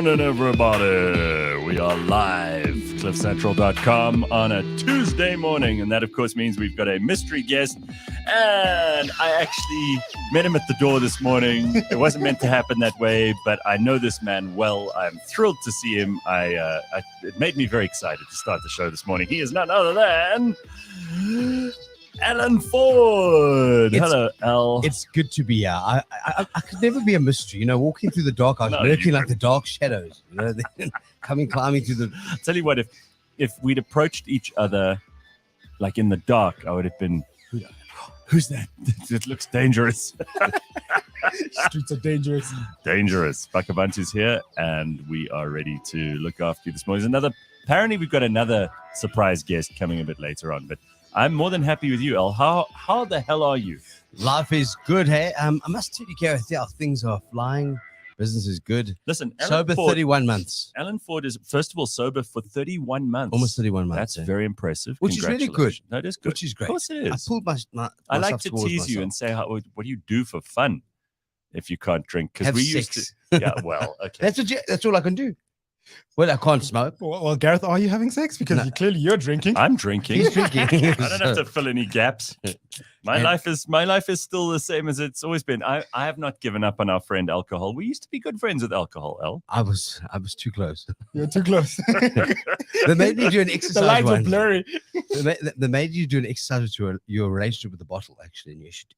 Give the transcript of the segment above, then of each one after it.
morning, everybody. We are live, cliffcentral.com on a Tuesday morning. And that, of course, means we've got a mystery guest. And I actually met him at the door this morning. It wasn't meant to happen that way, but I know this man well. I'm thrilled to see him. It made me very excited to start the show this morning. He is none other than Alan Ford. Hello, Al. It's good to be here. I could never be a mystery. You know, walking through the dark, I was lurking like the dark shadows. You know, climbing through the. I'll tell you what, if we'd approached each other like in the dark, I would have been, who's that? It looks dangerous. Streets are dangerous. Dangerous. Bakabantu's here, and we are ready to look after you this morning. Apparently, we've got another surprise guest coming a bit later on, but I'm more than happy with you, El. How the hell are you? Life is good, hey? I must tell you, Gareth, things are flying. Business is good. Listen, sober 31 months. Alan Ford is, first of all, sober for 31 months. Almost 31 months. That's very impressive. Which is really good. That is good. Which is great. Of course it is. I pulled I like to tease you and say, what do you do for fun if you can't drink? Because we used to. Yeah, well, okay. That's all I can do. Well, I can't smoke. Well, Gareth, are you having sex? Because clearly you're drinking. I'm drinking. He's drinking. I don't have to fill any gaps. My life is still the same as it's always been. I have not given up on our friend alcohol. We used to be good friends with alcohol, El. I was too close. You're too close. They made me do an exercise. The lights are blurry. They made you do an exercise to your relationship with the bottle, actually, and you should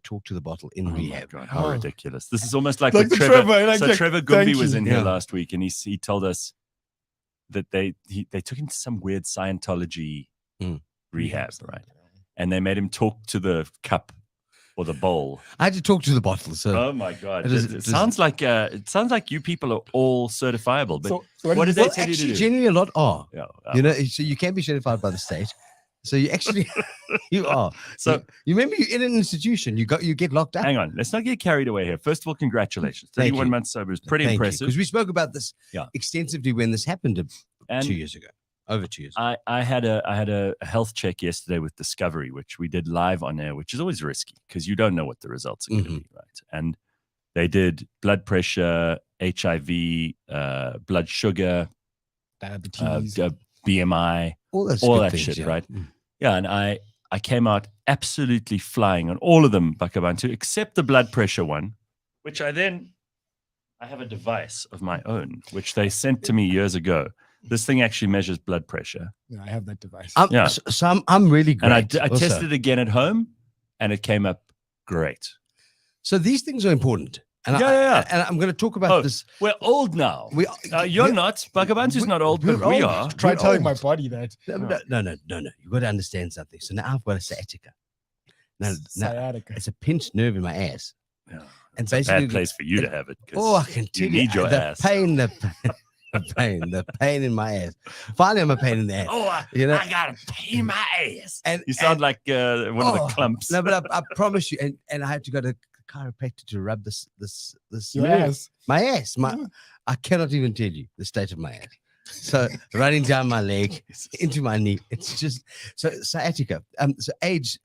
talk to the bottle in rehab. God, how ridiculous! This is almost like Trevor Gumby was in here last week, and he told us that they took him to some weird Scientology rehab, right? And they made him talk to the cup or the bowl. I had to talk to the bottle. So oh my God, it sounds like you people are all certifiable. But so what did they tell you to do? Generally, a lot are. Yeah, you know, so you can be certified by the state. So you actually you are. So you remember you're in an institution. You get locked up. Hang on, let's not get carried away here. First of all, congratulations. 31 months sober is pretty impressive. Because we spoke about this extensively when this happened 2 years ago. Over 2 years. I had a health check yesterday with Discovery, which we did live on air, which is always risky because you don't know what the results are going to be, right? And they did blood pressure, HIV, blood sugar, diabetes, BMI, all that things, shit, right? Yeah, and I came out absolutely flying on all of them, Bakabantu, except the blood pressure one, which I have a device of my own, which they sent to me years ago. This thing actually measures blood pressure. Yeah, I have that device. So I'm really great. And I tested it again at home, and it came up great. So these things are important. And and I'm going to talk about this. We're old now. You're not. Bakabantu's not old, but we are. Try telling my body that. No. You've got to understand something. So now I've got a sciatica. Sciatica. It's a pinched nerve in my ass. Yeah. And it's basically a bad place for you to have it. I can tell you. Need your ass. The pain in my ass. Finally, I'm a pain in the ass. I got a pain in my ass. And you sound like one of the clumps. No, but I promise you, and I had to go to chiropractor to rub this ass. My ass. I cannot even tell you the state of my ass. So running down my leg into my knee. It's just so sciatica. So age.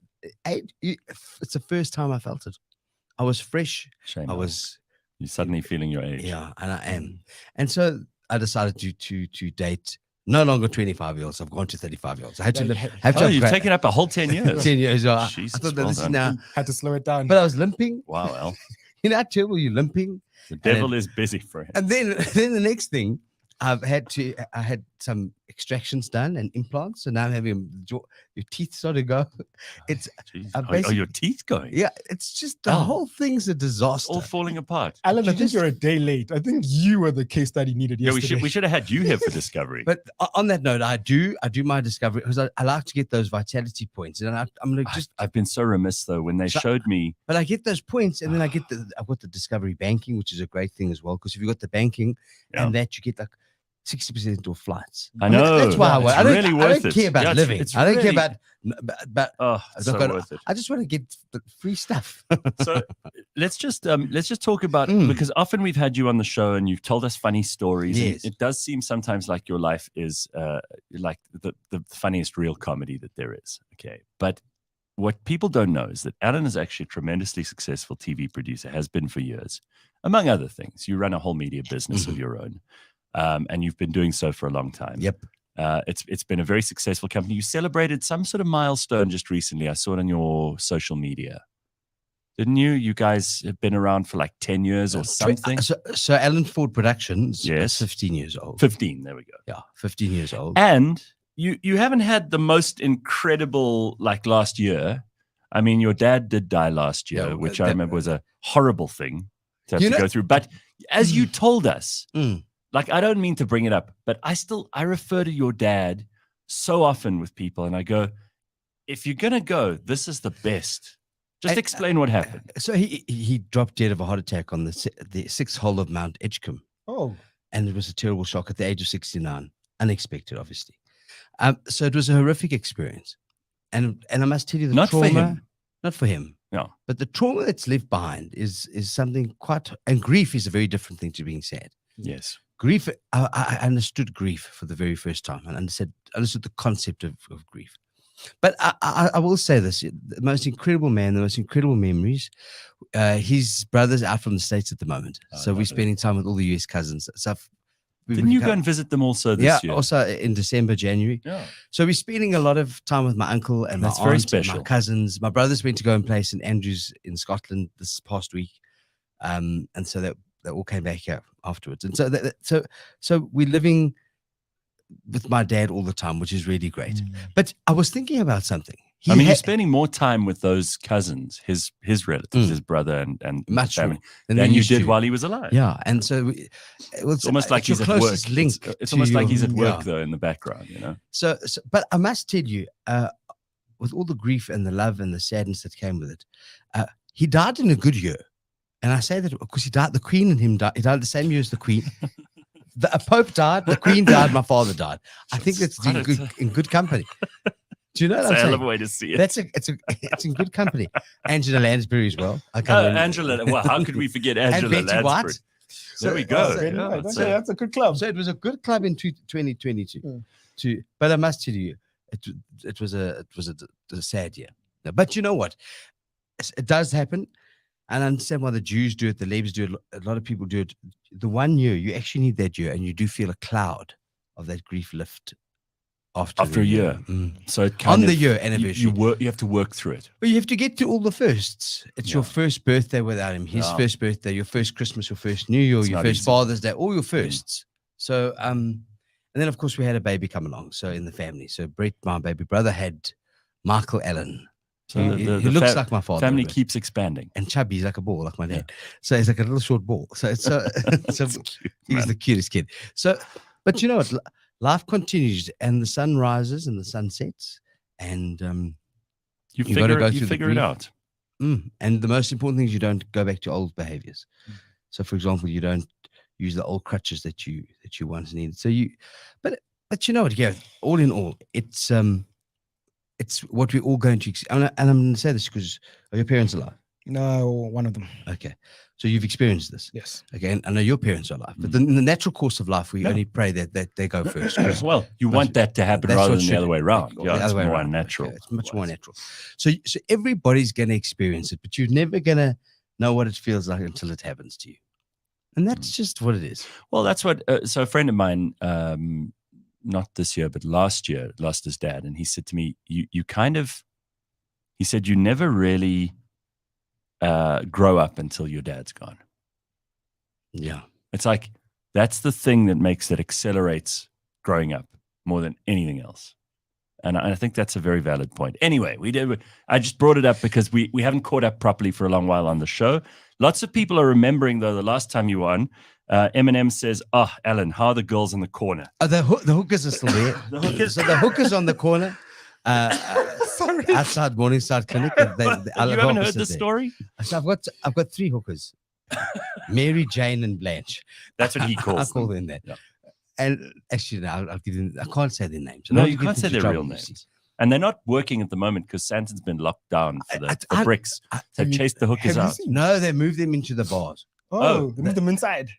It's the first time I felt it. I was fresh. Shame. You're suddenly feeling your age. Yeah, and I am. And so I decided to date no longer 25-year-olds. I've gone to 35-year-olds. I had to. You've taken up a whole 10 years. 10 years. I Jesus, thought that this is now. Had to slow it down. But I was limping. Wow, Al. You know how terrible you're limping? The devil is busy for him. And then the next thing, I had some extractions done and implants, so now I'm having your teeth sort of go. It's your teeth going? Yeah, it's just the whole thing's a disaster. All falling apart. Alan, I think you're a day late. I think you were the case study needed yesterday. Yeah, we should have had you here for Discovery. But on that note, I do my Discovery because I like to get those vitality points, and I'm gonna I've been so remiss though when they showed me. But I get those points, and then I've got the Discovery banking, which is a great thing as well because if you got the banking and that you get like 60% off flights. I know. That's why I don't care about living. I don't care about. It's so worth it. I just want to get the free stuff. So let's just talk about because often we've had you on the show and you've told us funny stories. Yes. It does seem sometimes like your life is like the funniest real comedy that there is. Okay, but what people don't know is that Alan is actually a tremendously successful TV producer, has been for years, among other things. You run a whole media business of your own, and you've been doing so for a long time. Yep. It's been a very successful company. You celebrated some sort of milestone just recently. I saw it on your social media. Didn't you? You guys have been around for like 10 years or something. So Alan Ford Productions Yes. is 15 years old. 15, there we go. Yeah, 15 years old. And you haven't had the most incredible, like last year. I mean, your dad did die last year, Yeah, which I remember was a horrible thing to have to go through. But as you told us, like, I don't mean to bring it up, but I refer to your dad so often with people, and I go, if you're going to go, this is the best. Just explain what happened. So he dropped dead of a heart attack on the sixth hole of Mount Edgecombe. Oh. And it was a terrible shock at the age of 69. Unexpected, obviously. So it was a horrific experience. And I must tell you, the Not trauma, for him. Not for him. No. But the trauma that's left behind is something quite, and grief is a very different thing to being sad. Yes. Grief, I understood grief for the very first time and understood the concept of grief. But I will say this, the most incredible man, the most incredible memories. His brother's out from the States at the moment. So we're spending time with all the US cousins. So didn't you go and visit them also this year? Yeah, also in December, January. Yeah. So we're spending a lot of time with my uncle and That's my very aunt special. and my cousins. My brothers went to go and play St. Andrews in Scotland this past week. And so that all came back here afterwards. And so we're living with my dad all the time, which is really great. But I was thinking about something. You're spending more time with those cousins, his relatives, his brother and much family, more than you did while he was alive. Yeah, and so it's almost like he's at work. It's almost like he's at work though in the background, you know. So, but I must tell you, with all the grief and the love and the sadness that came with it, he died in a good year, and I say that because he died. The Queen and him died. He died the same year as the Queen. The Pope died, the Queen died, my father died. I think that's in good company. Do you know what I'm saying? That's a hell of a way to see it. It's in good company. Angela Lansbury as well. Angela. Well, how could we forget Angela and Betty Lansbury? White. There we go. That's a good club. So it was a good club in 2022. But I must tell you, it was a sad year. But you know what? It does happen. And I understand why the Jews do it, the Lebs do it, a lot of people do it. The 1 year, you actually need that year, and you do feel a cloud of that grief lift after a year. So it on the year anniversary. You have to work through it. But you have to get to all the firsts. It's your first birthday without him, his first birthday, your first Christmas, your first New Year, your first Father's Day, all your firsts. So, and then of course we had a baby come along. So in the family, so Brett, my baby brother, had Michael Allen. So he looks like my father. Family keeps expanding. And chubby, he's like a ball, like my dad. So he's like a little short ball. So it's he's the cutest kid. So, but you know what? Life continues, and the sun rises and the sun sets, and you figure it out. And the most important thing is you don't go back to old behaviors. So, for example, you don't use the old crutches that you once needed. So but you know what, Gareth? All in all, it's what we're all going to. And I'm going to say this because are your parents alive? No, one of them. Okay. So you've experienced this? Yes. Okay. And I know your parents are alive. But in the natural course of life, we only pray that they go first. Well, you want that to happen rather than the other way around. Yeah, it's more unnatural. Okay. It's much more natural. So everybody's going to experience it, but you're never going to know what it feels like until it happens to you. And that's just what it is. Well, that's what, so a friend of mine, not this year, but last year, lost his dad. And he said to me, he said, you never really grow up until your dad's gone. Yeah. It's like, that's the thing that accelerates growing up more than anything else. And I think that's a very valid point. Anyway, I just brought it up because we haven't caught up properly for a long while on the show. Lots of people are remembering, though, the last time you won, Eminem says, Alan, how are the girls in the corner? The hookers are still there. So the hookers on the corner, outside Morningside Clinic. You haven't heard the story? So I've got 3 hookers, Mary, Jane, and Blanche. That's what he calls I call them that. Yeah. And actually, I'll give them. I can't say their names. No, you can't say their real names. And they're not working at the moment because Santon's been locked down for the Brics. They've chased the hookers out. No, they moved them into the bars. They moved them inside.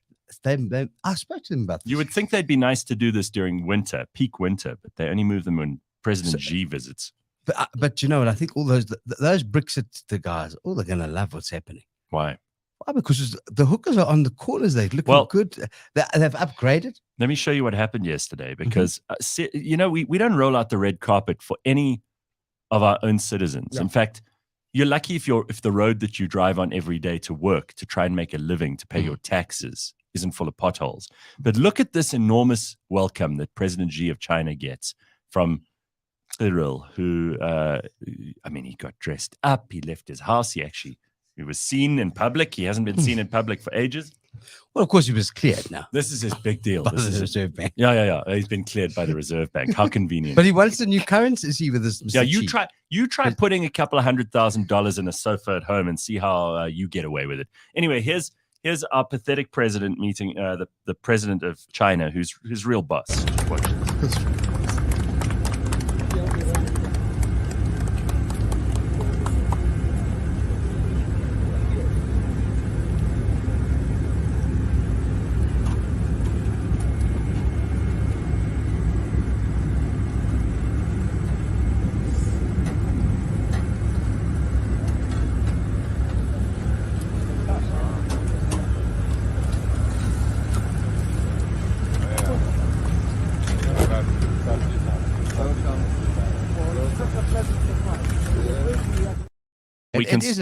I spoke to them about this. You would think they'd be nice to do this during winter, peak winter, but they only move them when President Xi visits. But you know what? I think all those Brics, the guys, they're gonna love what's happening. Why? Why? Because the hookers are on the corners. They're looking good. They've upgraded. Let me show you what happened yesterday, because we don't roll out the red carpet for any of our own citizens. Yeah. In fact, you're lucky if the road that you drive on every day to work, to try and make a living, to pay your taxes, isn't full of potholes. But look at this enormous welcome that President Xi of China gets from Cyril, who, he got dressed up. He left his house. He was seen in public. He hasn't been seen in public for ages. Well, of course, he was cleared now. This is his big deal. By This the is Reserve Bank. Yeah. He's been cleared by the Reserve Bank. How convenient. But he wants a new currency with this. Yeah, you try putting a couple of $100,000 in a sofa at home and see how you get away with it. Anyway, here's our pathetic president meeting the president of China, who's his real boss. Watch this.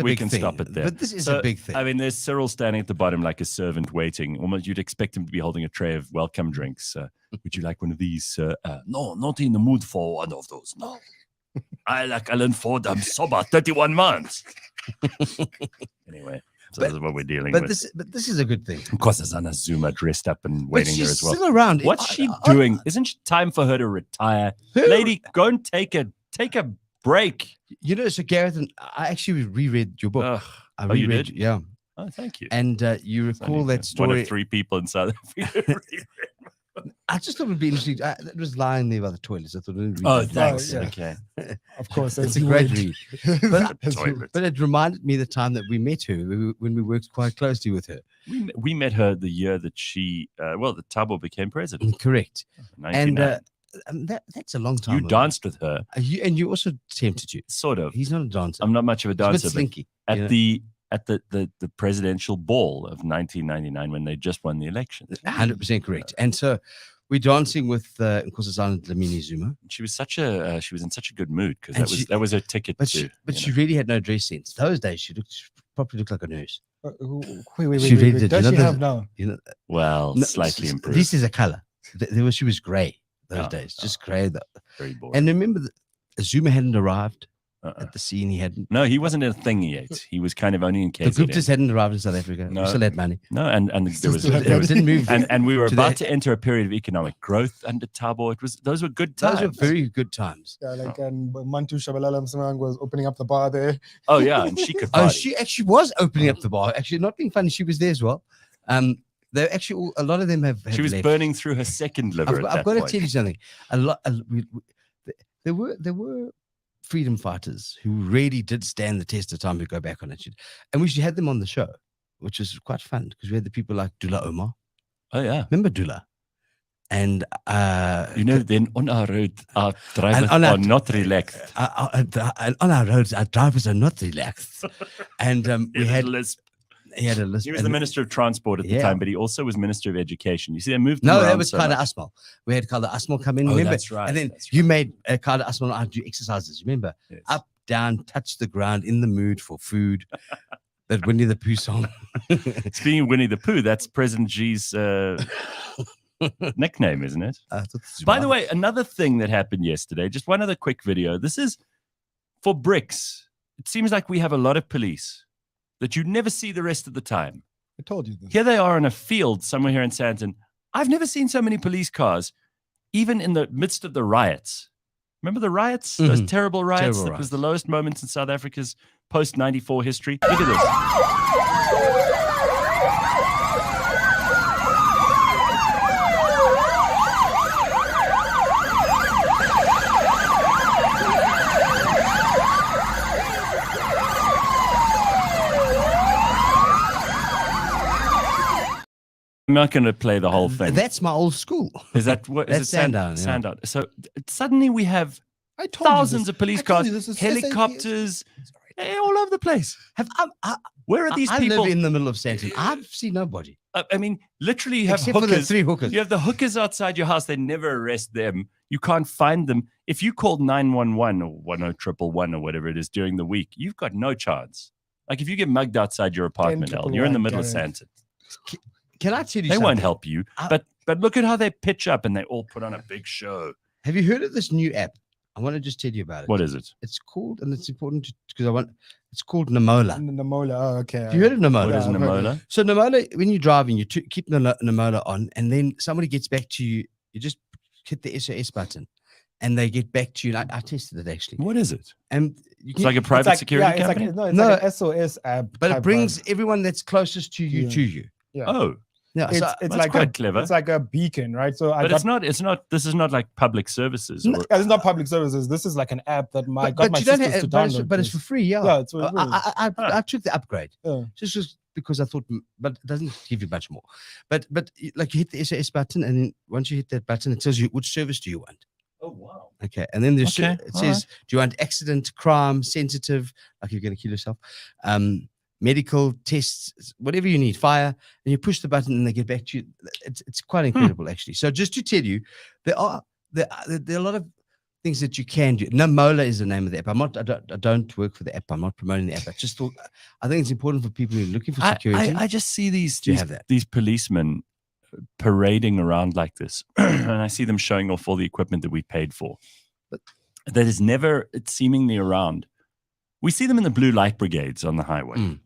We can stop it there. But this is a big thing. I mean, there's Cyril standing at the bottom like a servant waiting. Almost you'd expect him to be holding a tray of welcome drinks. Would you like one of these? No, not in the mood for one of those. No. I like Alan Ford. I'm sober 31 months. Anyway, so this is what we're dealing with. But this is a good thing. Of course, there's Anna Zuma dressed up and waiting there as well. She's still around. What's she doing? Isn't it time for her to retire? Lady, go and take a break. You know, so Gareth, and I actually reread your book. I reread, you did? Yeah. Oh, thank you. And you recall that story. One of 3 people in South Africa. I just thought it would be interesting. It was lying there by the toilets. I thought it would Oh, thanks. yeah. Okay. Of course, it's a great read. Toilet. But it reminded me the time that we met her when we worked quite closely with her. We met her the year that she, that Thabo became president. Correct. 99. And that's a long time You ago. danced with her. And you also tempted you. Sort of. He's not a dancer. I'm not much of a dancer. He's a bit slinky. At the presidential ball of 1999 when they just won the election. 100% correct. And so we're dancing with Nkosazana Dlamini Zuma. She was in such a good mood because that was her ticket. But she really had no dress sense. Those days she probably looked like a nurse. Wait. She really did. Does she have now? Slightly improved. This is a color. She was grey those days, just grey. Very boring. And remember, Zuma hadn't arrived at the scene. He hadn't. No, he wasn't in a thing yet. He was kind of only in KZN. The Guptas hadn't arrived in South Africa. No. We still had money. No, and there was didn't move. And we were about to enter a period of economic growth under Thabo. Those were good times. Those were very good times. Yeah, and Mantu Shabalala Msimang was opening up the bar there. Oh yeah, and she could. Party. She actually was opening up the bar. Actually, not being funny, she was there as well. They actually a lot of them have. She was left. burning through her second liver. I've got to tell you something. There were freedom fighters who really did stand the test of time. Who go back on it, and we had them on the show, which was quite fun because we had the people like Dula Omar. Oh yeah, remember Dula? And then on our road, our drivers are not relaxed. And on our roads, our drivers are not relaxed. And we had. He had a list. He was the Minister of Transport at the time, but he also was Minister of Education. You see, they moved. No, that was Khaled Asmal. We had Khaled Asmal come in. Remember? That's right. And then you made Khaled Asmal do exercises. Remember? Yes. Up, down, touch the ground, in the mood for food. That Winnie the Pooh song. Speaking of Winnie the Pooh, that's President G's nickname, isn't it? By the way, another thing that happened yesterday. Just one other quick video. This is for Brics. It seems like we have a lot of police that you never see the rest of the time. I told you this. Here they are in a field somewhere here in Sandton. I've never seen so many police cars, even in the midst of the riots. Remember the riots? Those terrible riots? That was the lowest moments in South Africa's post-94 history. Look at this. I'm not going to play the whole thing. That's my old school. Is that what? That's is it Sandown. Sandown. So suddenly we have I told Thousands you of police I told cars, you this is helicopters, all over the place. Where are these I people? live in the middle of Sandton. I've seen nobody. I mean, literally, you have Except for the hookers. 3 hookers. You have the hookers outside your house. They never arrest them. You can't find them. If you called 911 or 10111 or whatever it is during the week, you've got no chance. Like if you get mugged outside your apartment, Al, you're in the middle of Gareth. Sandton. Can I tell you They something? won't help you. I- But look at how they pitch up and they all put on a big show. Have you heard of this new app? I want to just tell you about it. What is it? It's called, and it's important because it's called Namola. Namola. Oh, okay. Have you heard of Namola? What is I've heard of Namola? So Namola, when you're driving, you keep Namola on, and then somebody gets back to you. You just hit the SOS button, and they get back to you. And I tested it actually, What is it? and you It's can, like a private security company? It's like No, an SOS app. but type it brings vibe. everyone that's closest to you Yeah. to you. Oh, Yeah, It's, so it's that's like quite a, clever. It's like a beacon, right? So I but got it's not. This is not like public services. No, Or, it's not public services. This is like an app that my got my you don't sisters have, to download. but it's for this. free. Yeah, Yeah, it's for free. I took the upgrade Yeah. just because I thought, but it doesn't give you much more. But like you hit the SOS button, and then once you hit that button, it tells you which service do you want. oh wow. Okay, and then there's Okay, it all says, do you want accident, crime, sensitive, like you're going to kill yourself, medical tests, whatever you need, fire, and you push the button and they get back to you. It's quite incredible actually. So just to tell you, there are a lot of things that you can do. Namola is the name of the app. I don't work for the app. I'm not promoting the app. I just thought I think it's important for people who are looking for security. I just see Do you have that? these policemen parading around like this, and I see them showing off all the equipment that we paid for, but that is never it's seemingly around. We see them in the blue light brigades on the highway. Mm.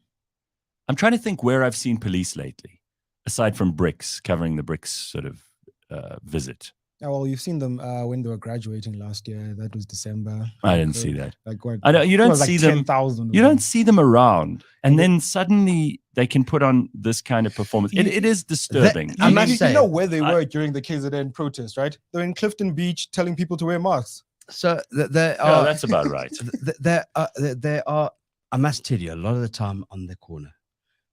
I'm trying to think where I've seen police lately, aside from Brics, covering the Brics sort of visit. Oh, well, you've seen them when they were graduating last year. That was December. I didn't see that. Like what? I don't. You it don't was like see them. 10,000 You of them. don't see them around, and then suddenly they can put on this kind of performance. It is disturbing. I must You say, know where they I- were during the KZN protest, right? They're in Clifton Beach telling people to wear masks. So there Oh, are that's about right. there are. I must tell you, a lot of the time on the corner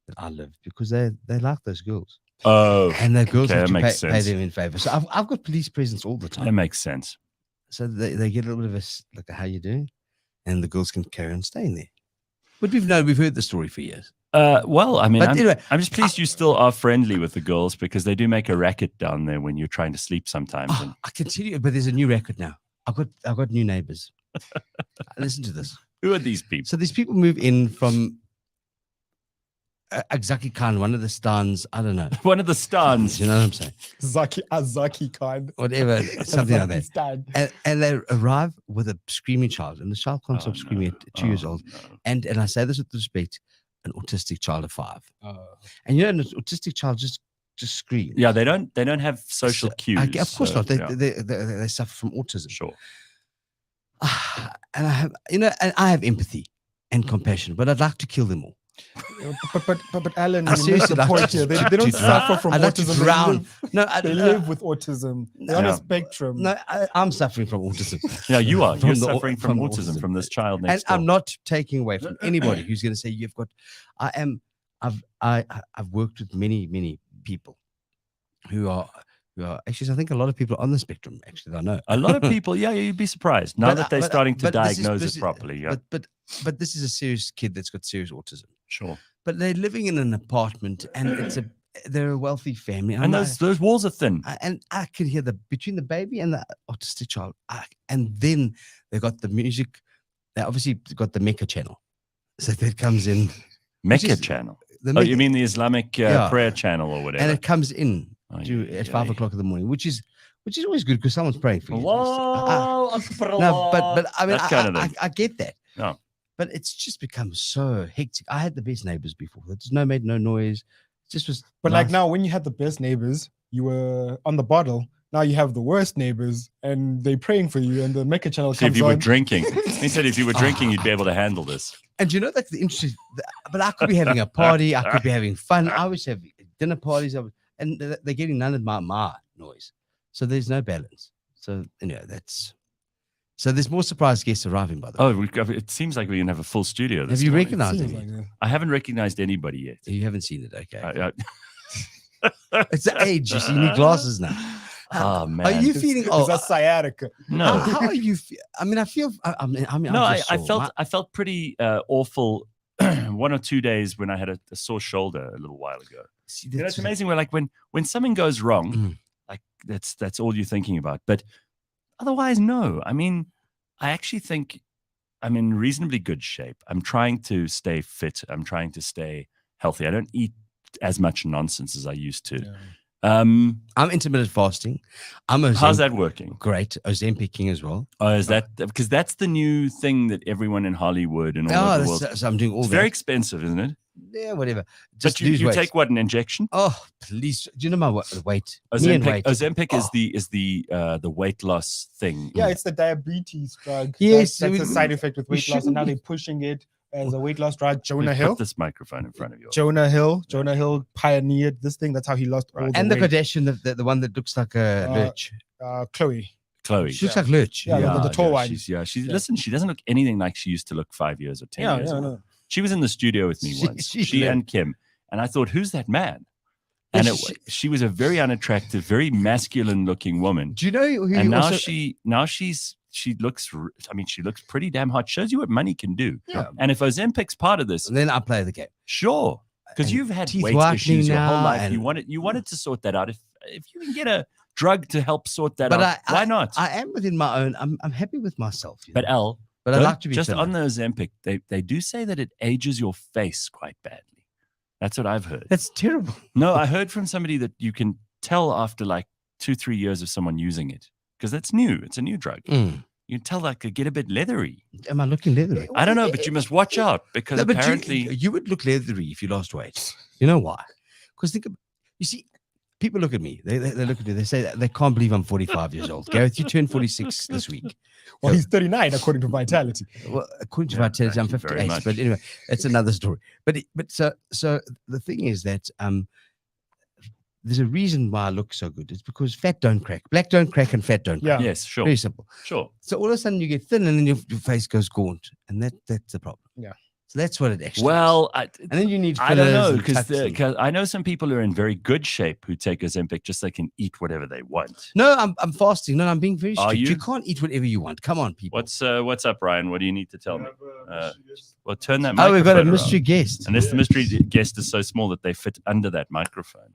that I live, because they like those girls, Oh, and the girls okay, have that to makes pay sense. them in favor. So I've got police presence all the that time. makes sense. So they get a little bit of a like, how you doing, and the girls can carry on staying there. But we've heard the story for years. Well, I mean, But I'm, anyway, I'm just pleased you still are friendly with the girls because they do make a racket down there when you're trying to sleep sometimes. Oh, I can tell you, but there's a new record now. I've got new neighbors. Listen to this. Who are these people? So these people move in from Azaki Khan, one of the stands. I don't know. One of the stans. You know what I'm saying? Azaki Khan. Whatever, something like that. Stan. And they arrive with a screaming child, and the child can't stop screaming at 2 years old. No. And I say this with respect, an autistic child of 5. Oh. And you know, an autistic child just screams. Yeah, they don't have social So, cues. of course so, not. yeah, They suffer from autism. sure. And I have empathy and compassion, but I'd like to kill them all. But Alan, I you missed seriously the like point to- here. They to don't drown. suffer from I'd like to autism. They drown. live- No, They live with autism. They're on Yeah. a spectrum. No, I'm suffering from autism. Yeah, you are. From You're the au- suffering from from the autism autism. from this child And next door. I'm not taking away from anybody who's going to say you've got. I've worked with many people who are actually. I think a lot of people are on the spectrum. Actually, I know A lot of people, yeah, you'd be surprised now But, that they're but- starting to but this is- diagnose this it is- properly. Yeah, But this is a serious kid that's got serious autism. sure. But they're living in an apartment, and they're a wealthy family. And those walls are thin. And I can hear between the baby and the autistic child, and then they got the music. They obviously got the Mecca channel, so that comes in. Mecca is- channel. The Oh, Mecca- you mean the Islamic Yeah. prayer channel or whatever? and it comes in Oh, at yeah, 5 o'clock in the morning, which is always good because someone's praying for you. Allah, No, but I mean, That kind of thing. I get that. Yeah. But it's just become so hectic. I had the best neighbors before. There's made no noise. It just was. But like nice. now, when you had the best neighbors, you were on the bottle. Now you have the worst neighbors, and they're praying for you. And the Mecca channel See, if comes you were on. drinking, he said if you were drinking, you'd be able to handle this. And you know, that's the interesting. But I could be having a party. I could be having fun. I was having dinner parties, and they're getting none of my noise. So there's no balance. So that's. So there's more surprise guests arriving, by the way. Oh, it seems like we're gonna have a full studio. This Have you morning. recognized Seems them? like that. I haven't recognized anybody yet. You haven't seen it, okay? I- It's the age. You see, you need glasses now. Oh man. Are you feeling? Is Oh, that sciatica? no. how are you? I mean, I feel. I mean, No, I'm just sore. I felt pretty awful 1 or 2 days when I had a sore shoulder a little while ago. See, You know, it's amazing where like when something goes wrong, Mm. like that's all you're thinking about. But otherwise, no. I mean, I actually think I'm in reasonably good shape. I'm trying to stay fit. I'm trying to stay healthy. I don't eat as much nonsense as I used to. Yeah. I'm intermittent fasting. How's that working? Great. Ozempicing as well. Oh, is that because that's the new thing that everyone in Hollywood and all over the world. So I'm doing all It's that. very expensive, isn't it? Yeah, whatever. But Just you lose weight. take what, an injection? Oh, please. Do you know my weight? Me and weight. Ozempic Oh. is the weight loss thing. Yeah, it's the diabetes drug. Yes, that's a side effect with we weight loss, and now they're pushing it as a weight loss drug. Jonah Hill. Put this microphone in front of you. Jonah Hill pioneered this thing. That's how he lost all And the weight. Kardashian, the one that looks like a lurch. Chloe. Chloe. She looks like lurch. Yeah, the tall one. She's Yeah. Listen, she doesn't look anything like she used to look 5 years or 10 years ago. No. She was in the studio with me once. She and Kim. And I thought, who's that man? And she was a very unattractive, very masculine looking woman. Do you know who And now also, she looks, I mean, she looks pretty damn hot. Shows you what money can do. Yeah. And if Ozempic's part of this, and then I play the game. sure. Because And you've had teeth weight whitening issues your whole now, life. and- You wanted to sort that out. If you can get a drug to help sort that But out, why not? I am within my own. I'm happy with myself. You know? But Al, But I like to be just thinner. on the Ozempic, they do say that it ages your face quite badly. That's what I've heard. That's terrible. No, I heard from somebody that you can tell after like 2-3 years of someone using it because that's new. It's a new drug. Mm. You can tell that could get a bit leathery. Am I looking leathery? I don't know, but you must watch out because No, but apparently you would look leathery if you lost weight. You know why? Because you see, people look at me. They look at me. They say that they can't believe I'm 45 years old. Gareth, you turned 46 this week. Well, he's 39 according to Vitality. Well, according to Yeah, Vitality, I'm thank you very 58. much. But anyway, it's another story. But so the thing is that there's a reason why I look so good. It's because fat don't crack, black don't crack, and fat don't crack. Yeah. yes, sure, Very simple. sure. So all of a sudden you get thin, and then your face goes gaunt, and that's the problem. Yeah. So that's what it actually. Well, and then you need. I don't know fillers and cuts and- because I know some people who are in very good shape who take Ozempic just so they can eat whatever they want. No, I'm fasting. No, I'm being very Are strict. you? You can't eat whatever you want. Come on, people. What's up, Ryan? What do you need to tell me? Well, turn that. Oh, we've got a microphone mystery around. guest. Unless the mystery guest is so small that they fit under that microphone.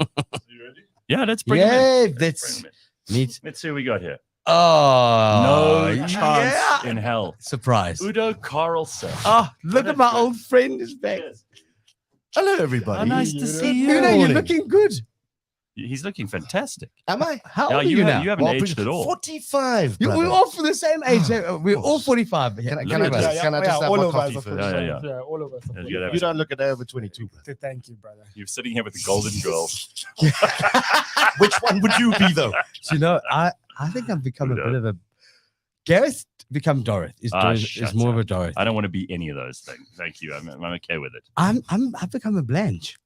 You ready? Yeah, let's bring him in. Yeah, Let's that's bring him in. neat. Let's see what we got here. Oh, No chance yeah. in hell. Surprise. Udo Carelse. Oh, look What at a my good- old friend is back. Yes. Hello, everybody. Oh, nice to see you. Udo, you're Morning. looking good. He's looking fantastic. Am I? How Yeah, old are you you now? haven't Well, aged at all. 45. We're brother. all for the same age. We're all 45. Can I Look can I at just, that. can I just have all my of us coffee are first? Yeah, 45. yeah. All of us. Yeah, Are you gotta have You don't look a day over 22. brother. Thank you, brother. You're sitting here with the golden girl. Which one would you be, though? Do you know, I think I've become a Udo. bit of a. Gareth become Dorothy. Is Shut more of up. a Dorothy. I don't want to be any of those things. Thank you. I'm okay with it. I've become a Blanche.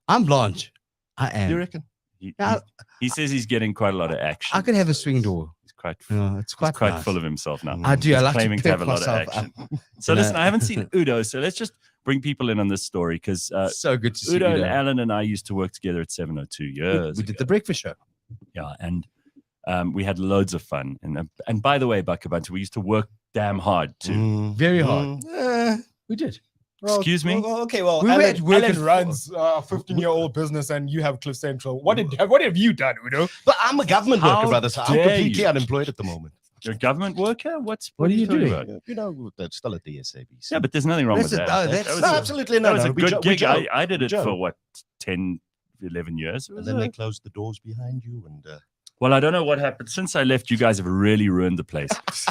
I'm Blanche. I am. You reckon? Yeah, He says he's getting quite a lot of action. I could have a swing door. He's quite, It's he's quite quite nice. full of himself now. I do. I He's like claiming to to have pick a lot of myself action. up. So You listen, know. I haven't seen Udo, so let's just bring people in on this story because So good to see Udo you. and Alan and I used to work together at 702 years We did ago. the breakfast show. Yeah, and we had loads of fun. And by the way, Buckabunt, we used to work damn hard too. Very hard. We did. Excuse me? Okay, well, We were at work Alan at- runs a 15-year-old business, and you have Cliff Central. What have you done, Udo? But I'm a government How worker, brother, so I'm dare completely you. unemployed at the moment. You're a government worker? What What are you talking doing? about? You know, that's still at the SABC. Yeah, but there's nothing wrong with Listen, that. that's- That was No, a- absolutely that not. was a We good jo- we gig. joke. I did it joke. for what, 10, 11 years? It was And then a- they closed the doors behind you, and Well, I don't know what happened. Since I left, you guys have really ruined the place.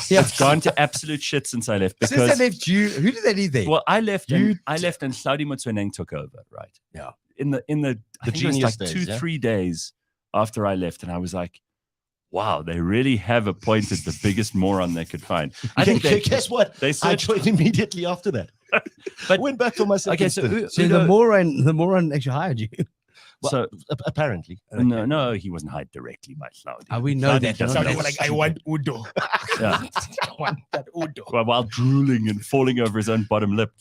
Yeah. It's gone to absolute shit since I left Since because I left you, who did they leave there? well, I left You- and Claude Vankeirsbilck took over, right? Yeah. In the I think it was genius like days, yeah? 2-3 days after I left, and I was like, wow, they really have appointed the biggest moron they could find. I think they guess what? they I searched, joined immediately after that. But- went back for my second okay, so, stint. so the moron actually hired you. so Apparently. no, he wasn't hired directly by Claude. We know Claude that. doesn't Sounded know. like I want Udo. Yeah. I want that Udo. While drooling and falling over his own bottom lip.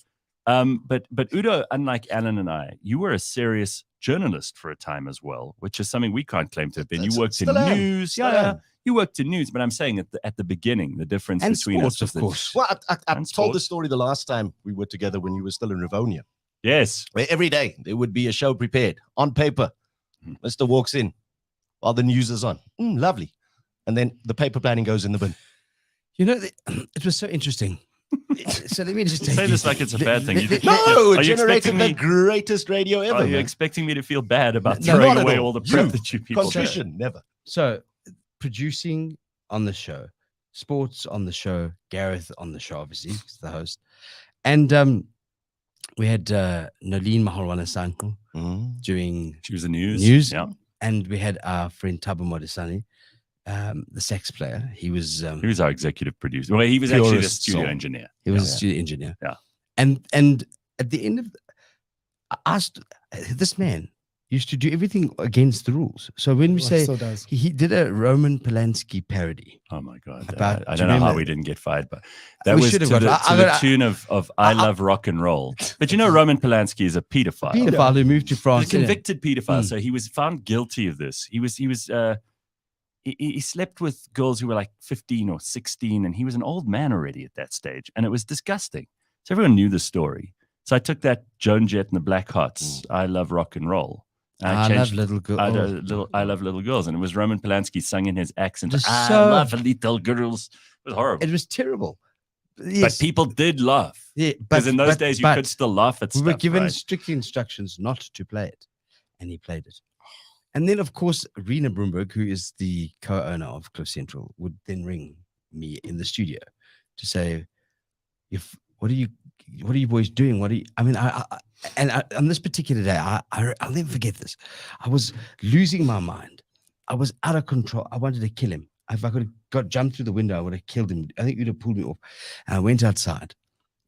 But Udo, unlike Alan and I, you were a serious journalist for a time as well, which is something we can't claim to have been. You worked in news. Yeah. You worked in news, but I'm saying at the beginning, the difference And between sports, us was of that- course. Well, I And told sport. the story the last time we were together when you were still in Rivonia. Yes. Where every day there would be a show prepared on paper. Mhm. Mr. walks in while the news is on. Lovely. And then the paper planning goes in the bin. You know, it was so interesting. So let me just You say this like it's a bad thing. You think- No, Are it you generated expecting the me- greatest radio ever. Are you man. expecting me to feel bad about No, throwing not at away all. all the prep You. that you people did? Contrition, never. So producing on the show, sports on the show, Gareth on the show, obviously, he's the host. And we had Nolene Mahalwana-Sanko doing She was the news. news. Yeah. And we had our friend Thabo Modisane, the sax player. He was He was our executive producer. Well, he was actually the Purest studio soul. engineer. he was Yeah. a studio engineer. Yeah. And at the end of I asked this man used to do everything against the rules. So when we say so does. he did a Roman Polanski parody. Oh my God. About- I do you don't know how remember- we didn't get fired, but that We was to should have the, got- to I the got- tune of I Love Rock and Roll. But you know, Roman Polanski is a pedophile. Pedophile who moved to He's a France. convicted pedophile. Mm. So he was found guilty of this. He slept with girls who were like 15 or 16, and he was an old man already at that stage. And it was disgusting. So everyone knew the story. So I took that Joan Jett and the Black Hearts, I Love Rock and Roll. And I love changed- little girls. I love little girls, and it was Roman Polanski sung in his accent. Just I so- love little girls. It was horrible, It was terrible. but Yes, people did laugh yeah, because in those days you but could still laugh at we stuff. were given right? strict instructions not to play it, and he played it. And then, of course, Rena Broomberg, who is the co-owner of Cliff Central, would then ring me in the studio to say, "If what are you boys doing? What are you?" I mean, on this particular day, I'll never forget this. I was losing my mind. I was out of control. I wanted to kill him. If I could have got jumped through the window, I would have killed him. I think you'd have pulled me off. And I went outside,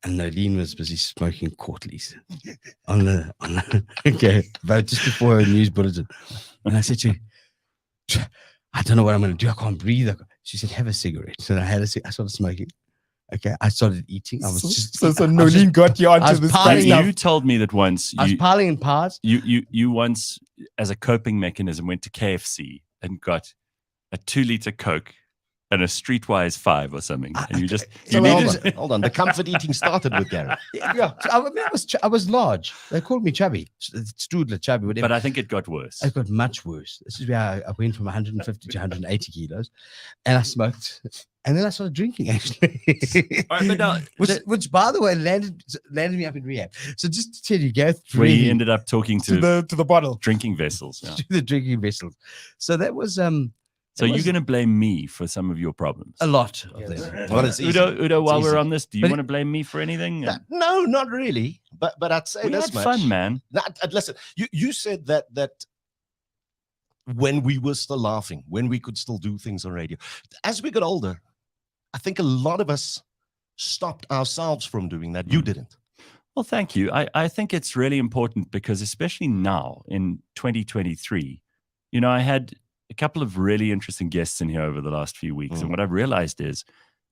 and Nolene was busy smoking Courtleys on the okay, about just before a news bulletin. And I said to her, I don't know what I'm going to do. I can't breathe. She said, have a cigarette. So I had a cigarette. I started smoking. Okay, I started eating. I was just So I was Nolene got you I onto was this piling stuff. You told me that once I was piling in parts. you once, as a coping mechanism, went to KFC and got a 2-liter Coke and a Streetwise 5 or something, and you just So you well, needed. Hold on. The comfort eating started with Gareth. Yeah, so I was large. They called me chubby, Strudler chubby, whatever. But I think it got worse. It got much worse. This is where I went from 150 to 180 kilos, and I smoked, and then I started drinking actually, All right, but now, which by the way landed me up in rehab. So just to tell you, Gareth where you really ended up talking to to the bottle. drinking vessels. Yeah. to the drinking vessels. So that was So it you're was going to blame me for some of your problems. a lot of them. Well, it's easy. Udo, while It's we're easy. on this, do you But want to blame me for anything? No, not really. But I'd say We this had much. fun, man. Listen, you said that when we were still laughing, when we could still do things on radio. As we got older, I think a lot of us stopped ourselves from doing that. You didn't. Well, thank you. I think it's really important because especially now in 2023, you know, I had a couple of really interesting guests in here over the last few weeks. And what I've realized is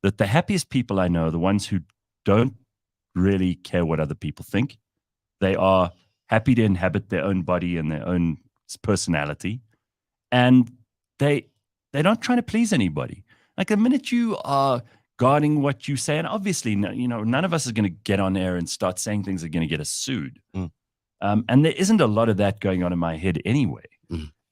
that the happiest people I know are the ones who don't really care what other people think. They are happy to inhabit their own body and their own personality. And they're not trying to please anybody. Like the minute you are guarding what you say, and obviously, you know, none of us is going to get on air and start saying things that are going to get us sued. And there isn't a lot of that going on in my head anyway.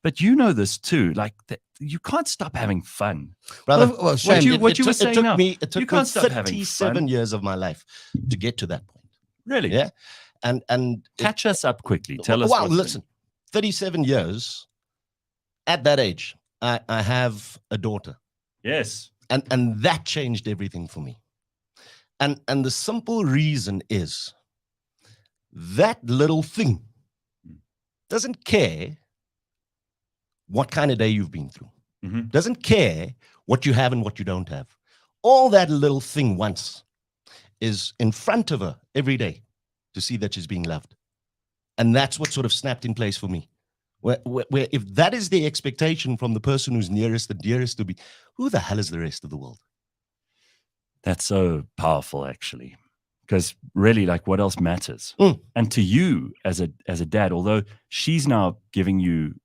But you know this too. Like you can't stop having fun. Brother, Well, Shane, what you were saying now, it took you can't me stop having 37 fun. years of my life to get to that point. Really? Yeah. And Catch us up quickly. Tell us. Well, what's listen, 37 years at that age, I have a daughter. Yes. And that changed everything for me. And the simple reason is that little thing doesn't care what kind of day you've been through. Doesn't care what you have and what you don't have. All that little thing wants is in front of her every day to see that she's being loved. And that's what sort of snapped in place for me. Where if that is the expectation from the person who's nearest and dearest to me, who the hell is the rest of the world? That's so powerful, actually. Because really, like, what else matters? And to you as a dad, although she's now giving you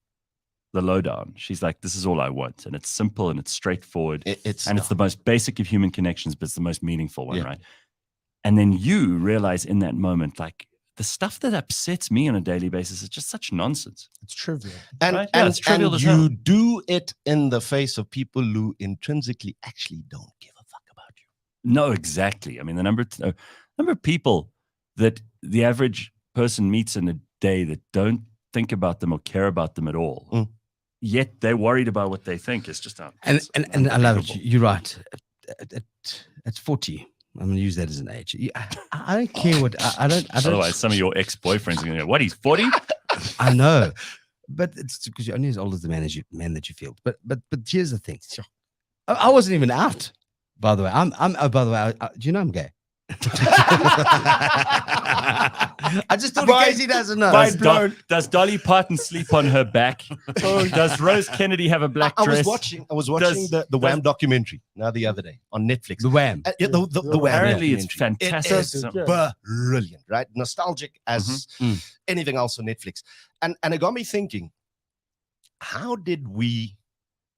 the lowdown, she's like, this is all I want. And it's simple and it's straightforward. It's the most basic of human connections, but it's the most meaningful one, right? And then you realize in that moment, like, the stuff that upsets me on a daily basis is just such nonsense. It's trivial. And, right? It's trivial and as you hell. do it in the face of people who intrinsically actually don't give a fuck about you. No, exactly. I mean, the number of people that the average person meets in a day that don't think about them or care about them at all, yet they're worried about what they think is just and I love it. You're right. At 40, I'm going to use that as an age. I don't care what I don't. Otherwise, some of your ex-boyfriends are going to go, "What? He's 40?" I know, but it's because you're only as old as the man that you feel. But here's the thing. I wasn't even out. By the way, by the way, do you know I'm gay? I just thought in case he doesn't know. Does Dolly Parton sleep on her back? Does Rose Kennedy have a black dress? I was watching the Wham documentary the other day on Netflix. The Wham. The Wham. Apparently, it's fantastic. It is brilliant, right? Nostalgic as anything else on Netflix. And it got me thinking, how did we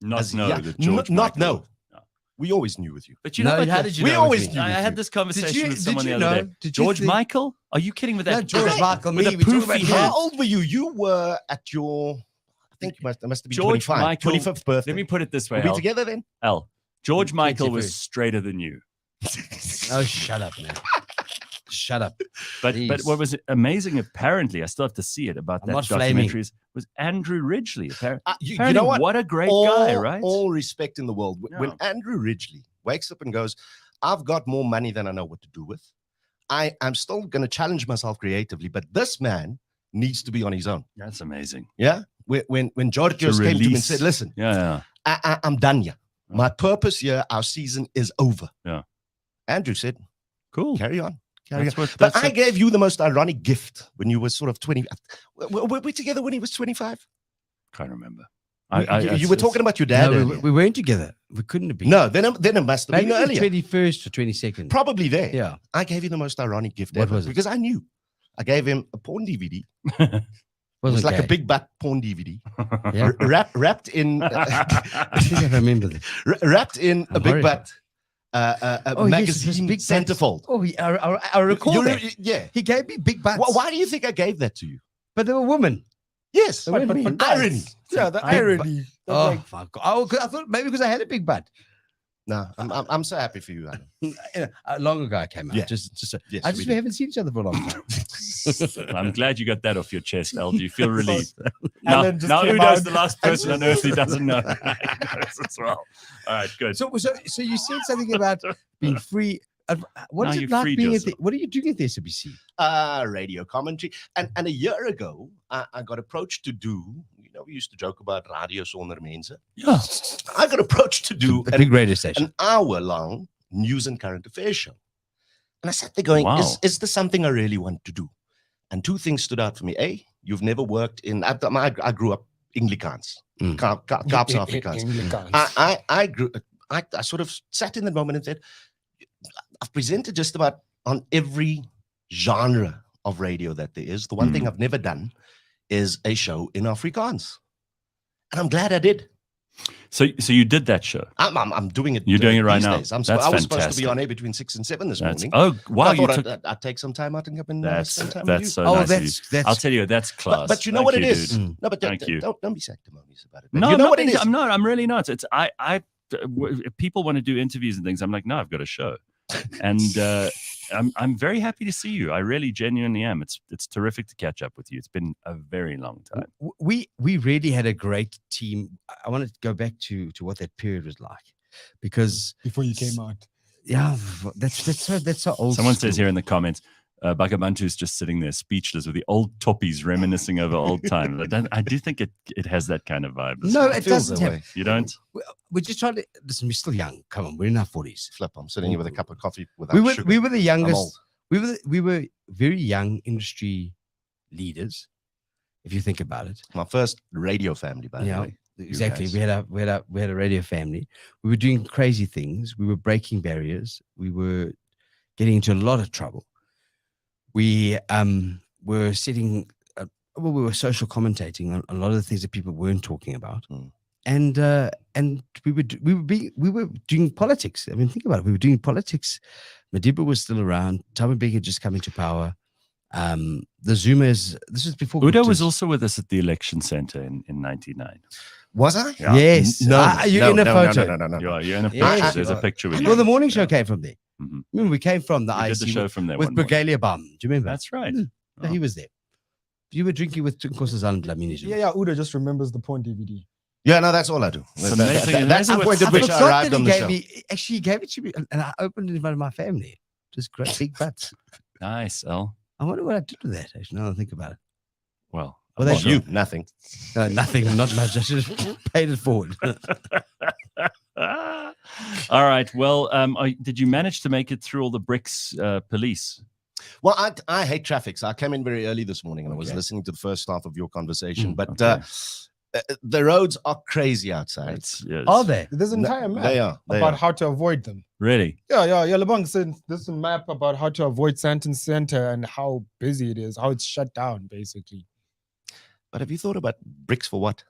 not know that George not Michael, know? We always knew with you. But you know what? How did you we know always with me? knew. I had this conversation with someone the other day. George Michael? Are you kidding with that? No, George Michael. With Me. a We talk poofy about head. How old were you? You were at your, I think you must have been George 25, Michael, 25th birthday. Let me put it this way, Were we Al. together then? Al, George Michael 21st. was straighter than you. Oh, shut up, man. Shut up. But what was amazing, apparently, I still have to see it about I'm that not documentary, was Andrew Ridgeley. Apparently, You know what? What a great guy, right? All respect in the world. When Yeah. Andrew Ridgeley wakes up and goes, I've got more money than I know what to do with. I'm still going to challenge myself creatively, but this man needs to be on his own. That's amazing. Yeah. When George came to him and release. said, listen, Yeah. I'm done here. My purpose here, our season is over. Yeah. Andrew said, Cool. carry on. Carry on. That's what, But that's I gave you the most ironic gift when you were sort of 20. Were we together when he was 25? can't remember. You were talking about your dad. No, earlier. we weren't together. We couldn't have been. No, then it must have Maybe been earlier. 21st or 22nd. Probably there. Yeah. I gave you the most ironic gift What ever was it? because I knew. I gave him a porn DVD. It Wasn't was like a gay. big butt porn DVD, Yeah. wrapped in I think I remember that. wrapped in a I'm big horrified. butt Oh, yes, it was magazine big centerfold. Oh, I recall that. Yeah. He gave me big butts. Why do you think I gave that to you? But they were women. Yes, They weren't men. irony. Yeah, the Big irony. That's Oh, like, my God. Oh, 'cause I thought maybe because I had a big butt. No, I'm so happy for you, Alan. Long ago I came out. Yeah. Just Yes, I just we we haven't seen each other for a long time. I'm glad you got that off your chest, Al. Do you feel relieved? now Alan just Udo's came out. the last person on earth who doesn't know. He knows as well. All right, good. So you said something about being free. What Now is it you've like freed being yourself. what are you doing at the SABC? Radio commentary. And a year ago, I got approached to do, we used to joke about radio sonder mense. Yeah. I got approached to do A big radio station. an hour-long news and current affairs show. And I sat there going, Wow. is this something I really want to do? And two things stood out for me. A, you've never worked in, I grew up Anglicans, Mm. Kaapse Afrikaans. I sort of sat in that moment and said, I've presented just about on every genre of radio that there is. The one thing I've never done is a show in Afrikaans. And I'm glad I did. So you did that show. I'm doing it. You're doing it right these now. days. I was That's supposed to fantastic. be on air between 6 and 7 this morning. Oh wow! I You thought took, I'd take some time out and come and that's spend time with you. so Oh, nice of you. that's I'll tell you, that's class. But you know Thank what it you, is? dude. Mm. No, but Thank you. don't be sanctimonious about it. No, you I'm know not what it being- is? I'm not. I'm really not. It's if people want to do interviews and things, I'm like, no, I've got a show, and I'm very happy to see you. I really genuinely am. It's terrific to catch up with you. It's been a very long time. We really had a great team. I want to go back to what that period was like, because before you came out. yeah, that's so old. Someone school. says here in the comments, Bagabantu's just sitting there speechless with the old toppies reminiscing over old times. I do think it has that kind of vibe. No, It it feels doesn't that have. way. You don't? We're just trying to listen. We're still young. Come on, we're in our 40s. Flip, I'm sitting here with a cup of coffee without We were sugar. we were the I'm old. youngest. We were very young industry leaders, if you think about it. My first radio family, by the Yeah, way. exactly. guys. We had a radio family. We were doing crazy things. We were breaking barriers. We were getting into a lot of trouble. we were sitting. Well, we were social commentating on a lot of the things that people weren't talking about, and we were doing politics. I mean, think about it. We were doing politics. Madiba was still around. Thabo Modisane had just come into power. The Zoomers. This was before Udo Gupta's. was also with us at the election center in 99. Was I? Yeah. Yes. You're in a photo. No. You're in a picture. Yes, There's a picture with you. Well, the morning show came from there. Mhm. Remember, we came from the We did IC the show from there with one morning. Brigalia Bum. Do you remember? That's right. So he was there. You were drinking with Nkosazana Dlamini. Yeah, Udo just remembers the porn DVD. Yeah, no, that's all I do. It's amazing. That's the Amazing point what- at which I arrived on the show. Actually, he gave it to me, and I opened it in front of my family. Just great big butts. Nice, El. I wonder what I did with that. Actually, now that I think about it. Well, Well, I'm that's sure. You, nothing. No, nothing, not much. I should have paid it forward. All right. Well, did you manage to make it through all the Brics police? Well, I hate traffic, so I came in very early this morning and I was Okay. listening to the first half of your conversation. But okay. the roads are crazy outside. Yes. Are they? There's an entire map They are. about how to avoid them. Really? Yeah. Lebang said there's a map about how to avoid Sandton Center and how busy it is, how it's shut down, basically. But have you thought about Brics for what?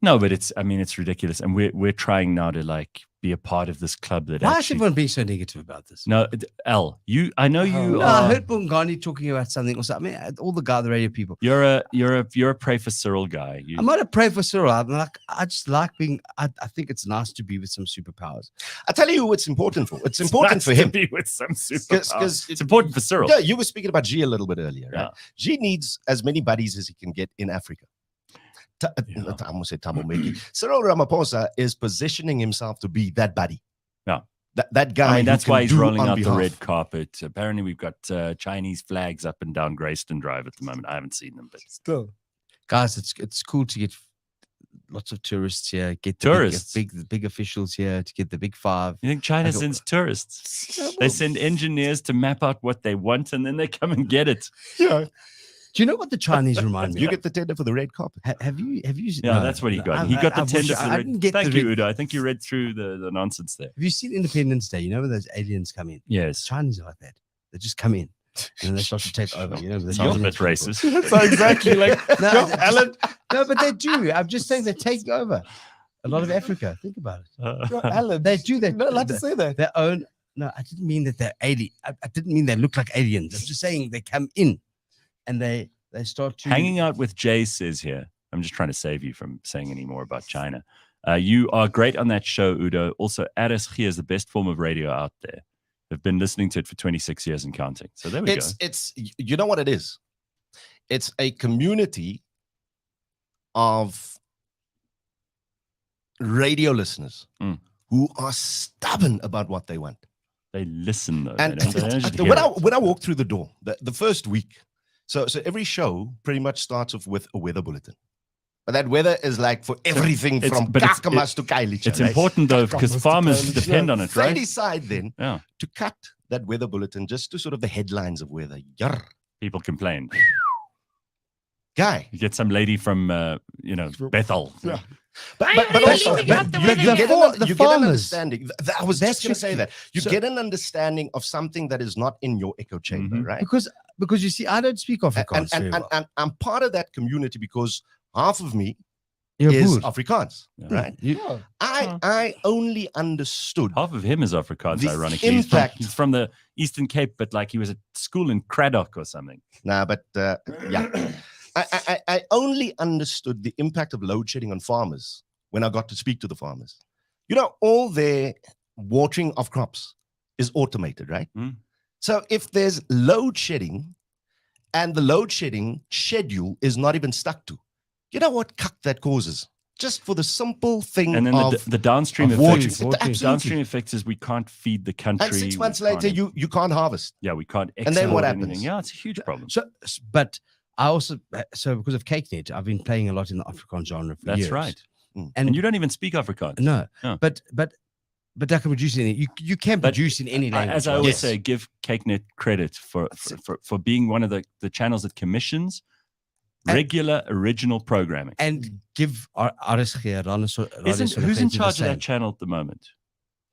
No, but it's ridiculous. And we're trying now to like be a part of this club that Why is actually. everyone being so negative about this? No, El, I know you No, No, I are. heard Bongani talking about something. Also, I mean, all the guy, the radio people. You're a pray for Cyril guy. You, I'm not a pray for Cyril. I just like being. I think it's nice to be with some superpowers. I tell you who it's important for. It's important nice for to him. be with some superpowers. Because It's important for Cyril. Yeah, you were speaking about G a little bit earlier, right? Yeah. G needs as many buddies as he can get in Africa. I almost said Thabo Modisane. Cyril Ramaphosa is positioning himself to be that buddy. Yeah. That guy. I mean, who that's can why he's do rolling on out the behalf. red carpet. Apparently, we've got Chinese flags up and down Grayston Drive at the moment. I haven't seen them, but Still. Guys, it's cool to get lots of tourists here. Get the Tourists? big officials here to get the big five. you think China I go- sends tourists? They send engineers to map out what they want, and then they come and get it. Yeah. Do you know what the Chinese remind me? You of? get the tender for the red carpet. Have you? Yeah, that's what he got. He got the tender for the I red. didn't get Thank the you, red- Udo. I think you read through the nonsense there. Have you seen Independence Day? You know when those aliens come in? Yes. Chinese are like that. They just come in and then they start to take over. You know, the Sounds a Chinese bit people. racist. So exactly like No, Yo, it's just- Alan. No, but they do. I'm just saying they're taking over a lot of Africa. Think about it. Yo, Alan. They do. They You're not allowed to say that. their own. No, I didn't mean that they're alien. I didn't mean they look like aliens. I'm just saying they come in and they start to Hanging out with Jay says here. I'm just trying to save you from saying any more about China. You are great on that show, Udo. Also, RSG is the best form of radio out there. I've been listening to it for 26 years and counting. So there we go. It's you know what it is? It's a community of radio listeners who are stubborn about what they want. They listen though. And they don't just hear when I walk through the door, the first week, so every show pretty much starts off with a weather bulletin. But that weather is like for everything from Kakamas to Kailicha. It's important though because Kakamas to farmers Kailicha. depend on it, They right? decide then Yeah. to cut that weather bulletin just to sort of the headlines of weather. Yarr. People complain. Guy. You get some lady from Bethel. Yeah. But also, you get an farmers. understanding. I was That's just going to say tricky. that. You So- get an understandanding of something that is not in your echo chamber, Mhm. right? because you see, I don't speak Afrikaans very well. And I'm part of that community because half of me You're a is boer. Afrikaans, Yeah. right? You- Yeah. I only understood Half of him is Afrikaans, The ironically. impact- He's from the Eastern Cape, but like he was at school in Craddock or something. Nah, but yeah, I only understood the impact of load shedding on farmers when I got to speak to the farmers. You know, all their watering of crops is automated, right? Mm. So if there's load shedding and the load shedding schedule is not even stuck to, you know what cuck that causes? Just for the simple thing And then of the downstream of watering. effects. Absolutely. Downstream effects is we can't feed the country. And 6 we months can't- later, you can't harvest. yeah, we can't. And then what export anything. happens? Yeah, it's a huge problem. So, but I also because of CakeNet, I've been playing a lot in the Afrikaans genre for That's years. right. Mm. And you don't even speak Afrikaans. No, Yeah. but I can produce in it. You can But produce in any language. As I right? always Yes. say, give CakeNet credit for being one of the channels that commissions And- regular original programming. and give RSG Who's in charge of that channel at the moment?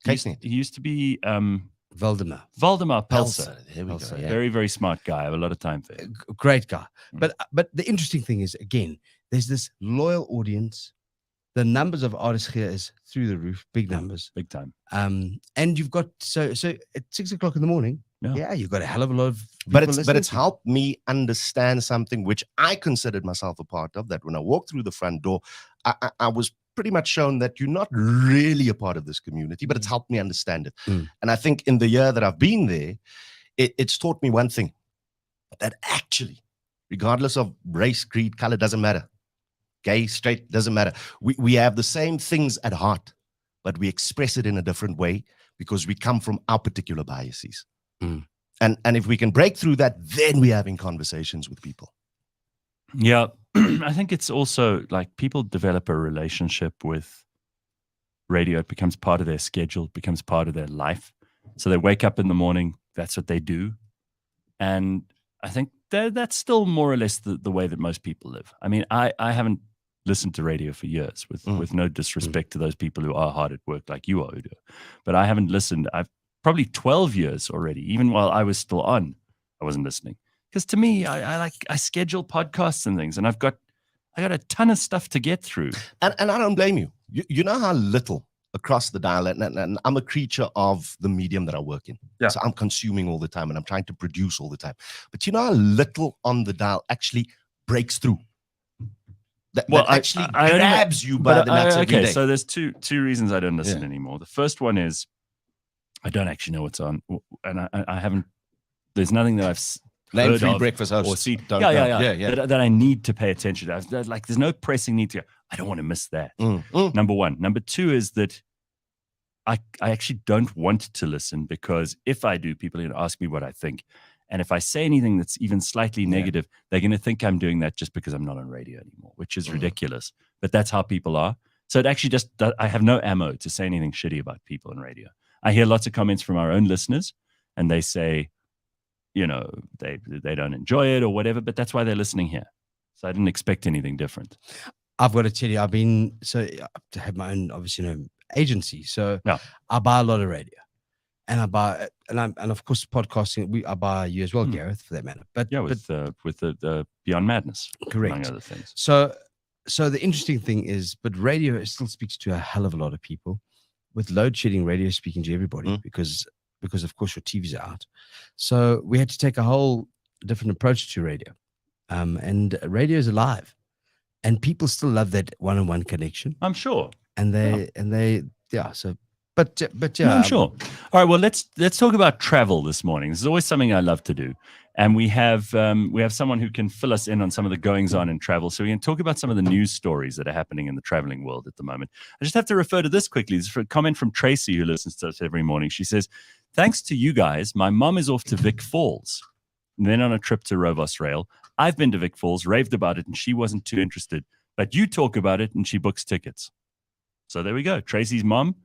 CakeNet. He used to be Valdemar. Valdemar Pelser. There we go. Pelser, Yeah. Very, very smart guy. I have a lot of time for him. Great guy. Mm. But the interesting thing is, again, there's this loyal audience. The numbers of artists here is through the roof, big numbers. Big time. And you've got so at 6 o'clock in the morning, Yeah. you've got a hell of a lot of But people it's listening to you. helped me understand something which I considered myself a part of. That when I walked through the front door, I was pretty much shown that you're not really a part of this community, but it's helped me understand it. Mm. And I think in the year that I've been there, it's taught me one thing, that actually, regardless of race, creed, color, doesn't matter. Gay, straight, doesn't matter. We have the same things at heart, but we express it in a different way because we come from our particular biases. Mm. And if we can break through that, then we're having conversations with people. Yeah. I think it's also like people develop a relationship with radio. It becomes part of their schedule, it becomes part of their life. So they wake up in the morning, that's what they do. And I think that's still more or less the way that most people live. I mean, I haven't listened to radio for years with no disrespect to those people who are hard at work like you are, Udo. But I haven't listened. I've probably 12 years already, even while I was still on, I wasn't listening. Because to me, I schedule podcasts and things, and I got a ton of stuff to get through. And I don't blame you. You know how little across the dial, and I'm a creature of the medium that I work in. Yeah. So I'm consuming all the time, and I'm trying to produce all the time. But you know how little on the dial actually breaks through. That actually grabs you by the nuts every day. So there's two reasons I don't listen anymore. The first one is I don't actually know what's on, and I haven't. There's nothing that I've Name heard 3 of breakfast hosts. or seen. Don't know. Yeah. That I need to pay attention to. Like, there's no pressing need to. I don't want to miss that. Number one. Number two is that I actually don't want to listen, because if I do, people are going to ask me what I think. And if I say anything that's even slightly negative, they're going to think I'm doing that just because I'm not on radio anymore, which is ridiculous. But that's how people are. So it actually I have no ammo to say anything shitty about people on radio. I hear lots of comments from our own listeners, and they say, you know, they don't enjoy it or whatever, but that's why they're listening here. So I didn't expect anything different. I've got to tell you, I have my own, obviously, agency. So Yeah. I buy a lot of radio, and and of course podcasting. I buy you as well, Gareth, for that matter. But Yeah, with the Beyond Madness, correct, among other things. So the interesting thing is, but radio still speaks to a hell of a lot of people. With load shedding, radio is speaking to everybody because of course your TV's out. So we had to take a whole different approach to radio. And radio is alive, and people still love that one-on-one connection. I'm sure. And but I'm sure. All right. Well, let's talk about travel this morning. This is always something I love to do, and we have someone who can fill us in on some of the goings on in travel. So we can talk about some of the news stories that are happening in the traveling world at the moment. I just have to refer to this quickly. This is a comment from Tracy, who listens to us every morning. She says, "Thanks to you guys, my mom is off to Vic Falls, and then on a trip to Rovos Rail. I've been to Vic Falls, raved about it, and she wasn't too interested. But you talk about it, and she books tickets." So there we go. Tracy's mom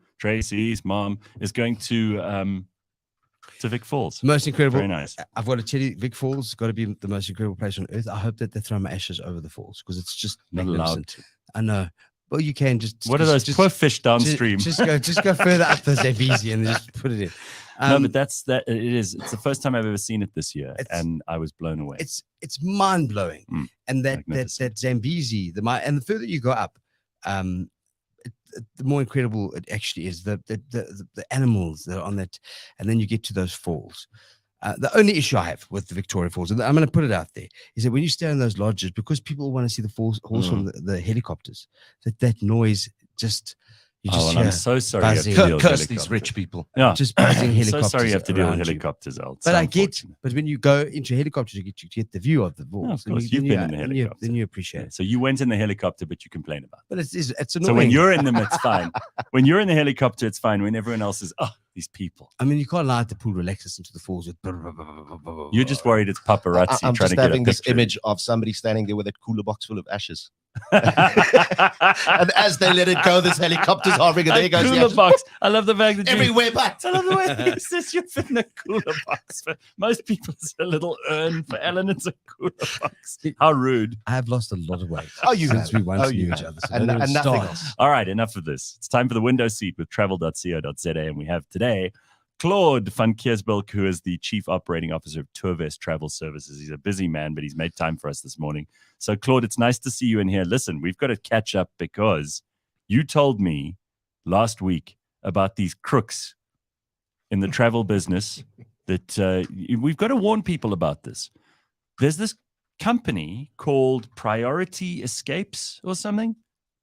is going to Vic Falls. Most incredible. Very nice. I've got to tell you, Vic Falls has got to be the most incredible place on earth. I hope that they throw my ashes over the falls, because it's just Not allowed magnificent. to. I know. Well, you can just. What are those poor fish downstream? Just go further up the Zambezi and just put it in. No, but that's that. It is. It's the first time I've ever seen it this year, and I was blown away. It's mind blowing, and that magnificent. Zambezi, and the further you go up, the more incredible it actually is. The animals that are on that, and then you get to those falls. The only issue I have with the Victoria Falls, and I'm going to put it out there, is that when you stay in those lodges, because people want to see the falls from the helicopters, that noise just. You just I'm so sorry. You have to deal with Curse these helicopters. rich people. Yeah, just buzzing I'm helicopters. so sorry you have to deal with around you. helicopters. Al. It's But so I get, unfortunate. but when you go into helicopters, you get the view of the falls. No, of course, you've been in the helicopter. Then you appreciate Yeah, it. so you went in the helicopter, but you complain about it. But it's annoying. So when you're in them, it's fine. When you're in the helicopter, it's fine. When everyone else is, these people. I mean, you can't allow it to pull relaxes into the falls with. You're just worried it's paparazzi I'm trying just to get having a this picture. image of somebody standing there with a cooler box full of ashes. And as they let it go, this helicopter's hovering, and there goes the cooler ashes. box. I love the fact that Everywhere but. I love the way he says you're in a cooler box. For most people, it's a little urn. For Ellen, it's a cooler box. How rude. I have lost a lot of weight. Oh, you since have. we once You knew have. each other. So And don't even nothing start. else. All right, enough of this. It's time for the window seat with travel.co.za. And we have today Claude Vankeirsbilck, who is the Chief Operating Officer of TourVest Travel Services. He's a busy man, but he's made time for us this morning. So, Claude, it's nice to see you in here. Listen, we've got to catch up because you told me last week about these crooks in the travel business that we've got to warn people about this. There's this company called Priority Escapes or something.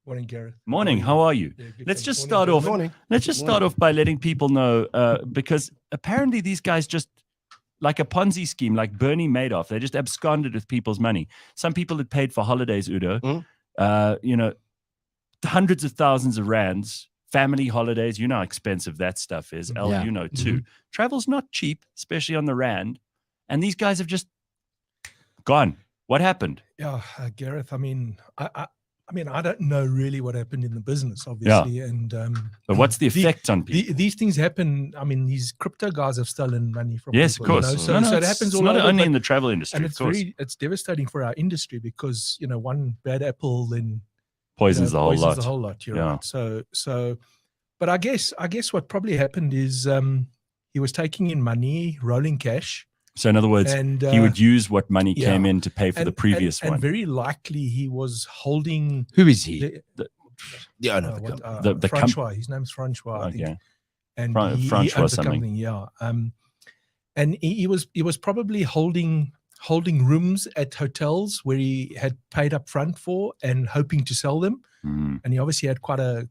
Morning, Gareth. Morning. How are you? Yeah, good, Let's thanks. just Morning, start off. gentlemen. Let's just start off by letting people know, because apparently these guys just like a Ponzi scheme, like Bernie Madoff. They just absconded with people's money. Some people had paid for holidays, Udo. Hundreds of thousands of rands, family holidays. You know how expensive that stuff is. Yeah. You know too. Travel's not cheap, especially on the rand. And these guys have just gone. What happened? Yeah, Gareth. I mean, I don't know really what happened in the business, obviously, and But what's the effect on people? these things happen. I mean, these crypto guys have stolen money from Yes, people, of course. So, No, so it it's happens all not over. only but- in the travel industry, and of it's course. it's devastating for our industry because one bad apple then Poisons the whole poisons lot. the whole lot. You're Yeah. right. So, but I guess what probably happened is he was taking in money, rolling cash, So in other words, and he would use what money yeah. came in to pay for the previous and one. very likely he was holding Who is he? The owner of the company. The Francois. His name's Francois, I think. Okay. And Francois owns the something. company, yeah. And he was probably holding rooms at hotels where he had paid up front for and hoping to sell them. Mhm. And he obviously had quite a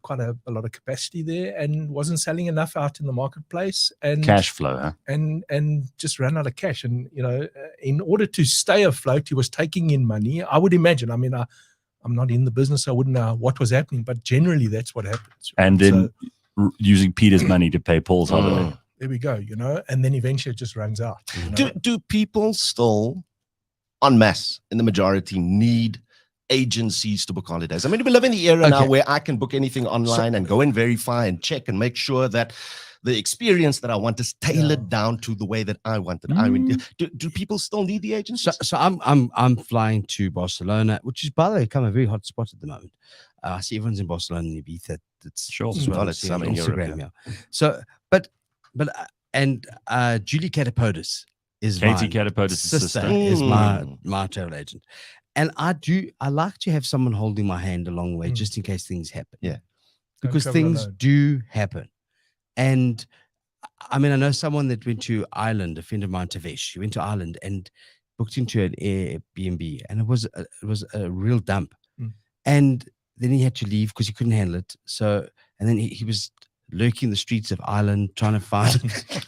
lot of capacity there and wasn't selling enough out in the marketplace and Cash flow, huh? and just ran out of cash. And in order to stay afloat, he was taking in money. I would imagine. I mean, I'm not in the business. I wouldn't know what was happening, but generally that's what happens. And then using Peter's money to pay Paul's holiday. There we go. And then eventually it just runs out. Do people still, en masse, in the majority, need agencies to book holidays? I mean, we live in the era now Okay. where I can book anything online and go and verify and check and make sure that the experience that I want is tailored down to the way that I want it. Do people still need the agencies? So I'm flying to Barcelona, which is, by the way, become a very hot spot at the moment. I see everyone's in Barcelona and Ibiza. It's Sure. as well. Well, I it's see summer on in Europe, Instagram, yeah. So, but Julie Catapodis is Katie my Catapodis' sister sister. is my travel agent, and I like to have someone holding my hand along the way just in case things happen. Yeah. Because travel things alone. do happen. And I mean, I know someone that went to Ireland, a friend of mine, Tavesh. He went to Ireland and booked into an Airbnb, and it was a real dump. And then he had to leave because he couldn't handle it. So, and then he was lurking the streets of Ireland trying to find.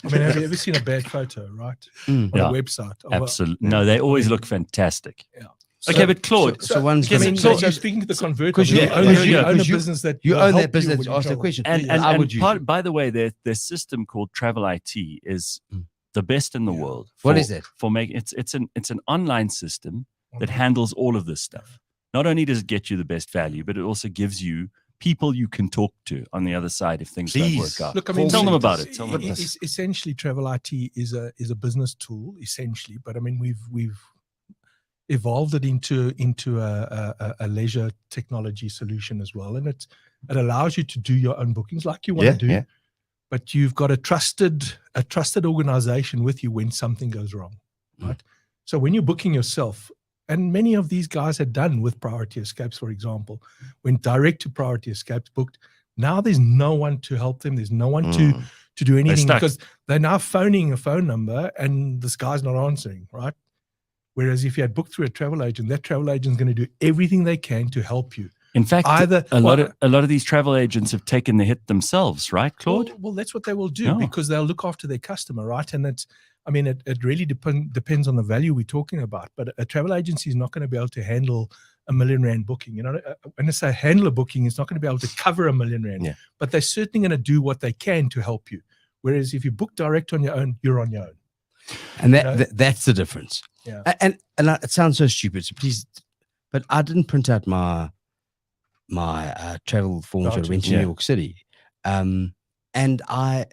I mean, have you ever seen a bad photo, right? Mm. On Yeah. a website? of a- Absolutely. No, they always look fantastic. Yeah. Okay, but Claude, So one's Kevin, I mean, so- so you're speaking to the converter. Because You you- own yeah, a- yeah, you own a 'cause you- business that you will own help that business. when you Ask the travel. question. and How would you? by the way, their system called Travel IT is the best in the world. What is it? For making it's an online system that handles all of this stuff. Not only does it get you the best value, but it also gives you people you can talk to on the other side if things don't work out. Look, I mean, tell them we- about it. Tell them about it. Essentially, travel IT is a business tool, essentially. But I mean, we've evolved it into a leisure technology solution as well, and it allows you to do your own bookings like you want to do. Yeah. But you've got a trusted organization with you when something goes wrong, right? So when you're booking yourself, and many of these guys had done with Priority Escapes, for example, went direct to Priority Escapes, booked. Now there's no one to help them. There's no one to do anything stuck. because they're now phoning a phone number and this guy's not answering, right? Whereas if you had booked through a travel agent, that travel agent is going to do everything they can to help you. In fact, Either- a lot of these travel agents have taken the hit themselves, right, Claude? Well, that's what they will do Yeah. because they'll look after their customer, right? And it really depends on the value we're talking about. But a travel agency is not going to be able to handle R1 million booking. When I say handle a booking, it's not going to be able to cover R1 million. Yeah. But they're certainly going to do what they can to help you. Whereas if you book direct on your own, you're on your own. And You know? that's the difference. Yeah. And it sounds so stupid. So please, but I didn't print out my travel forms when I went to Yeah. New York City, and I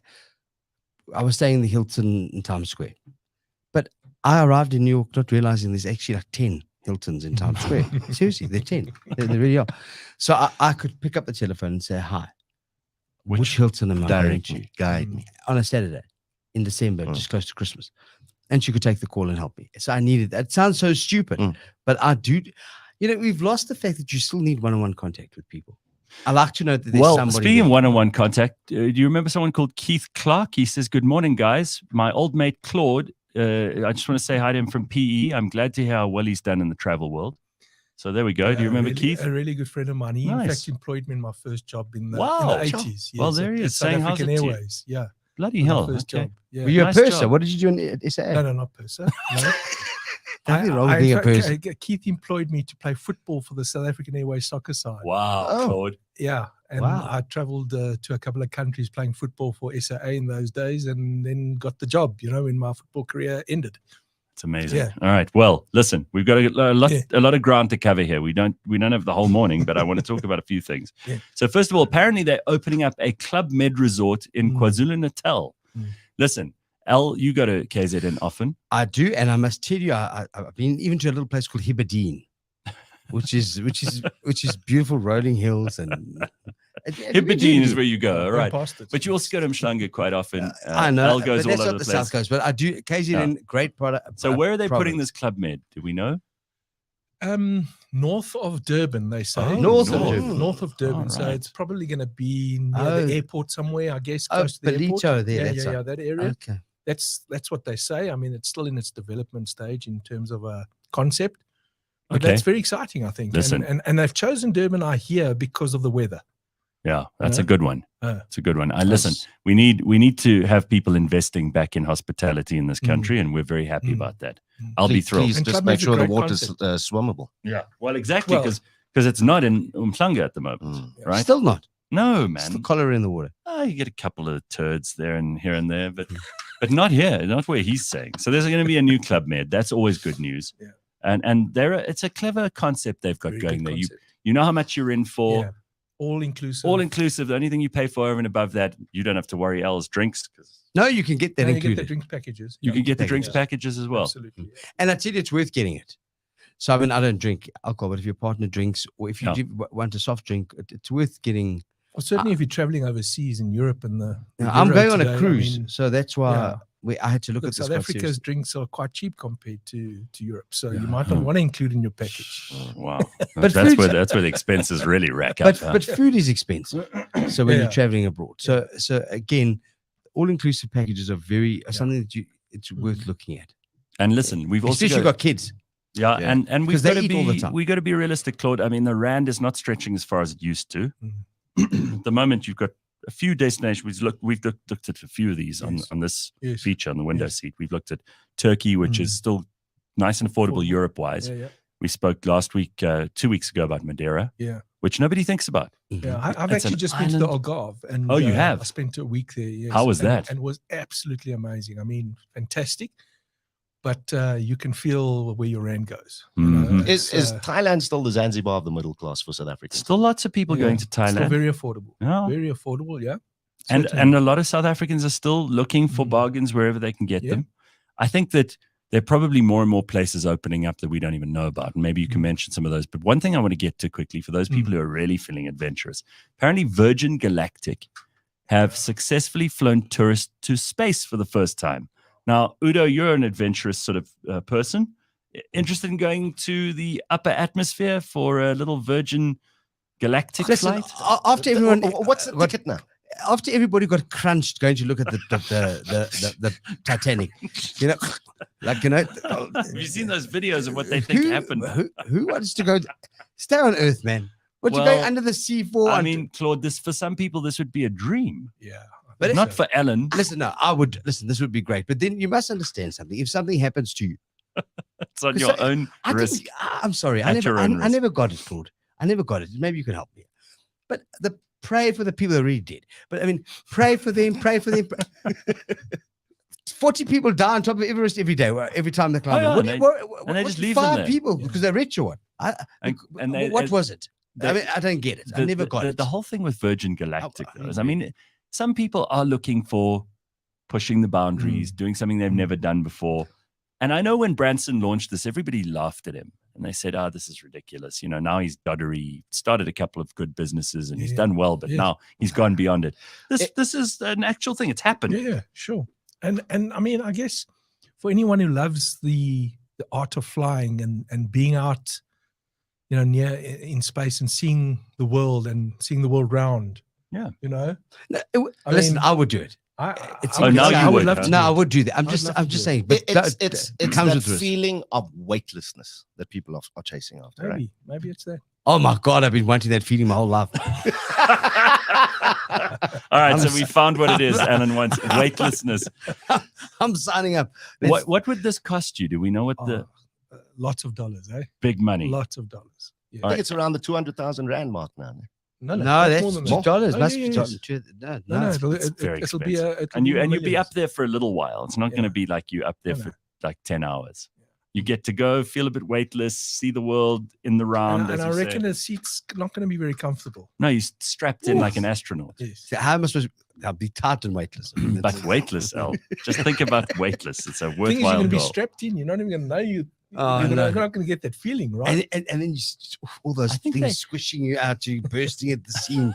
was staying in the Hilton in Times Square, but I arrived in New York not realizing there's actually like 10 Hiltons in Times Square. Seriously, they're 10. They really are. So I could pick up the telephone and say, "Hi, which Hilton am I going Direct to me, guide me. on a Saturday?" in December, just close to Christmas. And she could take the call and help me. So I needed that. It sounds so stupid, but I do. You know, we've lost the fact that you still need one-on-one contact with people. I like to know that there's somebody. Speaking there. of one-on-one contact, do you remember someone called Keith Clark? He says, "Good morning, guys. My old mate Claude. I just want to say hi to him from PE. I'm glad to hear how well he's done in the travel world." So there we go. Do you remember Keith? A really good friend of mine. He in fact employed me in my first job in the 80s. Yes, well, there he is. South African Airways. Yeah. Bloody hell. First job. Yeah. Were you Nice a purser? job. What did you do in SA? No, not purser. No. Nothing wrong with being a purser. Keith employed me to play football for the South African Airways soccer side. Wow, Claude. Yeah. And I traveled to a couple of countries playing football for SAA in those days and then got the job, you know, when my football career ended. It's amazing. Yeah. All right. Well, listen, we've got a lot of ground to cover here. We don't have the whole morning, but I want to talk about a few things. Yeah. So first of all, apparently they're opening up a Club Med resort in KwaZulu-Natal. Listen, Al, you go to KZN often. I do, and I must tell you, I've been even to a little place called Hibberdine, which is beautiful rolling hills and. Hibberdine is where you go, all right? It. But you also go to Mhlanga quite often. I know, Al goes but that's all over not the the place. South Coast. But I do KZN, great product. So where are they putting this Club Med? Do we know? North of Durban, they say. Oh, north of Durban. Oh, So right. it's probably going to be near the airport somewhere, I guess, close to the Belito airport. there. Yeah, that area. Okay. That's what they say. I mean, it's still in its development stage in terms of a concept. But Okay. that's very exciting, I think. Listen. And they've chosen Durban, I hear, because of the weather. Yeah, that's Yeah. a good one. It's a good one. Listen, Yes. we need to have people investing back in hospitality in this country, and we're very happy about that. I'll be thrilled. Please And just Club make Med's a sure the great water's concept. swimmable. Yeah, well, exactly, Well- because it's not in Mhlanga at the moment, right? Still not. No, Still man. cholera in the water. Oh, you get a couple of turds there and here and there, but not here, not where he's saying. So there's going to be a new Club Med. That's always good news. Yeah. And it's a clever concept they've got Very going good there. concept. You know how much you're in for. Yeah. All inclusive. All inclusive. The only thing you pay for over and above that, you don't have to worry. Al's drinks, because No, you can get that No, you get the included. drinks packages. you Yeah. can get the drinks Yeah. packages as well. Absolutely. Yeah. And I tell you, it's worth getting it. So I mean, I don't drink alcohol, but if your partner drinks, or if you Yeah. do want a soft drink, it's worth getting. Well, certainly if you're traveling overseas in Europe and the I'm Euro going on today, a I cruise, mean, so that's why yeah. I had to look look, at this. South quite Africa's seriously. drinks are quite cheap compared to Europe, so you might not want to include in your package. Wow. But that's food's- where the expenses really rack up. But food is expensive. So when Yeah. you're traveling abroad, so again, all inclusive packages are something that it's worth looking at. And listen, we've also Especially got kids. Yeah, Yeah. and we've 'Cause they got to eat all the be time. we got to be realistic, Claude. I mean, the rand is not stretching as far as it used to. At the moment, you've got a few destinations. We've looked at a few of these Yes. on this Yes. feature on the window Yes. seat. We've looked at Turkey, which is still nice and affordable Affordable. Europe-wise. Yeah, yeah. We spoke last week, 2 weeks ago, about Madeira, Yeah. which nobody thinks about. Yeah, I've It's actually an just been to the island. Algarve, and Oh, you have? I spent a week there. Yes, How was that? And it was absolutely amazing. I mean, fantastic. But you can feel where your rand goes. You know, Mhm. it's, Is Thailand still the Zanzibar of the middle class for South Africa? Still lots of people yeah, going to still Thailand. very affordable. Yeah. Very affordable. Yeah. and Certainly. a lot of South Africans are still looking for Mm. bargains wherever they can get Yeah. them. I think that there are probably more and more places opening up that we don't even know about. And maybe you can mention some of those. But one thing I want to get to quickly for those people who are really feeling adventurous, apparently Virgin Galactic have successfully flown tourists to space for the first time. Now, Udo, you're an adventurous sort of person. Interested in going to the upper atmosphere for a little Virgin Galactic Listen, flight? after everyone, What's the ticket now? after everybody got crunched going to look at the Titanic, you know, like, you know, Have you seen those videos of what they think happened? Who wants to go? Stay on Earth, man. What you Well, going under the sea for? I mean, Claude, this for some people this would be a dream, Yeah. But not for Ellen. listen, no, I would listen. This would be great, but then you must understand something. If something happens to you, It's on 'Cause your own I risk. think, I'm sorry, I At never, your own I risk. never got it, Claude. I never got it. Maybe you can help me. But pray for the people that really did. But I mean, pray for them. Pray for them. 40 people die on top of Everest every day, every time they climb. yeah, What- and what- they what's just leave them 5 there. people Yeah. because they're rich or what? And they- What was it? I the- mean, I don't get it. I never got it. The whole thing with Virgin Galactic, I though, is, I mean, some people are looking for pushing the boundaries, doing something they've never done before. And I know when Branson launched this, everybody laughed at him. And they said, this is ridiculous. You know, now he's doddery. He started a couple of good businesses and he's Yeah. done well, but Yes. now he's gone beyond it. This is an actual thing. It's happened. Yeah, sure. And I mean, I guess for anyone who loves the art of flying and being out, you know, near in space and seeing the world round. Yeah. You know. Listen, mean, I would do it. now you I would would, love huh? to. No, do I it. would do that. I'm I'd just love to do saying. it. But It's comes that with risk. feeling of weightlessness that people are chasing after, right? Maybe it's that. Oh my God, I've been wanting that feeling my whole life. All right, so we found what it is. Alan wants weightlessness. I'm signing up. What would this cost you? Do we know what the Lots of dollars, eh? big money? Lots of dollars. Yeah. I think it's around the 200,000 Rand mark now. No, No, that's more that's than that. $2. Oh, Must yeah, be yeah, $2. No, it'll very be and you'll be millions. up there for a little while. It's not going to be like you up there No, for like 10 hours. You get to go, feel a bit weightless, see the world in the round. And as I you reckon say. the seat's not going to be very comfortable. No, you're strapped in like an astronaut. Yes. So how am I supposed to? I'll be tight and weightless. I mean, But that's- weightless, Al. Just think about weightless. It's a The thing is, you're worthwhile going to be goal. strapped in. You're not even going to know you. Oh, you're no. not going to get that feeling, right? and then you, all those I think things squishing you out, you bursting at the seams.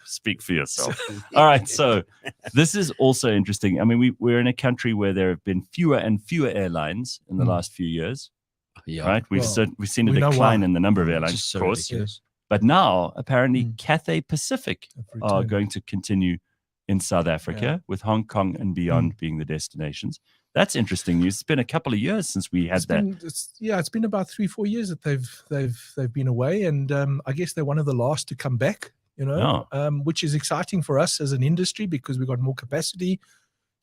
Speak for yourself. All right, so this is also interesting. I mean, we're in a country where there have been fewer and fewer airlines in the last few years, Yeah, right? We've Well, we've seen a we know decline why. in the number of it's airlines, just so of course. ridiculous. But now, apparently, Mm. Cathay Pacific Of are return. going to continue in South Africa, with Hong Kong and beyond being the destinations. That's interesting news. It's been a couple of years since we had that. It's been about 3-4 years that they've been away, and I guess they're one of the last to come back. You know, which is exciting for us as an industry because we've got more capacity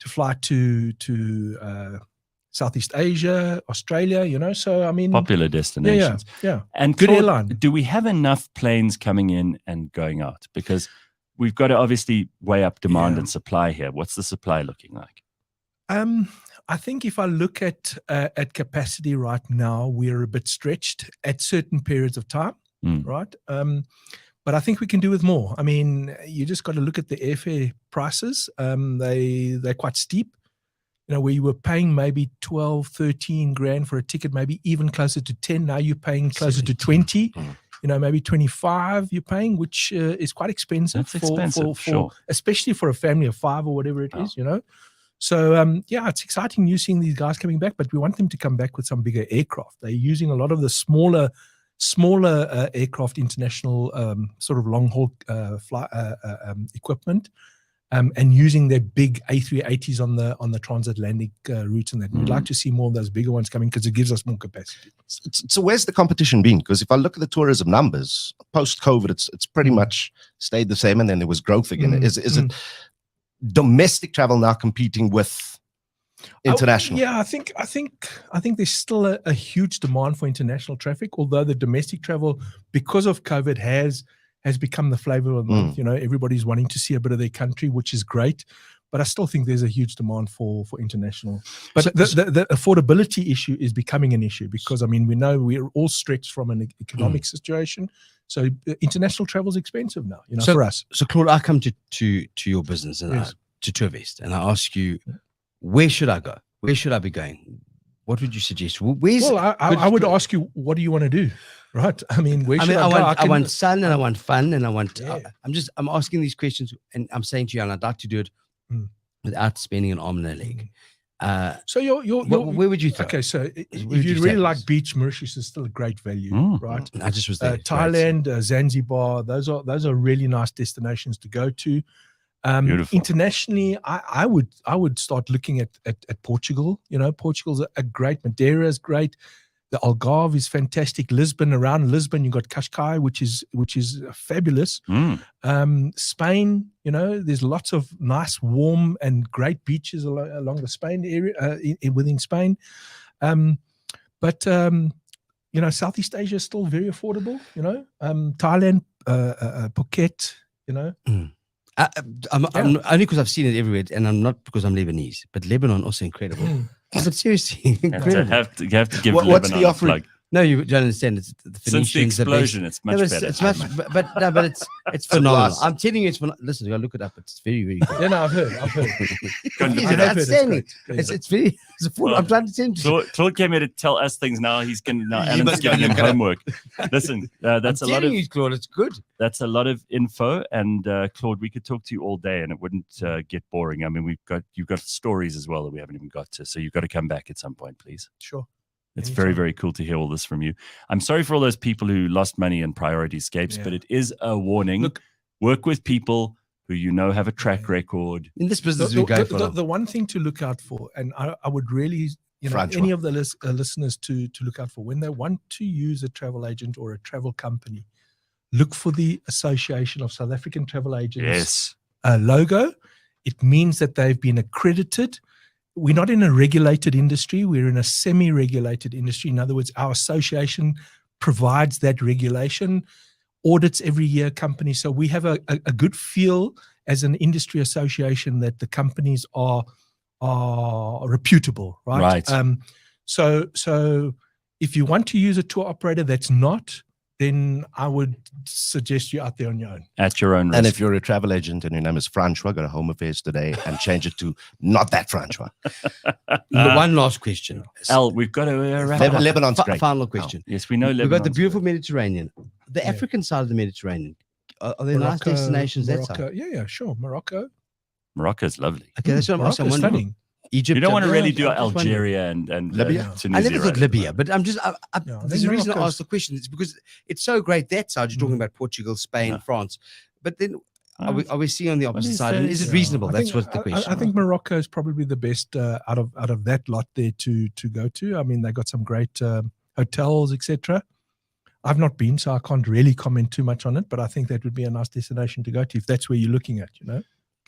to fly to Southeast Asia, Australia. You know, so I mean, Popular destinations. yeah. And Good Claude, airline. do we have enough planes coming in and going out? Because we've got to obviously weigh up demand Yeah. and supply here. What's the supply looking like? I think if I look at capacity right now, we're a bit stretched at certain periods of time, Mm. right? But I think we can do with more. I mean, you just got to look at the airfare prices. They're quite steep. You know, where you were paying maybe 12, 13 grand for a ticket, maybe even closer to 10. Now you're paying closer to 20. Mm. You know, maybe 25 you're paying, which is quite expensive. That's expensive, sure. Especially for a family of 5 or whatever it is, you know. So, yeah, it's exciting news seeing these guys coming back, but we want them to come back with some bigger aircraft. They're using a lot of the smaller aircraft, international sort of long-haul equipment, and using their big A380s on the transatlantic routes and that. We'd like to see more of those bigger ones coming because it gives us more capacity. So where's the competition been? Because if I look at the tourism numbers post-COVID, it's pretty much stayed the same, and then there was growth again. Is it domestic travel now competing with international? Yeah, I think there's still a huge demand for international traffic, although the domestic travel, because of COVID, has become the flavor of the month. You know, everybody's wanting to see a bit of their country, which is great. But I still think there's a huge demand for international. But the affordability issue is becoming an issue because, I mean, we know we're all stretched from an economic situation. So international travel is expensive now, you know, for us. So, Claude, I come to your business and Yes. to TourVest, and I ask you, where should I go? Where should I be going? What would you suggest? Well, I would ask you, what do you want to do? Right? I mean, where should I go? I want sun and I want fun and I want. Yeah. I'm asking these questions, and I'm saying to you, and I'd like to do it without spending an arm and a leg. So where would you throw? Okay, so if would you you really take like this? beach, Mauritius is still a great value, right? I just was there. Thailand, Zanzibar, those are really nice destinations to go to. Beautiful. Internationally, I would start looking at Portugal. You know, Portugal's a great. Madeira is great. The Algarve is fantastic. Lisbon, around Lisbon, you've got Cascais, which is fabulous. Spain, you know, there's lots of nice, warm, and great beaches along the Spain area within Spain. But you know, Southeast Asia is still very affordable. You know, Thailand, Phuket. You know. I'm only because I've seen it everywhere, and I'm not because I'm Lebanese, but Lebanon also incredible. But seriously, incredible. You have to give What's Lebanon the a offering? plug. No, you don't understand. It's the Since the Phoenicians, the best- explosion, it's much No, but better. It's much, but it's phenomenal. blast. I'm telling you, it's listen. You gotta look it up. It's very, very good. Yeah, no, I've heard. It's I've heard outstanding. great. It's very. I'm trying to tell you. Claude came here to tell us things. Now he's going. Now You Alan's must go giving him look it up. homework. Listen, that's I'm a lot telling of you, Claude. It's good. that's a lot of info. And Claude, we could talk to you all day, and it wouldn't get boring. I mean, you've got stories as well that we haven't even got to. So you've got to come back at some point, please. Sure. It's Anytime. very, very cool to hear all this from you. I'm sorry for all those people who lost money in priority escapes, but Yeah. it is a warning. Look- Work with people who you know have a track record. In this The, business, we go for the one thing to look out for, and I would really, Francois. any of the listeners to look out for when they want to use a travel agent or a travel company, look for the Association of South African Travel Agents Yes. logo. It means that they've been accredited. We're not in a regulated industry. We're in a semi-regulated industry. In other words, our association provides that regulation, audits every year companies. So we have a good feel as an industry association that the companies are reputable, right? Right. So if you want to use a tour operator that's not, then I would suggest you're out there on your own. At your own risk. And if you're a travel agent and your name is Francois, go to Home Affairs today and change it to not that Francois. one last question. Al, we've got to wrap up. Lebanon's great. Final question. Yes, we know We've got the Lebanon's beautiful Mediterranean, the Yeah. African side of the Mediterranean. Are there nice destinations that Morocco, side? yeah, sure. Morocco. Morocco's lovely. Okay, that's what I'm Morocco's asking. stunning. Egypt. You don't want to yeah, really do I'm just wondering. Algeria and Libya? Tunisia. I never thought right? Libya, but I'm just. Yeah, There's a then reason I Morocco's- asked the question. It's because it's so great that side. You're talking about Portugal, Spain, Yeah. France, but then Oh, are we seeing on the opposite is side? And that? is it Yeah. reasonable? I That's think- what the question. I think Morocco is probably the best out of that lot there to go to. I mean, they got some great hotels, etc. I've not been, so I can't really comment too much on it. But I think that would be a nice destination to go to if that's where you're looking at.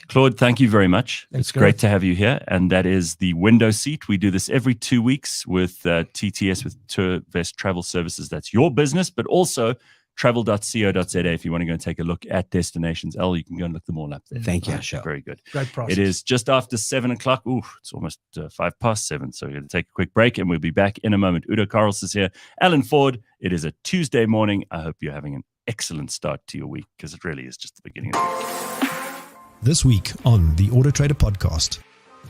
Claude, thank you very much. Thanks, It's great Gareth. to have you here. And that is the window seat. We do this every 2 weeks with TTS, with TourVest Travel Services. That's your business, but also travel.co.za. If you want to go and take a look at destinations, L, you can go and look them all up there. Thank you, Right, Ashok. very good. Great price. It is just after 7 o'clock. Ooh, it's almost 7:05. So we're going to take a quick break and we'll be back in a moment. Udo Carelse is here. Alan Ford. It is a Tuesday morning. I hope you're having an excellent start to your week because it really is just the beginning of the week. This week on the Auto Trader podcast.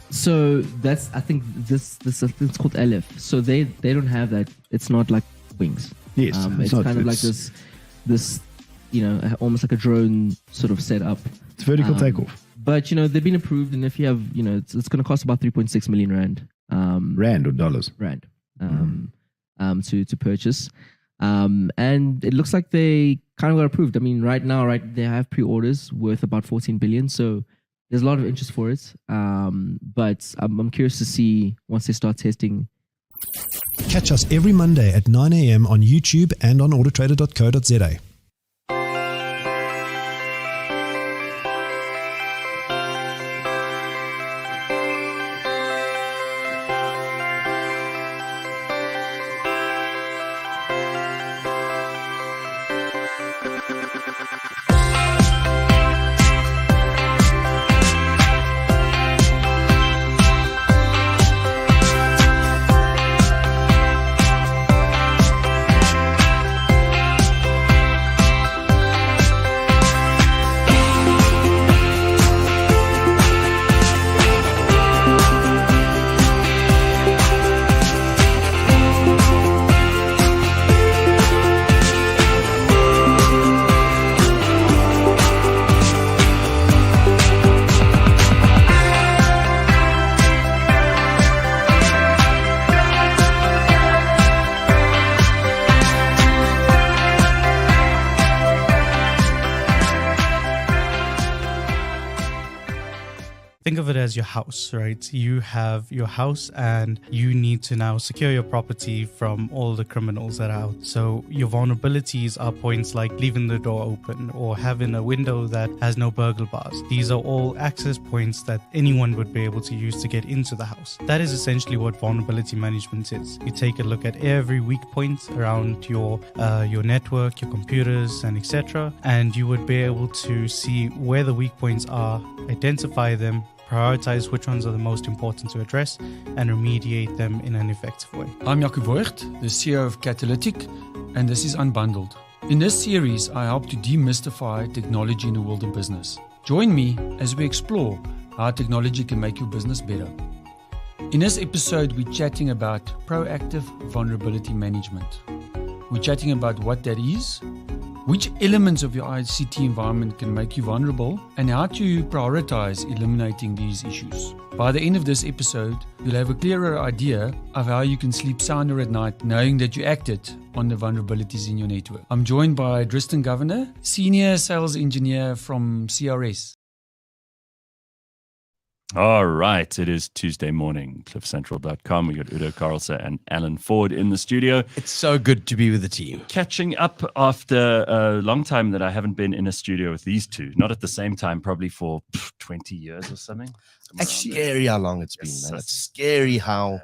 So that's, I think this it's called LF. So they don't have that. It's not like wings. Yes, It's kind of like this almost like a drone sort of setup. It's vertical Um, takeoff. But they've been approved, and if you have, it's going to cost about 3.6 million rand. Rand or dollars? Rand. To purchase. And it looks like they kind of got approved. I mean, right now, they have pre-orders worth about 14 billion. So there's a lot of interest for it. But I'm curious to see once they start testing. Catch us every Monday at 9 a.m. on YouTube and on autotrader.co.za. Think of it as your house, right? You have your house and you need to now secure your property from all the criminals that are out. So your vulnerabilities are points like leaving the door open or having a window that has no burglar bars. These are all access points that anyone would be able to use to get into the house. That is essentially what vulnerability management is. You take a look at every weak point around your network, your computers, and etc. And you would be able to see where the weak points are, identify them, prioritize which ones are the most important to address, and remediate them in an effective way. I'm Jaco Voigt, the CEO of Catalytic, and this is Unbundled. In this series, I help to demystify technology in the world of business. Join me as we explore how technology can make your business better. In this episode, we're chatting about proactive vulnerability management. We're chatting about what that is, which elements of your ICT environment can make you vulnerable, and how to prioritize eliminating these issues. By the end of this episode, you'll have a clearer idea of how you can sleep sounder at night knowing that you acted on the vulnerabilities in your network. I'm joined by Tristan Governor, Senior Sales Engineer from CRS. All right, it is Tuesday morning, cliffcentral.com. We got Udo Carelse and Alan Ford in the studio. It's so good to be with the team. Catching up after a long time that I haven't been in a studio with these two. Not at the same time, probably for 20 years or something. It's scary how long it's been, man. It's scary how.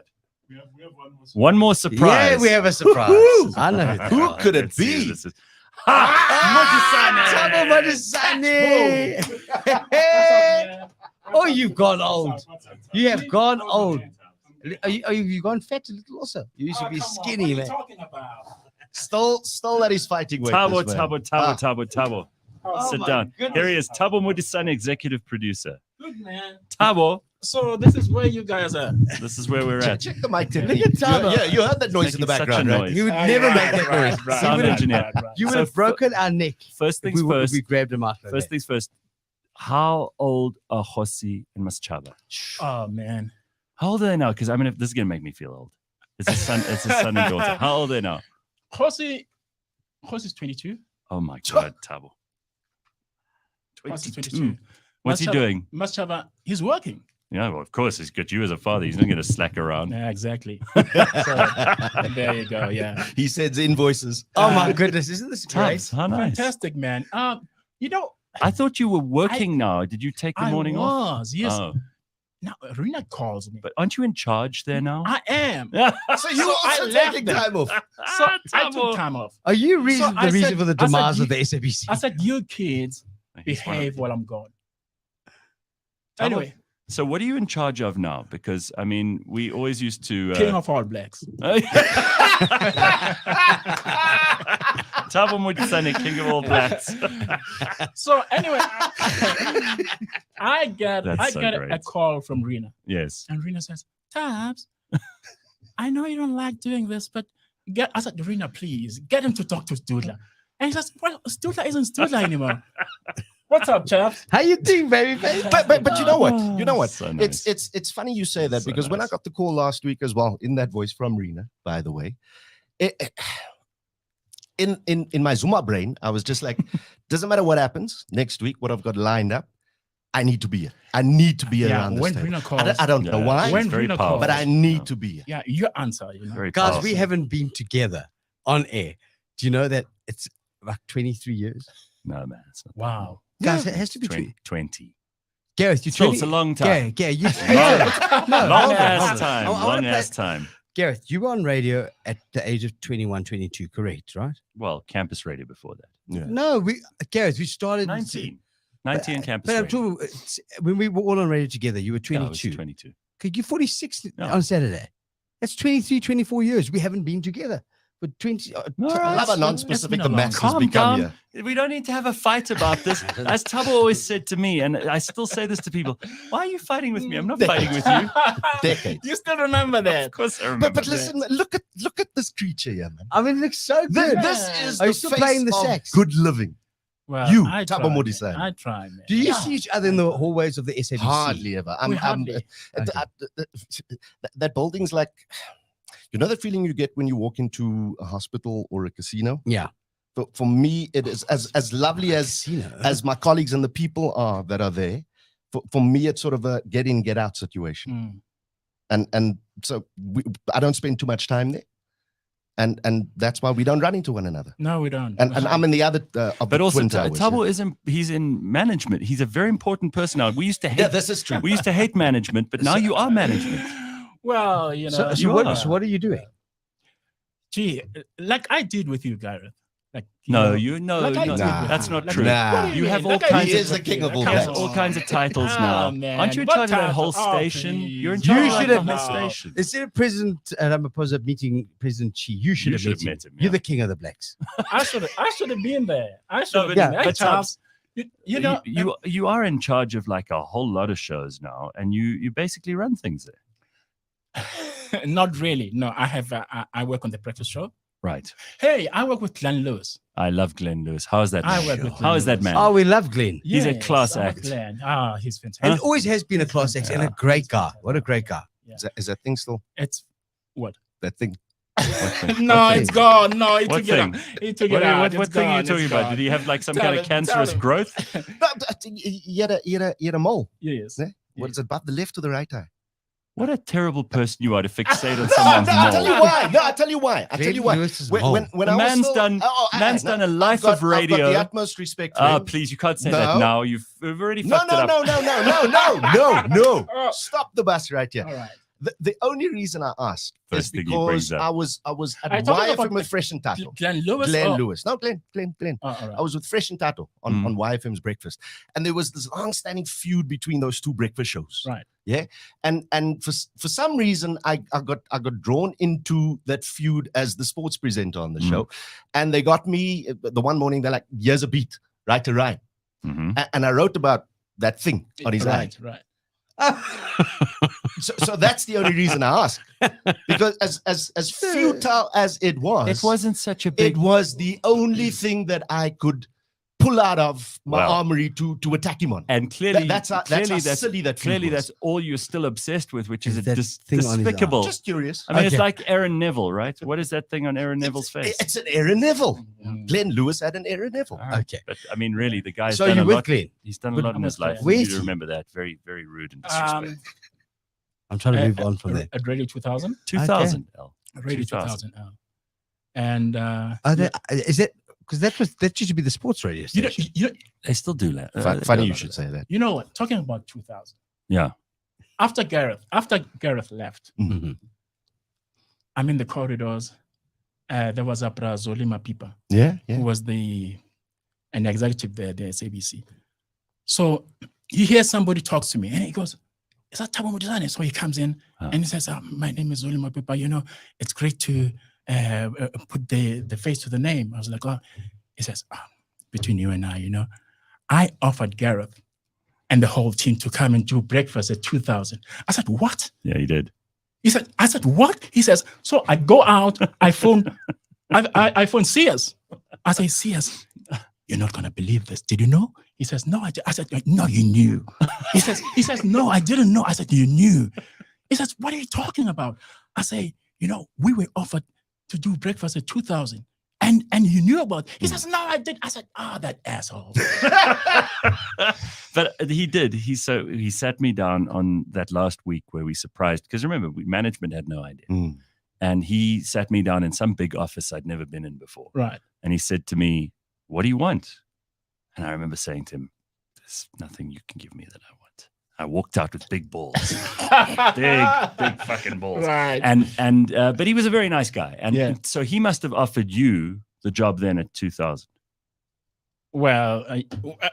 One more surprise. Yeah, we have a surprise. I know Who could it Let's see, be? this is- Thabo Modisane. Oh, you've gone old. You have gone old. You've gone fat a little also. You used to be skinny, man. Still that he's fighting weight. Tabo, this man. Tabo. Oh Sit my down. goodness. Here he is, Thabo Modisane, executive producer. Good man. Thabo, So this is where you guys are. this is where we're at. Check the mic. Look at Thabo. Yeah, you heard that noise in the Making such a background, right? noise. You would never make that noise. Sound engineer. You would So have broken our neck. First if things we, first. we grabbed him out. Like First that. things first. How old are Hosi and Maschaba? Oh man. How old are they now? Because I mean, this is gonna make me feel old. It's a son. It's a son and daughter. How old are they now? Hosi is 22. Oh my God, Thabo. Hosi is 22. 22. What's he Maschaba- doing? Maschaba, he's working. Yeah, well, of course, he's got you as a father. He's not going to slack around. Yeah, exactly. So, there you go. Yeah. He sends invoices. Oh my goodness, isn't this great? Tubbs, how nice. Fantastic, man. You know, I thought you were working now. Did you take the I morning off? was. Yes. Oh, Now Rina calls me. but aren't you in charge there now? I am. So you So I also left taking them. time off. So I Thabo. took time off. Are you So the I reason said- for the I said demise you- of the SABC? I said, you kids He's one of behave them. while I'm gone. Thabo, Anyway, So what are you in charge of now? Because, I mean, we always used to... King of All Blacks. Thabo Modisane, King of All Blacks. So anyway, I got That's so a great. call from Rina. Yes. And Rina says, Tabs, I know you don't like doing this, but I said, Rina, please get him to talk to Studla. And he says, well, Studla isn't Studla anymore. What's up, chaps? How you doing, baby? But you know what? You know what? So nice. It's funny you say that So because when I nice. got the call last week as well, in that voice from Rina, by the way, in my Zuma brain, I was just like, doesn't matter what happens next week, what I've got lined up, I need to be here. I need to be around this when table. Rina calls, I don't know Yeah, why, when it's very Rina powerful. calls, but I need to be here. yeah, you answer, you know. Very Guys, powerful. we haven't been together on air. Do you know that it's like 23 years? No, man. It's not Wow. Guys, it has to be 20. 20. Gareth, you're Still, 20. it's a long time. Gareth, you Long hold on, ass hold on. time. I wanna Long play- ass time. Gareth, you were on radio at the age of 21, 22, correct, right? Well, campus radio before that. Yeah. No, Gareth, we started 19. 19 campus But I'm radio. talking when we were all on radio together, you were Yeah, I was 22. 22. Okay, you're 46 Yeah. on Saturday. That's 23, 24 years. We haven't been together for 20. No, I love a it's non-specific been a the long max has Calm become down. here. We don't need to have a fight about this. As Thabo always said to me, and I still say this to people, why are you fighting with me? I'm not fighting with you. Decades. You still remember Of that? course I remember. But listen, look at this creature here, man. I mean, it looks so good. This is Are you the still face playing the of sax? good living. Well, You, I Thabo try, man. Modisane. I try, man. Do you see each other in the hallways of the SABC? Hardly ever. Hardly. That building's like, you know, that feeling you get when you walk into a hospital or a casino. Yeah. For me, it is as lovely Casino. as my colleagues and the people are that are there. For me, it's sort of a get in, get out situation. And so I don't spend too much time there. And that's why we don't run into one another. No, we don't. And I'm in the other of But the also, Twin Towers, Thabo isn't. He's in management. He's a very important person now. We used to hate. yeah, this is true. We used to hate management, but now you are management. Well, you know. So, you are. what are you doing? Gee, like I did with you, Gareth. Like, No, like I do. that's not Like, true. Nah. what do You mean? have all Like I kinds do. He is the king of all You have that. all kinds of titles Oh, now. man. Aren't you in What charge of that title? whole Oh, station? You're in please. charge You of like should the have- whole No. station. Instead of President Ramaphosa meeting President Xi, you should have met him. yeah. You're the king of the blacks. I should have been there. I should have but- been there. but Charles, you know, you are in charge of like a whole lot of shows now, and you basically run things there. not really. No, I have. I work on the breakfast show. Right. Hey, I work with Glenn Lewis. I love Glenn Lewis. How is that I man? work with How is that Glenn man? Oh, we love Glenn. He's a Yes, class I work act. with Glenn. Ah, he's And fantastic. always has been a class act and a great guy. What a great guy. Is that thing still? It's what? That thing. No, it's gone. No, he What took it out. thing? He took What, it out. what It's thing are you gone, talking it's about? gone. Did he have like some Tell kind of him, tell cancerous him. growth? No, you had a mole. Yes. Yeah? What is it, above the left or the right eye? What a terrible person you are to fixate on No, someone's I'll tell you mole. why. No, I'll tell you why. I'll tell you why. Lewis's When, mole. when The I was man's still- done- man's done a life of I've got radio. the utmost respect for Ah, him. please, you can't say that No. now. You've already No, fucked no, it up. no. Oh. Stop the bus right here. All right. The only reason I asked First is thing he brings because up. I was Are at you talking YFM about with Fresh and Tato. Glenn Lewis. Glenn Oh, Lewis. No, Glenn. Oh, all right. I was with Fresh and Tato on YFM's Breakfast. And there was this long-standing feud between those two breakfast shows. Right. Yeah. And for some reason I got drawn into that feud as the sports presenter on the show. And they got me the one morning, they're like, here's a beat, right to rhyme. Mhm. And I wrote about that thing on his eye. Right. So that's the only reason I asked. Because as futile as it was, It wasn't such a big. it was the only thing that I could pull out of my Wow. armory to attack him on. And clearly, That's how silly that feud clearly was. that's all you're still obsessed with, which is Is a that thing on his eye. despicable. Just curious. I mean, it's Okay. like Aaron Neville, right? What is that thing on Aaron Neville's face? It's an Aaron Neville. Mm. Glenn Lewis had an Aaron Neville. All right. Okay. But I mean, really, the guy's So done you're a with lot. Glenn? He's done a But lot in I'm his with life. Glenn. Where You is need to he? remember that. Very, very rude and disrespectful. I'm trying to move on from there. At Radio 2000. 2000. L. Radio 2000. 2000. And Is it because that used to be the sports radio you know, station? They still do that. Funny you should say that. you know what? Talking about 2000. Yeah. After Gareth left, Mhm. I'm in the corridors. There was a Zolima Pipa, Yeah, who was an executive there, the SABC. So you hear somebody talks to me, and he goes, "Is that Thabo Modisane?" So he comes in and he says, "My name is Zolima Pipa. You know, it's great to put the face to the name." I was like, "Oh," he says, "Between you and I, you know, I offered Gareth and the whole team to come and do breakfast at 2000." I said, "What?" Yeah, he did. I said, "What?" He says, "So I go out, I phone Sears." I say, "Sears, you're not gonna believe this. Did you know?" He says, "No, I said, "No, you knew." He says, "No, I didn't know." I said, "You knew." He says, "What are you talking about?" I say, "You know, we were offered to do breakfast at 2000. And you knew about it." He says, "No, I did." I said, that asshole." But he did. He sat me down on that last week where we surprised, because remember, management had no idea. And he sat me down in some big office I'd never been in before. Right. And he said to me, "What do you want?" And I remember saying to him, "There's nothing you can give me that I want." I walked out with big balls, big fucking balls. Right. And but he was a very nice guy, and Yeah. so he must have offered you the job then at 2000. Well,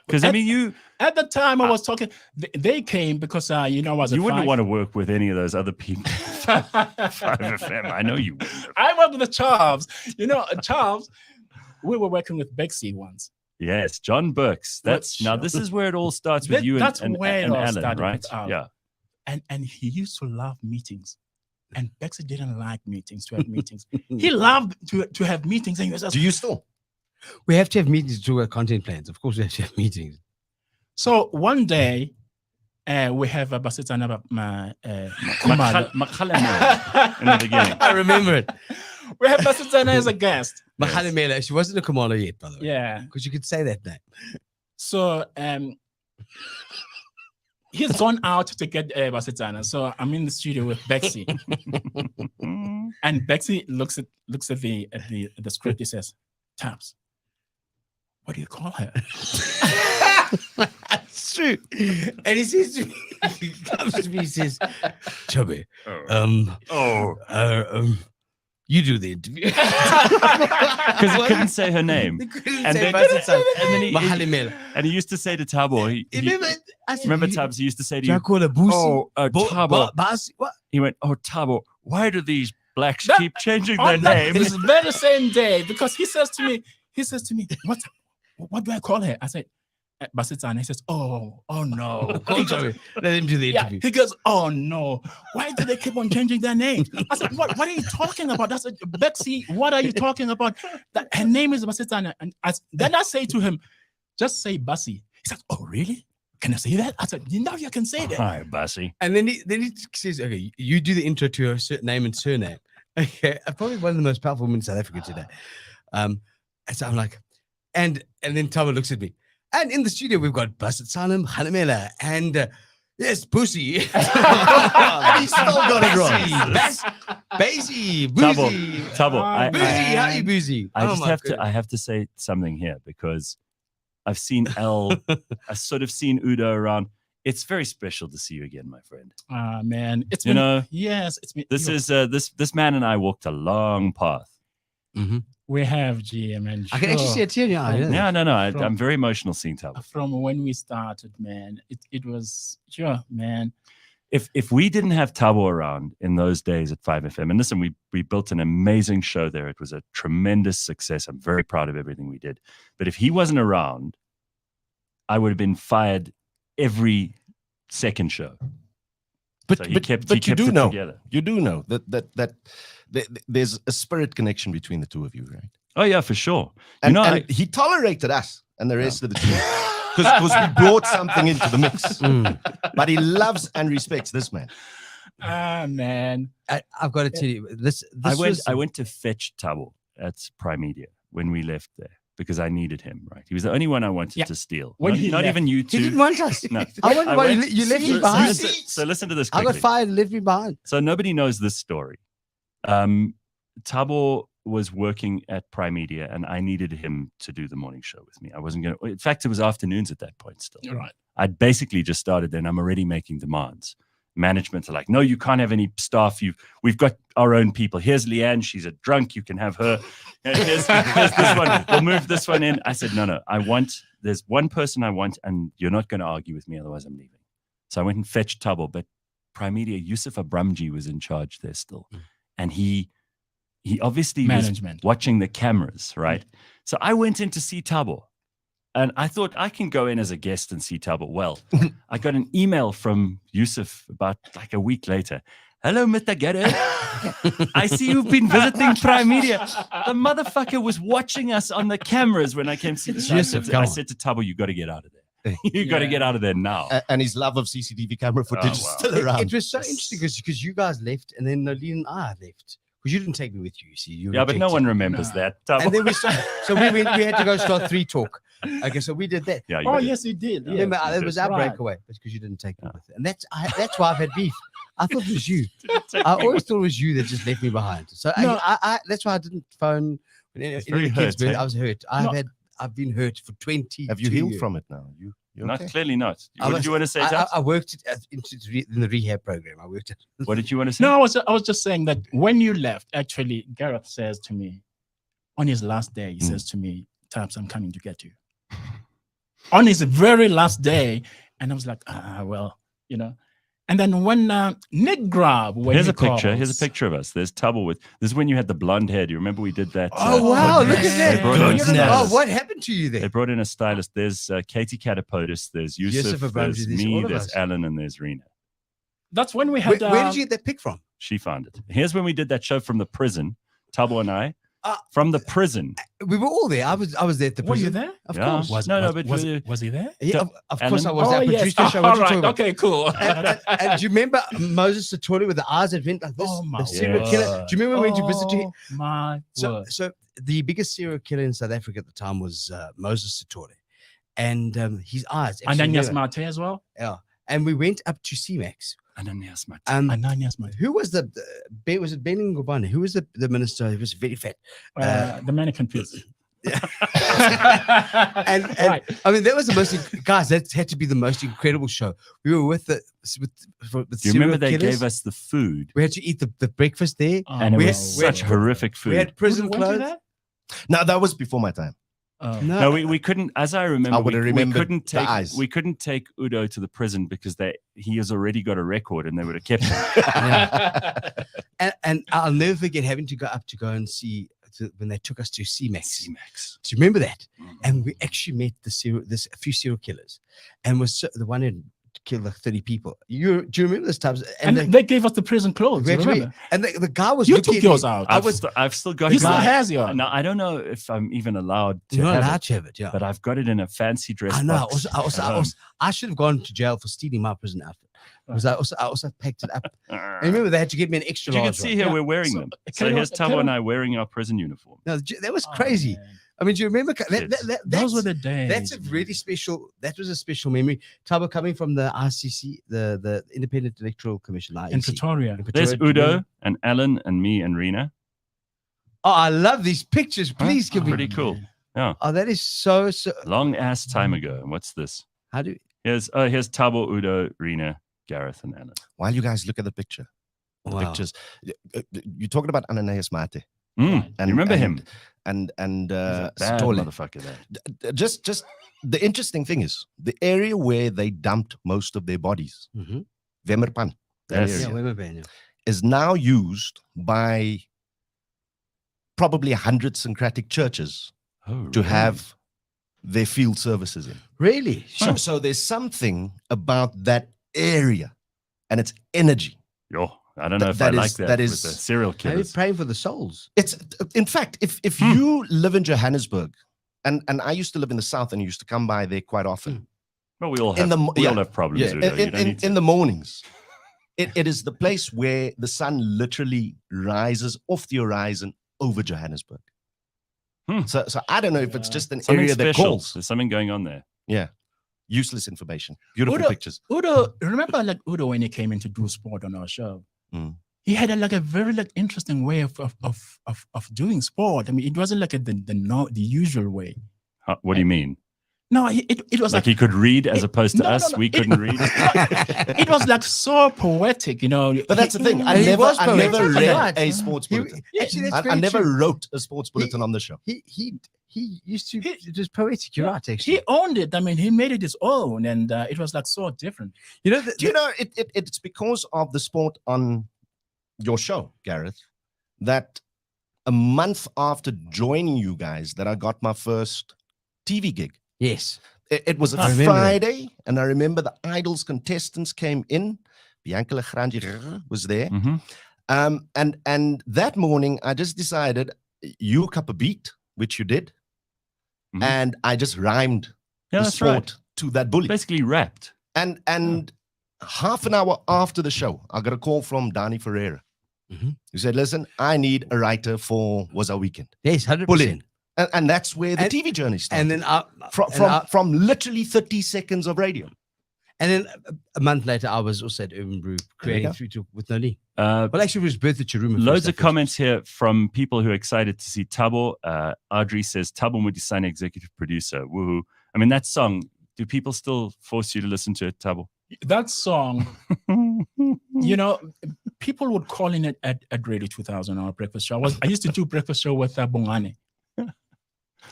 Because I mean, you at the time I was talking, they came because you know I was. you at wouldn't Five. want to work with any of those other people. 5FM, I know you wouldn't. I worked with the Charles. You know, Charles. We were working with Bexy once. Yes, John Burks. That's now. This is where it all starts with you That's and where it all Alan, started right? with Al. Yeah. And he used to love meetings. And Bexy didn't like meetings, to have meetings. He loved to have meetings. And he was just, Do you still? We have to have meetings to do our content plans. Of course, we have to have meetings. so one day, we have a Basitana Makhalemela in the beginning. I remember it. We have Basitana as a guest. Mahalimela. She wasn't a Kamala yet, by the way. Yeah. Because you could say that name. So he's gone out to get Basitana. So I'm in the studio with Bexy. And Bexy looks at the script. He says, "Taps, what do you call her?" That's true. And he says to me, he comes to me, he says, "Chubby, You do the interview. Because he couldn't say her name. They couldn't And say then- Basset and then he- Mahalimela. And he used to say to Thabo, remember Tubbs, he used to say to Do I you, call her Boosie? oh, Thabo. What? He went, oh, Thabo, why do these blacks That- keep changing their On that names? very same day, because he says to me, what do I call her? I said, Basitsana. He says, oh no. I'm sorry. Let him do the Yeah, interview. he goes, oh no, why do they keep on changing their name? I said, what are you talking about? I said, Betsy, what are you talking about? That her name is Basitsana. And then I say to him, just say Bassi. He said, oh really? Can I say that? I said, now you can say that. Hi, Bussy. And then he says, okay, you do the intro to her name and surname. Okay, probably one of the most powerful women in South Africa today. And so I'm like, and then Tama looks at me. And in the studio, we've got Basset Sanem, Halimela, and yes, Pussy. And he still got it wrong. Basie, Boozy. Thabo, Boozy, how you Boozy? I Oh just my have to. goodness. I have to say something here because I've seen I've sort of seen Udo around. It's very special to see you again, my friend. Ah man, it's You been, know, yes, it's been. this look, is this man and I walked a long path. we have GM and I can actually see a tear in your eye. Yeah, no. From- I'm very emotional seeing Thabo. from when we started, man. It was sure, man. If we didn't have Thabo around in those days at 5FM, and listen, we built an amazing show there. It was a tremendous success. I'm very proud of everything we did. But if he wasn't around, I would have been fired every second show. But So he but, kept- but he you kept do it know, together. you do know that there's a spirit connection between the two of you, right? Oh yeah, for sure. And, you know, and he tolerated us and the rest of the team because we brought something into the mix. But he loves and respects this man. Ah man. I've got to tell you, this I was, went to fetch Thabo at Prime Media when we left there because I needed him. Right, he was the only one I wanted Yeah. to steal. When not he not left, even you he two. didn't want us. No. I wonder I why went- you left me so behind. listen to this I quickly. got fired and left me behind. So nobody knows this story. Thabo was working at Prime Media, and I needed him to do the morning show with me. I wasn't going to. In fact, it was afternoons at that point still. Right. I'd basically just started then. I'm already making demands. Management are like, no, you can't have any staff. We've got our own people. Here's Leanne. She's a drunk. You can have her. Here's this one. We'll move this one in. I said, no. There's one person I want, and you're not going to argue with me. Otherwise, I'm leaving. So I went and fetched Thabo. But Prime Media, Yusuf Abramji was in charge there still. And he obviously Management. was watching the cameras, right? So I went in to see Thabo. And I thought I can go in as a guest and see Thabo. Well, I got an email from Yusuf about like a week later. Hello, Mr. Gareth. I see you've been visiting Prime Media. The motherfucker was watching us on the cameras when I came to see the Yusuf, come I on. said to Thabo, you got to get out of there. You got to get out of there now. And his love of CCTV camera footage is wow. still around. It was so interesting because you guys left and then Nolene and I left because you didn't take me with you. You see, you Yeah, but no rejected one me. remembers that. And Thabo. then so we had to go start 3 Talk. Okay, so we did that. Yeah, you Oh did. yes, you did. Remember, you it did. was our Right. breakaway. It's because you didn't take me with it, and that's why I've had beef. I thought it was you. I always thought it was you that just left me behind. So No. I that's why I didn't phone. When any of very the kids hurt, birth, eh? I was hurt. I've been hurt for 20. Have you healed from it now? You're Not okay? clearly not. What did you want to say, Tabs? I worked in the rehab program. I worked at. What did you want to say? No, I was just saying that when you left, actually, Gareth says to me, on his last day, he says to me, Tabs, I'm coming to get you. On his very last day, and I was like, well, you know. And then when Nick Grab, when Here's he a picture. calls- Here's a picture of us. There's Thabo with. This is when you had the blonde hair. Do you remember we did that? Oh wow! Look They at brought in a that. stylist. Oh, what happened to you They there? brought in a stylist. There's Katie Catapodis. There's Yusuf. Abramji, There's there's me. all of There's us. Alan, and there's Rena. That's when we had. Where did you get that pic from? She found it. Here's when we did that show from the prison. Thabo and I Ah. from the prison. We were all there. I was there at the Were you prison. there? Of Yeah. course. Was he there? Yeah, of course I Alan? was. I yes. produced the show. All What are you right. talking about? Okay, cool. And do you remember Moses Satori with the eyes that went like this? Oh, my the serial word. killer. Do you remember when we went to visit him? Oh, my word. So the biggest serial killer in South Africa at the time was Moses Satori, and his eyes. And then actually Yasmate as well. yeah. And we went up to CMAX. Ananias Mat. Ananias Mate. Who was was it Ben Ngubane? Who was the minister? He was very fat. The mannequin piece. and I mean, that was the most, guys, that had to be the most incredible show. We were with the Do you remember they serial killers. gave us the food? We had to eat the breakfast there. And it we was had- such horrific food. We had prison Went to clothes. that? Now that was before my time. No, we couldn't. As I remember, I would have we remembered couldn't the take eyes. we couldn't take Udo to the prison because he has already got a record and they would have kept him. And I'll never forget having to go up to go and see when they took us to CMAX. C-Max. Do you remember that? And we actually met a few serial killers, and was the one who killed like 30 people. Do you remember this time? And they gave us the prison clothes. we You had to remember? wait. And the guy was You looking took at me. yours out. I've still got He it. still has yours. No, I don't know if I'm even allowed to You're not have allowed it, to have it, yeah. but I've got it in a fancy dress I know. box. I should have gone to jail for stealing my prison outfit. Because I also packed it up. And remember, they had to get me an extra You can large see one. here Yeah. we're wearing So, them. So carry on- here's Thabo carry and on. I wearing our prison uniform. No, that was Oh, crazy. man. I mean, do you remember? Those were the days. That's a man. really special. That was a special memory. Thabo coming from the ICC, the Independent Electoral Commission, in IEC. Pretoria. There's Pretoria. Udo and Alan and me and Rena. Oh, I love these pictures. Please give me. Pretty cool. Oh, that is so. Long ass time ago. And what's this? How do? Here's Thabo, Udo, Rena, Gareth, and Alan. While you guys look at the picture, Wow. pictures, you're talking about Ananias Mate. You remember him? And He's a bad Stole. motherfucker. That. Just the interesting thing is the area where they dumped most of their bodies, Mm-hmm. Vemerpan, that Yes. area, Yeah, women ban, yeah. is now used by probably 100 syncretic churches Oh, to really? have their field services in. Really? So there's something about that area and its energy. Yo, I don't know if That I is- like that. that with is- the serial Maybe killers. praying for the souls. It's in fact, if you live in Johannesburg, and I used to live in the south and used to come by there quite often. Well, we all In have, the mo- we all yeah, have problems. Yeah, Udo. You don't need to- in the mornings. It is the place where the sun literally rises off the horizon over Johannesburg. So I don't know if it's just an something area that special. calls. There's something going on there. Yeah. Useless information. Beautiful Udo- pictures. Udo, remember like Udo when he came in to do sport on our show? Mm. He had a very interesting way of doing sport. I mean, it wasn't like the usual way. What do you mean? No, it was Like he could read as opposed to no, us? no, We it- couldn't read. it was like so poetic, you know. But that's the thing. I He never was poetic, read right. a sports bulletin. Actually, that's I very never true. wrote a sports bulletin on the show. He used to. It was poetic. You're right. Actually, He owned it. I mean, he made it his own, and it was like so different. you know. Do you know it's because of the sport on your show, Gareth, that a month after joining you guys that I got my first TV gig. Yes. It was a I remember that. Friday, and I remember the Idols contestants came in. Bianca Legrand was there. Mhm. And that morning, I just decided, you cup a beat, which you did, Mhm. and I just rhymed Yeah, the that's sport right. to that bully. Basically rapped. And half an hour after the show, I got a call from Danny Ferreira, Mhm. who said, listen, I need a writer for Was Our Weekend. Yes. 100%. Bullying. And that's where the And- TV journey started. And then from literally 30 seconds of radio. And then a month later, I was also at Urban Brew creating go. Through to with Noli. Uh, Well, actually, it was birth at Chiruma. Loads of comments here from people who are excited to see Thabo. Audrey says, Thabo Modisane, executive producer. Woohoo. I mean, that song, do people still force you to listen to it, Thabo? That song, you know, people would call in it at Radio 2000 or breakfast show. I used to do breakfast show with Bongane.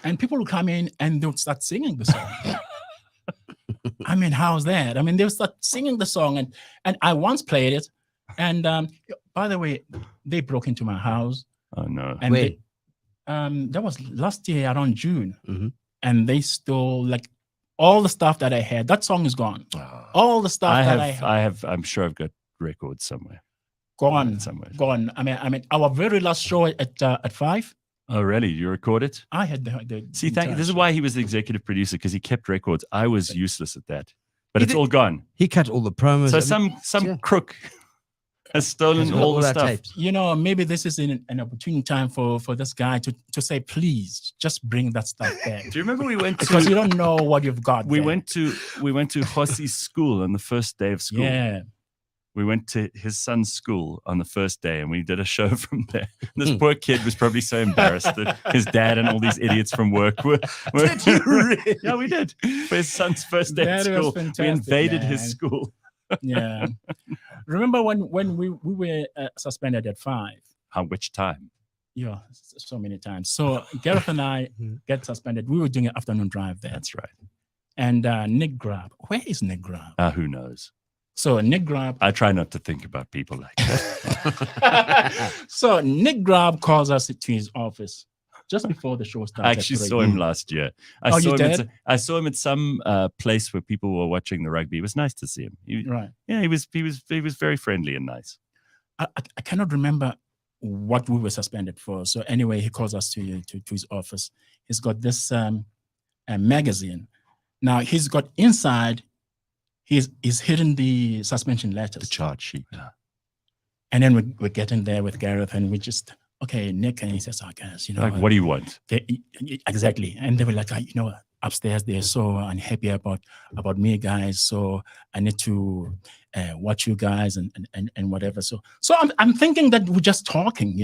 And people would come in and they would start singing the song. I mean, how's that? I mean, they would start singing the song, and I once played it. And by the way, they broke into my house. Oh, no. And Wait. that was last year around June. Mhm. And they stole like all the stuff that I had. That song is gone. All the stuff I that have, I'm sure I've got records somewhere. gone. Somewhere. Gone. I mean, our very last show at 5, Oh, really? You record it? I had the See, entire this is show. why he was the executive producer, because he kept records. I was useless at that. But He it's did- all gone. He cut all the promos. So I mean, some yeah. crook has stolen has all the our stuff. tapes. You know, maybe this is an opportune time for this guy to say, please, just bring that stuff back. Do you remember we went Because you to don't know what you've got. we there. went to Hossi's school on the first day of school? Yeah. we went to his son's school on the first day and we did a show from there. This poor kid was probably so embarrassed that his dad and all these idiots from work were Did you really? Yeah, we did. For his son's first day at That was school. We fantastic, invaded his man. school. Yeah. Remember when we were suspended at 5? Which time? Yeah, so many times. So Gareth and I get suspended. We were doing an afternoon drive there. That's right. And Nick Grab. Where is Nick Grab? Who knows? So Nick Grab. I try not to think about people like that. So Nick Grab calls us to his office just before the show started. I actually saw him last year. You did? I saw him at some place where people were watching the rugby. It was nice to see him. Right. Yeah, he was very friendly and nice. I cannot remember what we were suspended for. So anyway, he calls us to his office. He's got this magazine. Now he's got inside. He's hidden the suspension letters, The charge sheet. and then we're getting there with Gareth, and we just Nick, and he says, guys, Like, what do you want? Exactly. And they were like, upstairs they're so unhappy about me, guys. So I need to watch you guys and whatever. So I'm thinking that we're just talking,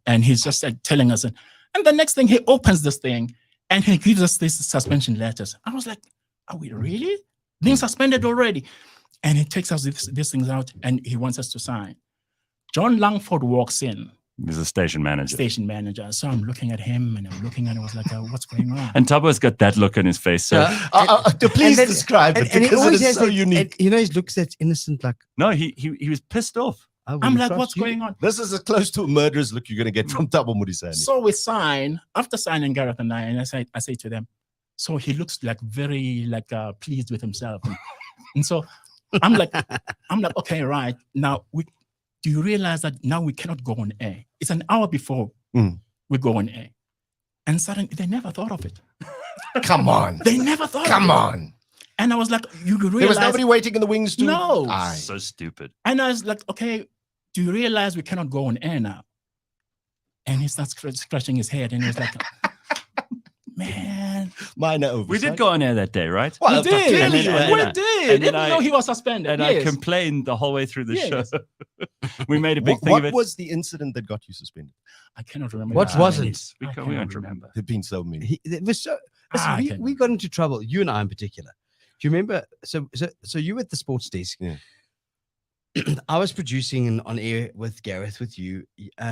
and he's just telling us. And the next thing, he opens this thing and he gives us these suspension letters. I was like, are we really being suspended already? And he takes us these things out and he wants us to sign. John Langford walks in. He's a station manager. So I'm looking at him and I'm looking and I was like, what's going on? And Tabo's got that look on his face. So Please describe it, because it is so unique. He looks that innocent, like. No, he was pissed off. I'm like, what's going on? This is as close to a murderer's look you're going to get from Thabo Modisane. So we sign, after signing Gareth and I say to them, so he looks like very pleased with himself. And so I'm like, okay, right. Now, do you realize that now we cannot go on air? It's an hour before we go on air. And suddenly, they never thought of it. Come on. They never thought of it. Come on. And I was like, you realize. There was nobody waiting in the wings to. No. So stupid. And I was like, okay, do you realize we cannot go on air now? And he starts scratching his head and he was like, man. Minor oversight. We did go on air that day, right? Well, we did. And then- We did. Even though he was suspended. And yes. I complained the whole way through the Yes. show. We made a big thing What of it. was the incident that got you suspended? I cannot remember. What was it? We I can't cannot remember. There've been so many. It was so. I Listen, can- we got into trouble. You and I in particular. Do you remember? So you were at the sports desk. Yeah. I was producing on air with Gareth, with you.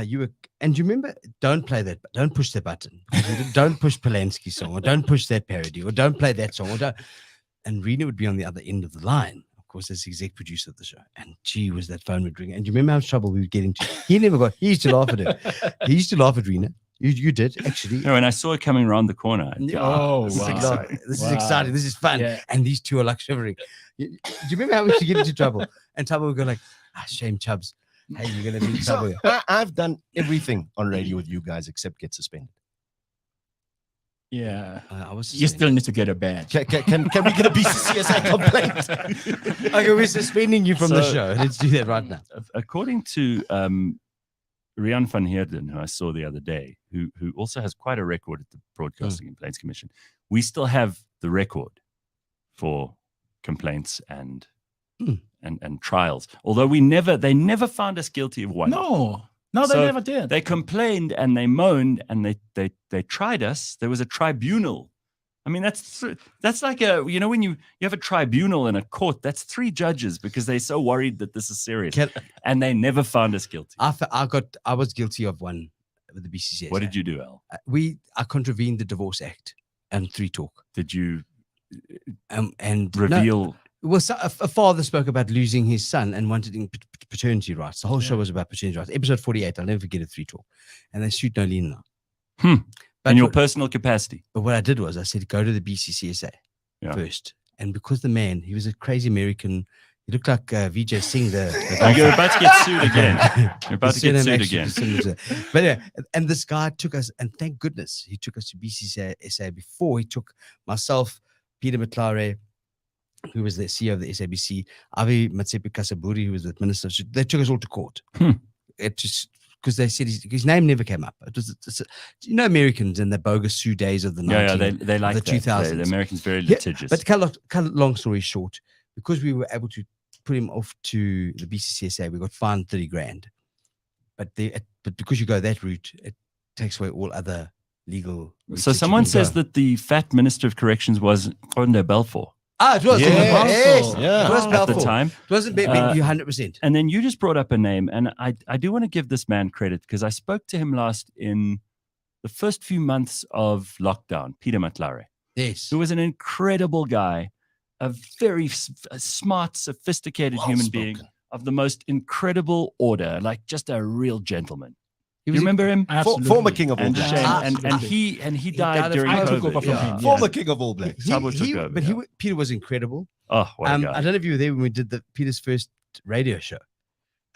You were, and do you remember? Don't play that. Don't push the button. Don't push Polanski's song, or don't push that parody, or don't play that song, or don't. And Rena would be on the other end of the line, of course, as exec producer of the show. And gee, was that phone would ring. And do you remember how much trouble we would get into? He never got. He used to laugh at her. He used to laugh at Rena. You did actually. No, and I saw it coming around the corner. Oh, This is wow. exciting. This is exciting. This is fun. Yeah. And these two are like shivering. Do you remember how we used to get into trouble? And Thabo would go like, shame, Chubbs. Hey, you're going to meet Thabo. So, I've done everything on radio with you guys except get suspended. Yeah. I was. You still need to get a badge. Can we get a BCCSA complaint? Okay, we're suspending you from the So- show. Let's do that right now. According to Rian van Heerden, who I saw the other day, who also has quite a record at the Broadcasting Complaints Commission, we still have the record for complaints and trials. Although they never found us guilty of one. No, they So never did. They complained and they moaned and they tried us. There was a tribunal. I mean, that's like when you have a tribunal in a court, that's 3 judges because they're so worried that this is serious. And they never found us guilty. I was guilty of one with the BCCS. What did you do, Al? I contravened the Divorce Act and 3 Talk. Did you and reveal? No, well, a father spoke about losing his son and wanting paternity rights. The whole show was about paternity rights. Episode 48, I'll never forget it, 3 Talk. And they sued Nolene now. In your personal capacity. But what I did was I said, go to the BCCSA first. And because the man, he was a crazy American. He looked like Vijay Singh. You're about to get sued again. You're about to get sued again. But anyway, and this guy took us, and thank goodness he took us to BCCSA before he took myself, Peter McClare, who was the CEO of the SABC, Avi Matsepe Kasaburi, who was the minister. They took us all to court. It just because they said his name never came up. It was, Americans and the bogus Sioux days of the 19, they like the that. 2000s. The Americans very litigious. But cut long story short, because we were able to put him off to the BCCSA. We got fined 30 grand. But because you go that route, it takes away all other legal. So someone says that the fat Minister of Corrections was Conde Belfort. It was. Yes. It was At Balfour. the time. It wasn't you 100%. And then you just brought up a name, and I do want to give this man credit because I spoke to him last in the first few months of lockdown, Peter Matlare. Yes. Who was an incredible guy, a very smart, sophisticated human being of the most incredible order, like just a real gentleman. You remember him? Former king of all And blacks. he died during I took over COVID. from him. Former king of all blacks. Thabo took over, But Peter was incredible. Oh, what a guy. I don't know if you were there when we did Peter's first radio show.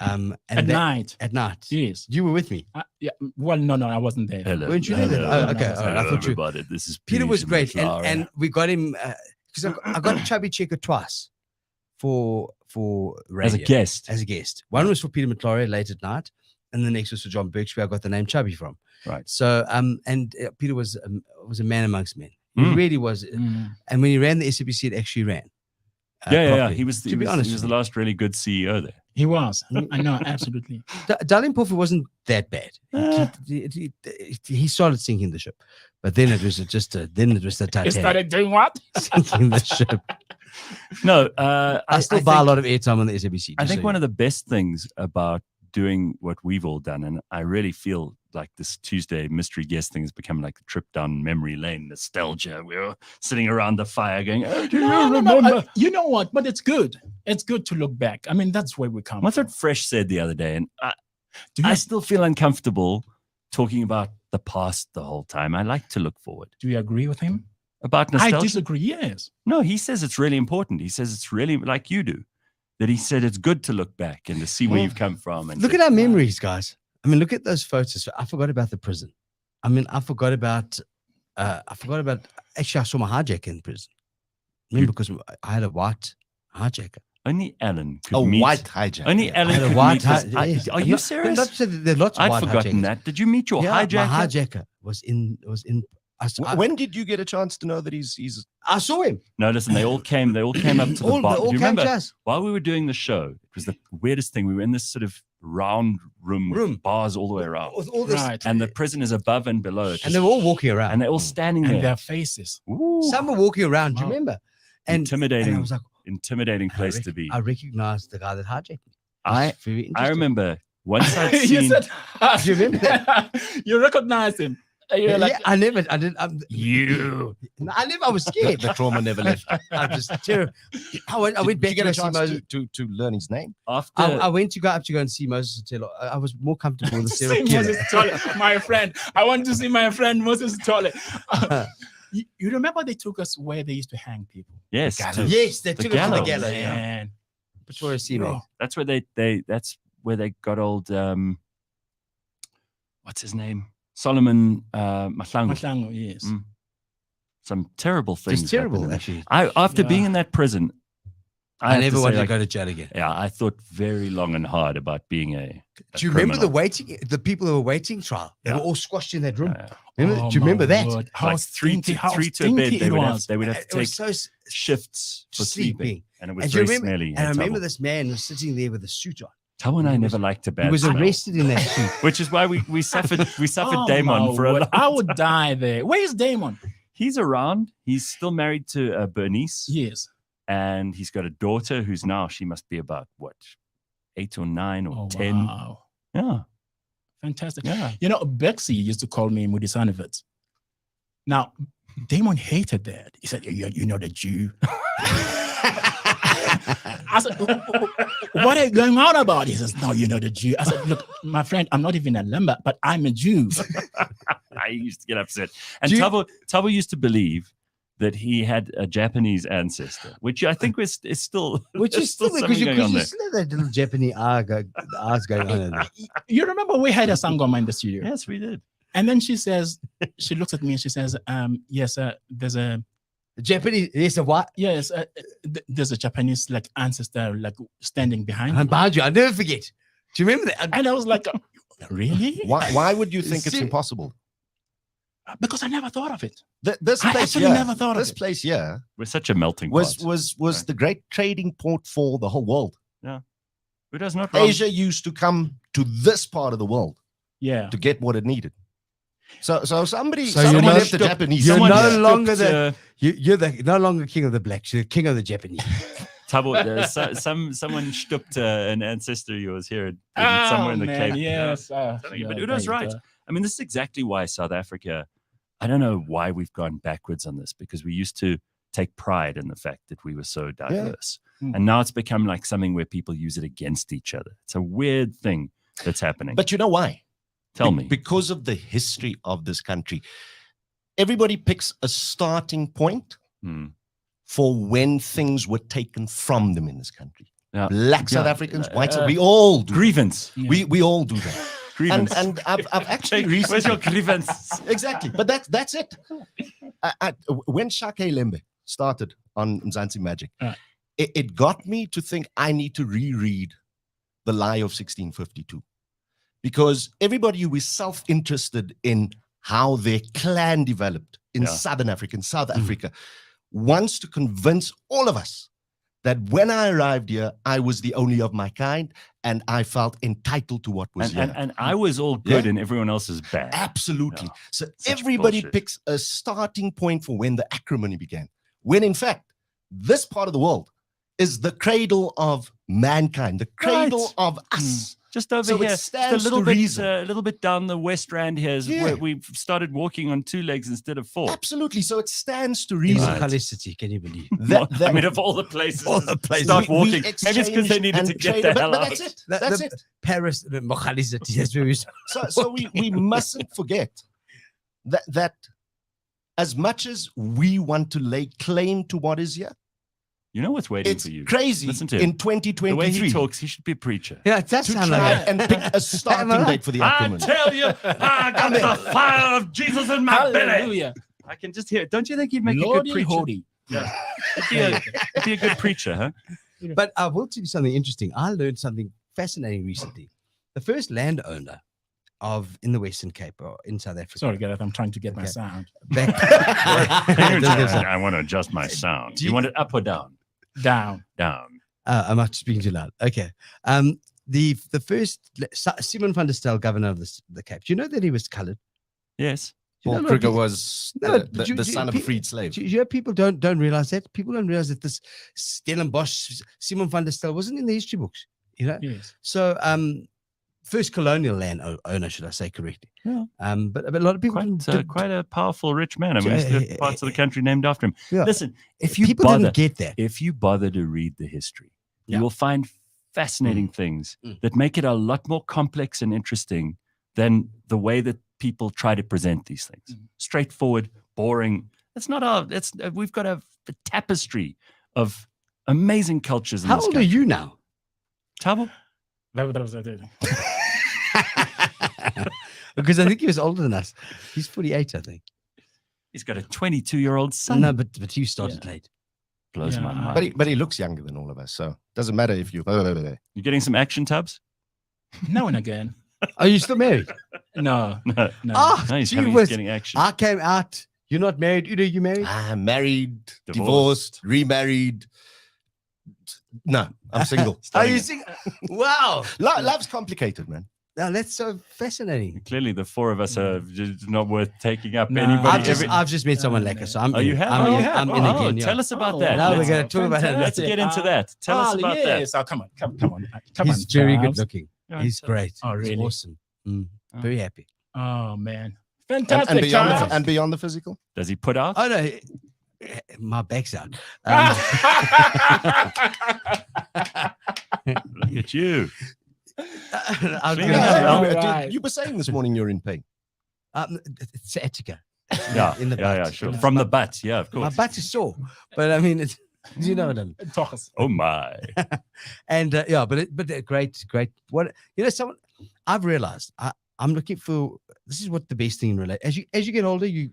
And At night. At night. Yes. You were with me. Yeah. Well, no, I wasn't there. Hello. Weren't you there then? Hello. Oh, okay. All right. I Hello, thought you. everybody. This is Peter was Peter great, Matlare. and we got him because I got Chubby Checker twice for radio, As a guest. As a guest, one was for Peter Matlare late at night, and the next was for John Birch, where I got the name Chubby from. Right. So and Peter was a man amongst men. He Mm. really was, and when he ran the SABC, it actually ran. Yeah. properly. He was. To He be was, honest he was the with you. last really good CEO there. He was. I know, absolutely. Darlene Puffer wasn't that bad. He started sinking the ship, but then it was the He Titanic started doing what? sinking the ship. No, I still buy a lot of airtime on the SABC. I think one of the best things about doing what we've all done, and I really feel like this Tuesday mystery guest thing has become like a trip down memory lane, nostalgia. We're sitting around the fire going, oh, do you remember? You know what? But it's good. It's good to look back. I mean, that's where we come What's from. what Fresh said the other day, and Do you, I still feel uncomfortable talking about the past the whole time. I like to look forward. do you agree with him? About nostalgia? I disagree. Yes. No, he says it's really important. He says it's really like you do. That he said it's good to look back and to see where you've come from. And Look at our memories, guys. I mean, look at those photos. I forgot about the prison. I mean, I forgot about. Actually, I saw my hijacker in prison. Remember, because I had a white hijacker. Only Alan could A meet. white hijacker. Only Alan I had a could white meet this- hijacker. Yes. Are you serious? Not said that there are lots of I'd white forgotten hijackers. that. Did you meet your Yeah, hijacker? my hijacker was in. When did you get a chance to know that he's I saw him. No, listen, they all came up to the All, bar. they all Do you came remember to us. while we were doing the show? It was the weirdest thing. We were in this sort of round room with bars all the way around. With all this, Right. And the prison is above and below. and they were all walking around. and they're all standing And there. their faces. Ooh, Some were walking around. Do you Wow. remember? And intimidating, And I was like, intimidating place to be. I recognized the guy that hijacked me. I Very I interesting. remember once I'd You seen said, Do you remember that? you recognized him. You're Yeah, like, I didn't. you. I was scared. the trauma never left? I was terrible. I went Did back you get to a see chance Moses. to learn his name? After I went to go up to go and see Moses Sotelo. I was more comfortable with the see serial killer. Moses Tole, my friend. I want to see my friend Moses Tole. You remember they took us where they used to hang people? yes, Yes, they The took us to the gallows. gallows. Yeah. Man. Pretoria Seaman. that's where that's where they got old what's his name? Solomon Mahlangu. Mahlangu, yes. Mm. Some terrible things. It's terrible, happened. actually. After Yeah. being in that prison, I have never say, wanted to like, go to jail again. Yeah, I thought very long and hard about being a Do you remember the criminal. the people who were waiting trial? They Yeah. were all squashed in that room. Yeah. Remember, Oh, do you remember my that? word. How Like three stinky, how to a bed. stinky They it would have was. to It take was so shifts for sleeping. And it was And do you very remember? smelly. And I remember Thabo. this man was sitting there with a suit on. Thabo and I never liked a bad He was smell, arrested in that suit. which is why we suffered Oh, Damon my for a word. long I would time. die there. Where is Damon? He's around. He's still married to Bernice. Yes. And he's got a daughter who's now, she must be about, what, 8 or 9 or Oh, 10. wow. Yeah. Fantastic. Yeah. Oh, You know, Bexy used to call me Modisane. Now, Damon hated that. He said, "You know the Jew." I said, "What are you going on about?" He says, "No, you know the Jew." I said, "Look, my friend, I'm not even a lumber, but I'm a Jew." I used to get upset. And Do you- Thabo used to believe that he had a Japanese ancestor, which I think is still Which there's is still something because you going on there. still have that little Japanese eyes going on in there. You remember we had a sangoma in the studio, Yes, we did. and then she says, she looks at me and she says, "Yes, there's a Japanese, yes, a what? yes, there's a Japanese like ancestor like standing behind I'm me." behind you. I'll never forget. Do you remember that? And I was like, "Really?" Why would you think it's See- impossible? Because I never thought of it. This I place, actually never thought of this it. place, We're such a melting was pot. was was Right. the great trading port for the whole world. Udo's not wrong. Asia used to come to this part of the world Yeah. to get what it needed. So somebody So you're left the not- Japanese. You're Someone no stooped, longer the you're the no longer king of the blacks. You're the king of the Japanese. Thabo, someone stooped an ancestor of yours here somewhere in the man, Cape. yes. But Udo's right. I mean, this is exactly why South Africa, I don't know why we've gone backwards on this, because we used to take pride in the fact that we were so diverse. And now it's become like something where people use it against each other. It's a weird thing that's happening. But you know why? Tell me. Because of the history of this country. Everybody picks a starting point for when things were taken from them in this country. Yeah. Black South Yeah. Africans, white South, we all do Grievance. that. We all do that. Grievance. And I've actually Where's recently your grievance? exactly, but that's it. When Shaka Lembe started on Mzansi Magic, it got me to think I need to reread The Lie of 1652, because everybody who is self-interested in how their clan developed in Southern Africa, in South Africa, wants to convince all of us that when I arrived here, I was the only of my kind, and I felt entitled to what was here. And I was all good and everyone else is bad. Absolutely. Yeah. So Such everybody bullshit. picks a starting point for when the acrimony began. When in fact, this part of the world is the cradle of mankind, the cradle of us. Just over So it here, just stands a to reason. little bit down the West Rand here is where we've started walking on 2 legs instead of 4. Absolutely. So it stands to In reason. Felicity, can you believe? I mean, of all the places, All the places. start We walking. Maybe it's because they exchange needed to and get trade, the but hell out. that's it. That's it. Paris, the Mokhalisati, that's where we So we mustn't forget that as much as we want to lay claim to what is here, You know what's waiting it's for you? crazy Listen to him. in The way 2023 he talks, he should be a preacher. Yeah, it does to sound try like that. and pick a starting date for the acrimony. tell you, I got the fire of Jesus in my belly. Hallelujah. I can just hear it. Don't you think he'd make a Lordy good preacher? Hody. Yeah. He'd be a good preacher, huh? But I will tell you something interesting. I learned something fascinating recently. The first landowner in the Western Cape or in South Africa. Sorry, Gareth, I'm trying to get my Okay. sound. Back, I want to adjust my sound. Do you want it up or down? Down. Down. I'm not speaking too loud. Okay. The first Simon van der Stel, governor of the Cape. Do you know that he was coloured? Yes. You Paul know, like, Kruger was No, the son of a freed slave. Do you know people don't realize that? People don't realize that this Stellenbosch, Simon van der Stel wasn't in the history books. You know? Yes. So first colonial land owner, should I say correctly? Yeah. But a lot of people Quite a powerful, rich man. I mean, he's got parts of the country named after him. Yeah. Listen, if you people bother, didn't get that. if you bother to read the history, Yeah. you will find fascinating things that make it a lot more complex and interesting than the way that people try to present these things. Straightforward, boring. It's not our. We've got a tapestry of amazing cultures. In How this old are country. you now? Thabo? That was it. Because I think he was older than us. He's 48, I think. He's got a 22-year-old son. No, but you started late. Blows my Yeah. mind. But he looks younger than all of us, so doesn't matter if you. You getting some action, Tubbs? Now and again. Are you still married? No. No. No. Ah, No, he's gee whiz. getting action. I came out. You're not married. Udo, you married? I'm married, Divorced. divorced, remarried. No, I'm single. Are you sing? Wow. Love's complicated, man. Now that's so fascinating. Clearly, the 4 of us are just not worth taking up. No, Anybody? I've just met someone like us. So I'm Oh, in. you have? I'm, Oh, in, you have? I'm in Oh, again. Yeah. tell us about Oh, that. Now we're Let's- going to talk about it. Let's get into that. Tell us about yes. Oh, come on. Come on. Come He's on. very Charles. good looking. Yeah, He's so- great. Oh, He's really? awesome. Mm, Oh. very happy. Oh, man. And Fantastic. beyond, Charles. and beyond the physical. Does he put out? Oh no, my back's out. Look at you. I was Clean gonna it say, up. All right. You were saying this morning you're in pain. it's sciatica. Yeah, in the yeah, butt. sure. From the butt, yeah, of My course. butt is sore, but I mean, it's, you know what I mean. Talk us. Oh my! And yeah, but great. What someone I've realized. I'm looking for. This is what the best thing in relate. As you get older, you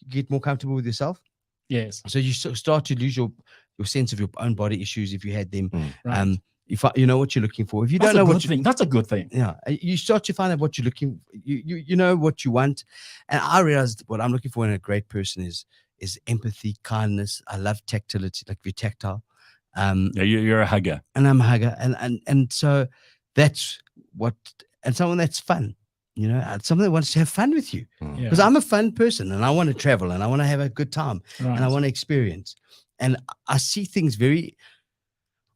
get more comfortable with yourself. Yes. So you start to lose your sense of your own body issues if you had them. Right. You know what you're looking for. If you That's don't a know good what you thing. That's a good thing. yeah, you start to find out what you're looking. You know what you want, and I realized what I'm looking for in a great person is empathy, kindness. I love tactility, like be tactile. Yeah, you're a hugger. And I'm a hugger, and so that's what, and someone that's fun, someone that wants to have fun with you, because I'm a fun person and I want to travel and I want to have a good time and I want to experience, and I see things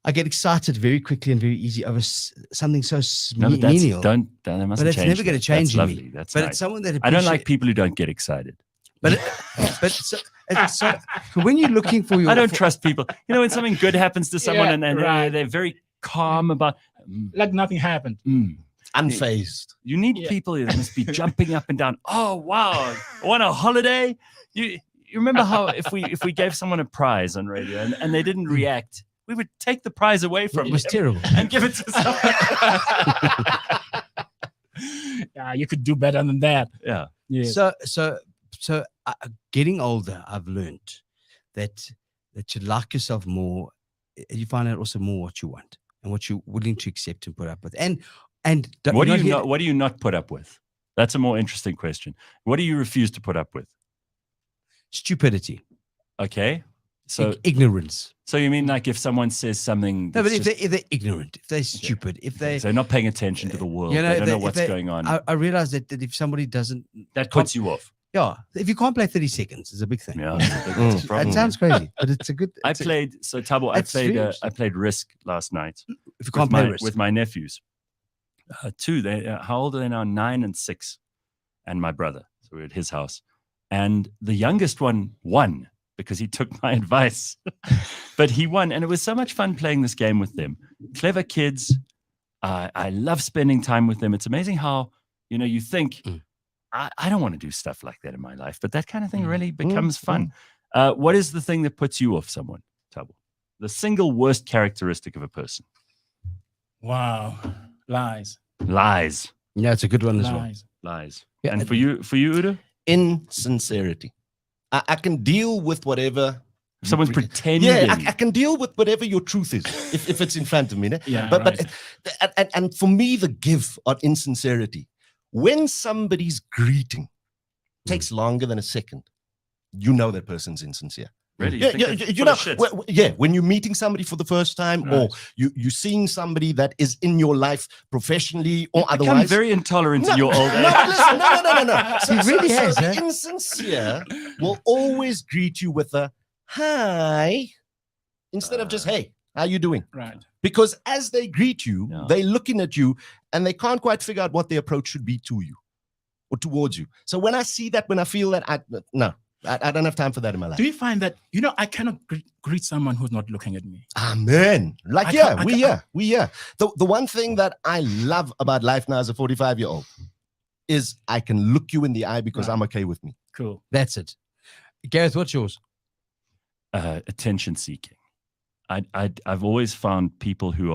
I get excited very quickly and very easy over something so menial. That mustn't but it's change never going to change that's in lovely. me. That's but nice. it's someone that I don't like people who don't get excited. But so when you're looking for your, I don't trust people. When something good happens to someone and right. they're very calm about, Like nothing happened. Unfazed. You need people that must be jumping up and down. Oh wow, I want a holiday. You remember how if we gave someone a prize on radio and they didn't react, we would take the prize away from it was them terrible and give it to someone. You could do better than that. Yeah. So getting older, I've learned that you like yourself more. You find out also more what you want and what you're willing to accept and put up with. And what do you not put up with? That's a more interesting question. What do you refuse to put up with? Stupidity. Okay. So ignorance. So you mean like if someone says something? No, but if they're ignorant, if they're stupid, if they're not paying attention to the world, they don't know what's going on. I realize that if somebody doesn't, that puts you off. Yeah, if you can't play 30 seconds, it's a big thing. Yeah, it sounds crazy, but it's a good. Thabo, I played Risk last night. If you can't play Risk with my nephews, two. How old are they now? 9 and 6, and my brother. So we were at his house, and the youngest one won because he took my advice. But he won, and it was so much fun playing this game with them. Clever kids. I love spending time with them. It's amazing how you think. I don't want to do stuff like that in my life, but that kind of thing really becomes fun. What is the thing that puts you off someone, Thabo? The single worst characteristic of a person? Wow. Lies. Yeah, it's a good one as well. Lies. Yeah, and for you, Udo? Insincerity. I can deal with whatever. Someone's pretending. Yeah, I can deal with whatever your truth is if it's in front of me. Ne? Yeah, but and for me, the give on insincerity. When somebody's greeting takes longer than a second, you know that person's insincere. Really? When you're meeting somebody for the first time, or you're seeing somebody that is in your life professionally or otherwise. Become very intolerant in your old age. No. He really has. The insincere will always greet you with a hi instead of just hey. How you doing? Right. Because as they greet you, they're looking at you and they can't quite figure out what their approach should be to you or towards you. So when I see that, when I feel that, I don't have time for that in my life. Do you find that, I cannot greet someone who's not looking at me? Amen. We here. The one thing that I love about life now as a 45-year-old is I can look you in the eye because I'm okay with me. Cool. That's it. Gareth, what's yours? Attention seeking. I've always found people who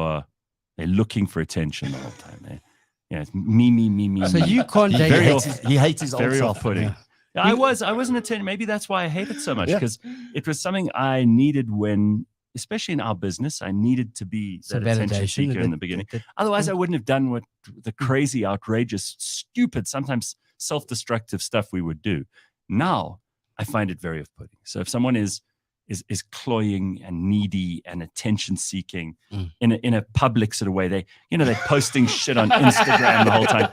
they're looking for attention the whole time. It's me. So you can't date. He hates his old very self. off-putting. Yeah. I wasn't attention. Maybe that's why I hate it so much, because it was something I needed when, especially in our business, I needed to be that attention seeker in the beginning. Otherwise, I wouldn't have done what the crazy, outrageous, stupid, sometimes self-destructive stuff we would do. Now I find it very off-putting. So if someone is cloying and needy and attention seeking in a public sort of way, they're posting shit on Instagram the whole time.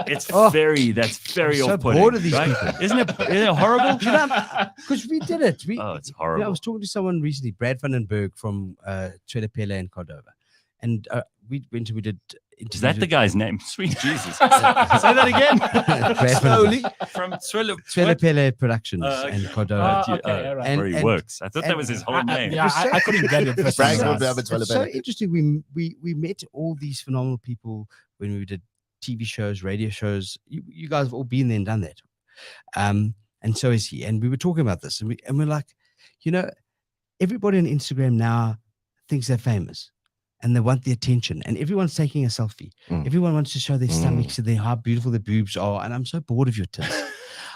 It's that's very so off-putting. Bored of these right? people. Isn't it horrible? Because we did it. It's horrible. I was talking to someone recently, Brad Vandenberg from Pele in Cordova, and we did. Is that the guy's name? Sweet Jesus. Say that again. Slowly. From Pele Productions and Cordova. Where he works. I thought that was his whole name. I couldn't get it. It's so interesting. We met all these phenomenal people when we did TV shows, radio shows. You guys have all been there and done that. And so is he. And we were talking about this, and we're like, everybody on Instagram now thinks they're famous. And they want the attention, and everyone's taking a selfie. Everyone wants to show their stomachs and how beautiful their boobs are. And I'm so bored of your tits.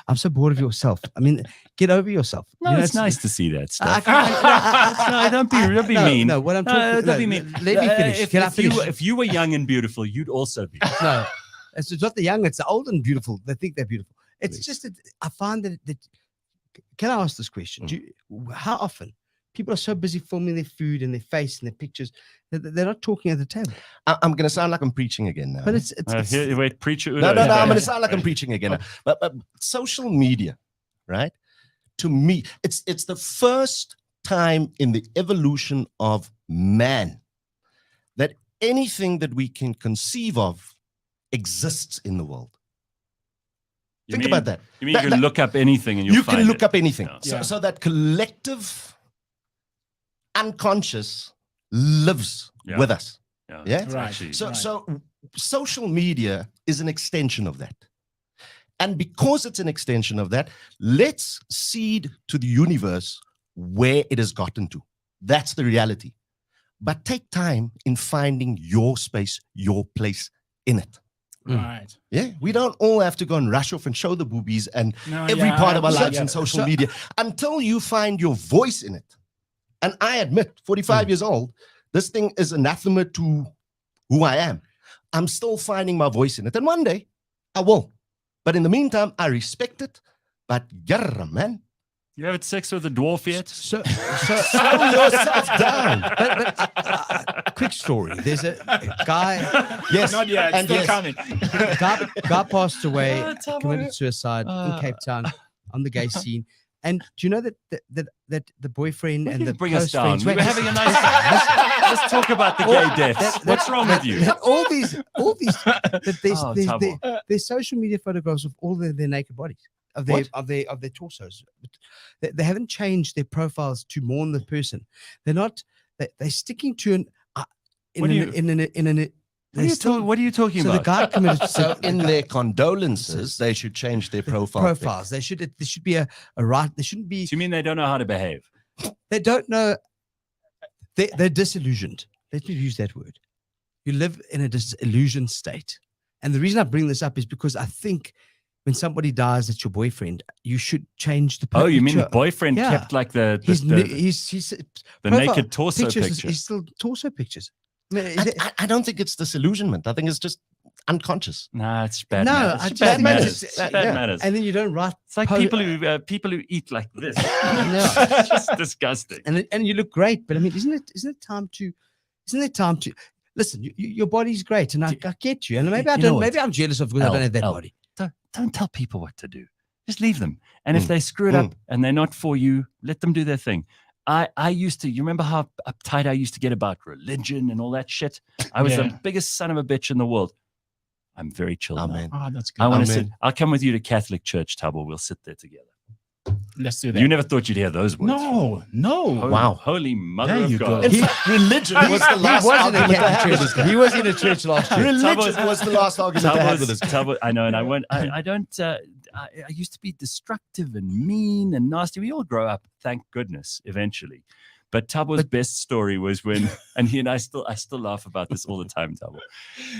I'm so bored of yourself. I mean, get over yourself. No, it's nice to see that stuff. No, don't be mean. No, what I'm talking. Don't be mean. Let me finish. Can I finish? If you were young and beautiful, you'd also be. No, it's not the young. It's the old and beautiful. They think they're beautiful. It's just that I find that. Can I ask this question? How often people are so busy filming their food and their face and their pictures that they're not talking at the table. I'm going to sound like I'm preaching again now. But it's Wait, preacher. No, Udo. I'm going to sound like I'm preaching again. But social media, right? To me, it's the first time in the evolution of man that anything that we can conceive of exists in the world. Think about that. You mean you can look up anything and you'll you find can look it. up anything. Yeah. So that collective unconscious lives with us. Yeah. Right. So social media is an extension of that. And because it's an extension of that, let's seed to the universe where it has gotten to. That's the reality. But take time in finding your space, your place in it. Right. Yeah, we don't all have to go and rush off and show the boobies and every part of our lives in social media until you find your voice in it. And I admit, 45 years old, this thing is anathema to who I am. I'm still finding my voice in it. And one day, I will. But in the meantime, I respect it. But yarra, man. You haven't sex with a dwarf yet? So slow yourself down. But quick story. There's a guy. Yes. Not yet. And Still yes. coming. Guy passed away, committed suicide in Cape Town on the gay scene. And do you know that the boyfriend and the bring us close down. friends? We were having a nice time. Let's talk about the gay deaths. What's wrong with you? All these that Thabo. there's social media photographs of all their naked bodies. Of their torsos. They haven't changed their profiles to mourn the person. They're not. They're sticking to an. What are you talking so about? the guy committed. So in their condolences, they should change their profiles. There should be a right. There shouldn't be. Do you mean they don't know how to behave? They don't know. They're disillusioned. Let me use that word. You live in a disillusioned state, and the reason I bring this up is because I think when somebody dies that's your boyfriend, you should change the Oh, you mean the picture. boyfriend Yeah. kept like the profile naked torso picture? He's still torso pictures. I don't think it's disillusionment. I think it's just unconscious. Nah, it's bad. No, manners. I It's just bad think manners. it's- It's bad manners. And then you don't write. It's like people who eat like this. No. It's just disgusting. and you look great, but I mean, isn't it time to listen? Your body's great, and I get you, and maybe I You know don't. what? Maybe I'm jealous of because I don't have that body. Don't tell people what to do. Just leave them. And if they screw it up and they're not for you, let them do their thing. I used to, you remember how uptight I used to get about religion and all that shit? I was the biggest son of a bitch in the world. I'm very chill now. Oh, that's good. I want to sit. I'll come with you to Catholic church, Thabo. We'll sit there together. Let's do that. You never thought you'd hear those words. No. Wow. Holy mother There of you God. go. In fact, religion was the last argument I had with this guy. He was in a church last year. Religion was the last argument I had with this guy. Thabo, I know, and I won't. I don't. I used to be destructive and mean and nasty. We all grow up, thank goodness, eventually. But Tabo's best story was when, and he and I still laugh about this all the time. Thabo,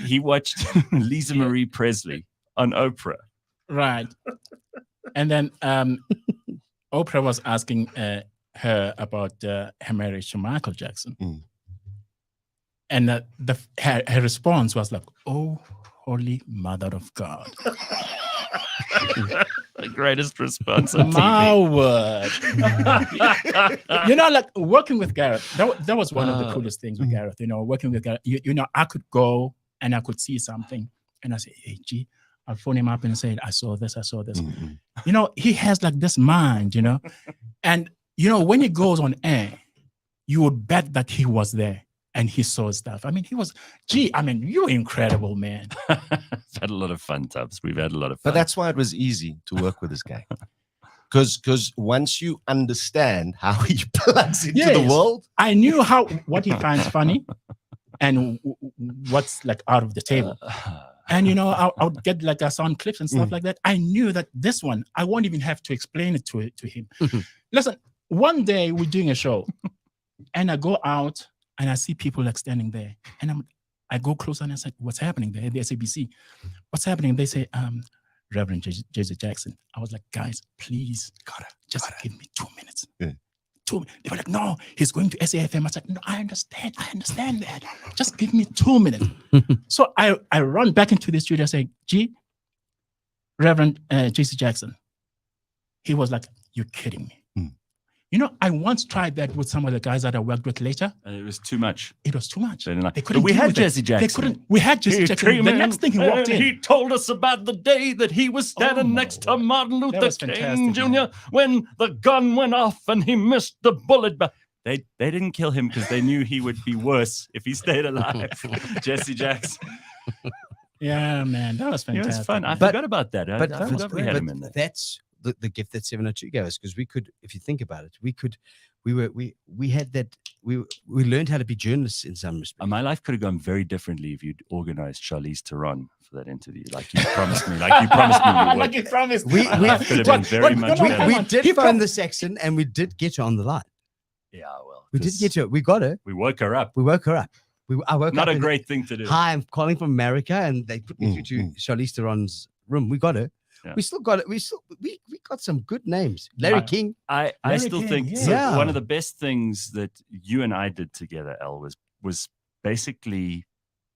he watched Lisa Marie Presley on Oprah. Right. And then Oprah was asking her about her marriage to Michael Jackson. And her response was like, "Oh, holy mother of God." The greatest response on My TV. word. Like working with Gareth, that was one of the coolest things with Gareth. Working with Gareth, I could go and I could see something and I say, "Hey, G," I'll phone him up and say, I saw this. He has like this mind, and when he goes on air, you would bet that he was there and he saw stuff. I mean, you're incredible, man. I've had a lot of fun, Tubbs. We've had a lot of fun. But that's why it was easy to work with this guy. Because once you understand how he plugs into the world. I knew what he finds funny and what's like out of the table. And, I would get like sound clips and stuff like that. I knew that this one, I won't even have to explain it to him. Listen, one day we're doing a show and I go out and I see people like standing there. And I go closer and I said, "What's happening there?" The SABC. "What's happening?" They say, "Reverend J.Z. Jackson." I was like, "Guys, please, just give me 2 minutes." 2 minutes. They were like, "No, he's going to SAFM." I said, "No, I understand that. Just give me 2 minutes." So I run back into the studio saying, "G, Reverend J.C. Jackson." He was like, "You're kidding me." You know, I once tried that with some of the guys that I worked with later. And it was too much. It was too much. They didn't like- They But couldn't we deal had with it. Jesse Jackson. They couldn't. We had Jesse He Jackson. came The in next thing he walked and in. He told us about the day that he was standing my next to word. Martin That Luther was King fantastic, Jr. man. when the gun went off and he missed the bullet. But they didn't kill him because they knew he would be worse if he stayed alive. Jesse Jackson. Yeah, man, that was It fantastic. was fun. I But- forgot about that. But, I forgot we had him in there. that's the gift that 702 gave us, because we could, if you think about it, we had that, we learned how to be journalists in some respects. My life could have gone very differently if you'd organized Charlize Theron for that interview, like you promised me. Like you promised me you would. Like you promised. We- My life could have been very much come on, better. come We on. did He phone prob- the Saxon, and we did get her on the line. Yeah, well, We did 'cause get her. We got her. We woke her up. We woke her up. I woke Not up a and- great thing to do. Hi, I'm calling from America, and they put me through to Charlize Theron's room. We got her. Yeah. We still got it. We got some good names. Larry King. I Larry still King, think yeah. so Yeah. one of the best things that you and I did together, El, was basically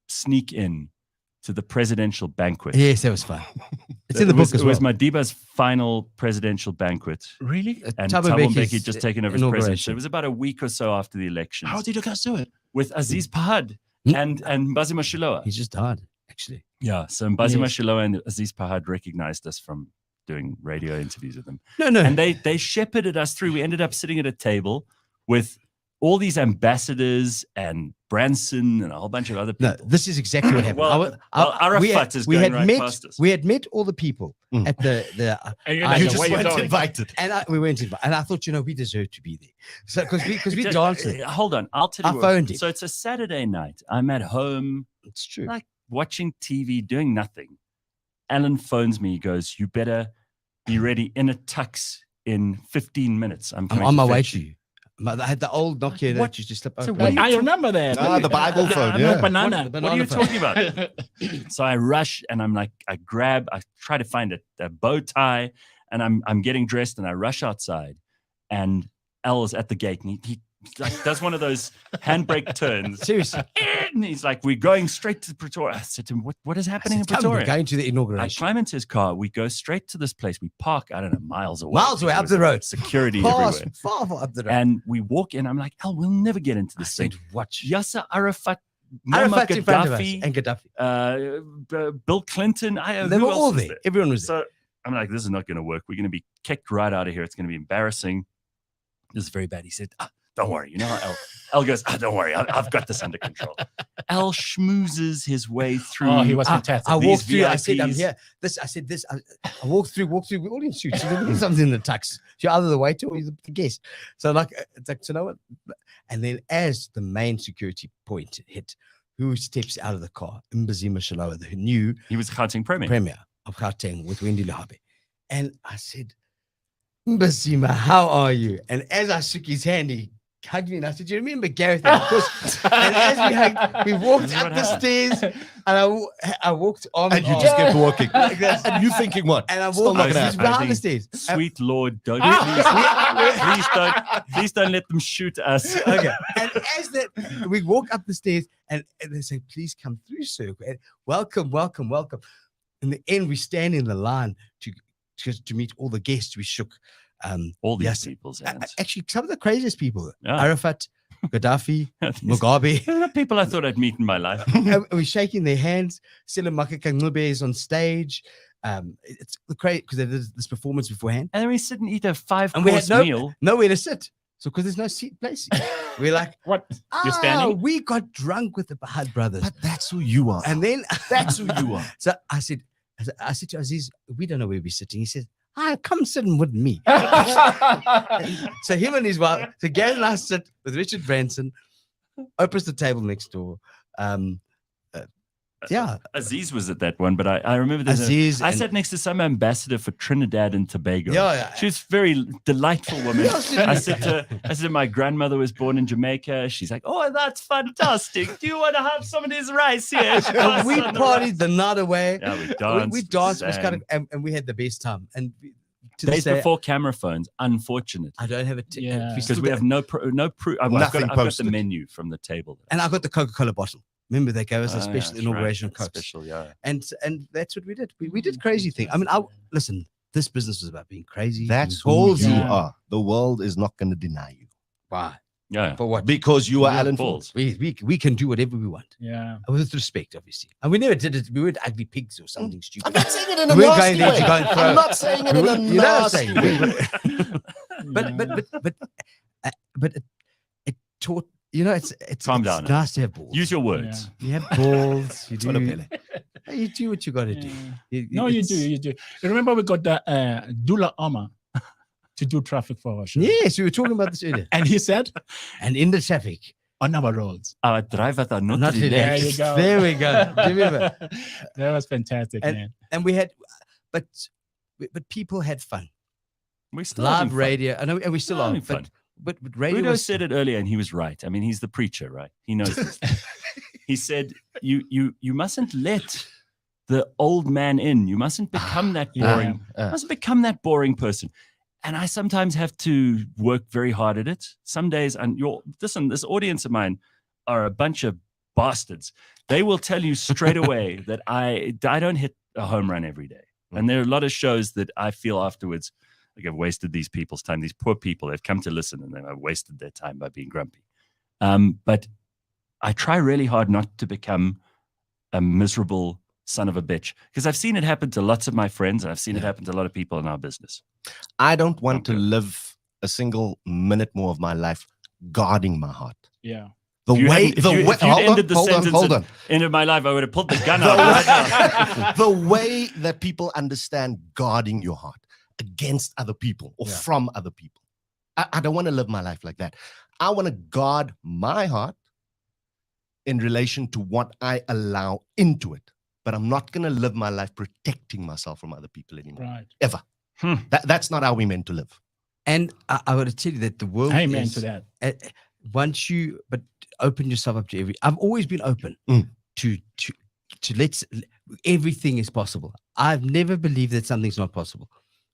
sneak in to the presidential banquet. Yes, that was fun. It's in the book as It was well. Madiba's final presidential banquet. Really? And Thabo Thabo Mbeki Mbeki just taken over as president. So inauguration. it was about a week or so after the elections How did you guys do it? with Aziz Pahad Hmm? and Mbazima Shilowa. He just died, actually. Yeah, so Mbazima Yes. Shilowa and Aziz Pahad recognized us from doing radio interviews with them. No. And they shepherded us through. We ended up sitting at a table with all these ambassadors and Branson and a whole bunch of other people. No, this is exactly what happened. Well, Arafat is we going had right met, past us. We had met all the people at the And you're I like, know, what what you you doing? invited. and we went in, and I thought, we deserve to be there. So because we Just- danced. it. Hold on, I'll tell I you. what- phoned him. So it's a Saturday night. I'm at home, It's true. like watching TV, doing nothing. Alan phones me. He goes, "You better be ready in a tux in 15 minutes. I'm I'm coming on my to way fetch to you. I had the old Nokia What? that used to slip So over. what do you I remember that. The Bible phone, I'm yeah. like banana. What What are you phone. talking about? So I rush and I'm like, I try to find a bow tie, and I'm getting dressed and I rush outside, and Al is at the gate and he like does one of those handbrake turns. Seriously. And he's like, "We're going straight to Pretoria." I said to him, "What is happening in Come, we're Pretoria?" going to the I inauguration. climb into his car. We go straight to this place. We park, I don't know, miles away. Miles away, There up was the road. Security Far everywhere. up the road. And we walk in. I'm like, "Al, we'll never get into I this thing." said, watch. Yasser Arafat, Muammar Arafat in front of us, Gaddafi, and Gaddafi. Bill Clinton. They who were else all was there. Everyone was there. So I'm like, this is not going to work. We're going to be kicked right out of here. It's going to be embarrassing. This is very bad. He said, don't worry. You know how El goes, don't worry. I've got this under control. El schmoozes his way through. Oh, he was fantastic. I These walked through. I said, I'm VIPs. here. I said this. I walked through. We're all in suits. You're doing something in the tux. You're either the waiter or you're the guest. So it's like, you know what? And then as the main security point hit, who steps out of the car? Mbazima Shilowa, the new He was Gauteng Premier. premier of Gauteng with Wendy Lahabe. And I said, Mbazima, how are you? And as I shook his hand, he hugged me and I said, "You remember Gareth?" And, of course, and as we hugged, we walked This is up what the happened. stairs, and I walked on And you arm. just kept walking. Like this. And you thinking what? And I Still walked not gonna he's happen. behind the stairs. Sweet Lord, don't Ah! please don't let them shoot us. Okay. And as that we walk up the stairs and they say, "Please come through, sir. And welcome, welcome, welcome." In the end, we stand in the line to meet all the guests. We shook All these yes, people's hands. actually some of the craziest people. Yeah. Arafat, Gaddafi, These Mugabe. are the people I thought I'd meet in my life. And we're shaking their hands. Selemaka Kangube is on stage. It's great because they did this performance beforehand. And then we sit and eat a And we had five-course no- meal. Nowhere to sit. So because there's no seat place. We're like, What? You're standing? we got drunk with the Bahad brothers. But that's who you are. And then That's who you are. So I said to Aziz, we don't know where we're sitting. He said, come sit with me. So him and his wife, so Gareth and I sit with Richard Branson, opens the table next door. Yeah, Aziz was at that one, but I remember there's Aziz. I and- sat next to some ambassador for Trinidad and Tobago. Yeah. She was a very delightful woman. Yeah, I said my grandmother was born in Jamaica. She's like, "Oh, that's fantastic. Do you want to have some of this rice here?" She And passed we on the partied rice. the night away. Yeah, we danced. We danced. It was kind sang. of, and we had the best time. And to Days this day, before camera phones. Unfortunate. I don't have it. Yeah. Because we have no proof. I've Nothing got the posted. menu from the table. And I got the Coca-Cola bottle. Remember they gave us a Oh, special yeah, inauguration that's right. Coke. Special, yeah. And that's what we did. We did crazy things. I mean, listen, this business was about being crazy. That's being who ballsy. you Yeah. are. The world is not going to deny you Why? Yeah. For what? because you are Yeah, Alan balls. Falls. We can do whatever we want. Yeah. With respect, obviously. And we never did it. We weren't ugly pigs or something I'm stupid. not saying it in a We're nasty going there to way. go and throw- I'm not saying it in a You know what I'm nasty saying? way. But it taught, it's Calm it's down. nice to have balls. Use your words. You have balls. You Tola do. Pele. You do what you got to do. No, you It's- do. You do. You remember we got the Dula Oma to do traffic for our show. Yes, we were talking about this earlier. And he said, And in the traffic, on our roads. Drive at not not relaxed. There you go. There we go. Do you remember? That was fantastic, man. And we had, but people had fun. We're still Live having fun. radio. I know, and we still are. Having fun. But radio Udo was, said it earlier, and he was right. I mean, he's the preacher, right? He knows this. He said, "You mustn't let the old man in. You mustn't become that boring. You mustn't become that boring person." And I sometimes have to work very hard at it. Some days, and this audience of mine are a bunch of bastards. They will tell you straight away that I don't hit a home run every day. And there are a lot of shows that I feel afterwards like I've wasted these people's time. These poor people, they've come to listen and they've wasted their time by being grumpy. But I try really hard not to become a miserable son of a bitch, because I've seen it happen to lots of my friends and I've seen it happen to a lot of people in our business. I don't want to live a single minute more of my life guarding my heart. Yeah. The If you way, hadn't- the if you- way, if you'd hold ended the on, sentence hold at on. end of my life, I would have pulled the gun out right now. The way that people understand guarding your heart against other people or from other people. I don't want to live my life like that. I want to guard my heart in relation to what I allow into it. But I'm not going to live my life protecting myself from other people anymore. Right. Ever. That's not how we're meant to live. and I would tell you that the world Amen is, to that. Once you open yourself up to I've always been open to everything is possible. I've never believed that something's not possible.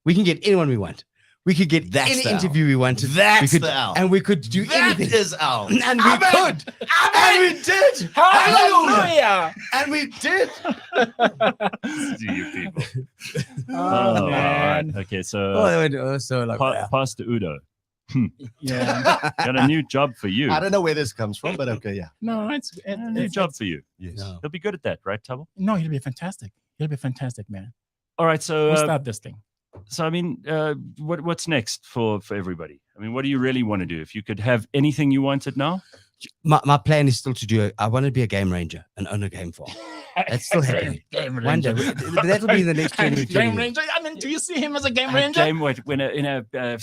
We can get anyone we want. We could get any interview we wanted. That's we could, the L. And we could do That anything. is L. And we could. And we did. Hallelujah. And we did. You people. Oh, all man. right. Okay, so Pastor Udo. Yeah. Got a new job for you. I don't know where this comes from, but okay, yeah. No, it's A new job for you. Yes. He'll be good at that, right, Thabo? No, he'll be fantastic. He'll be fantastic, man. All right, so We'll start this thing. So I mean, what's next for everybody? I mean, what do you really want to do? If you could have anything you wanted now, My plan is still to do. I want to be a game ranger and own a game farm. That's still happening. One day, but that'll be the next 20 Game years. ranger. I mean, do you see him as a game a ranger? game in a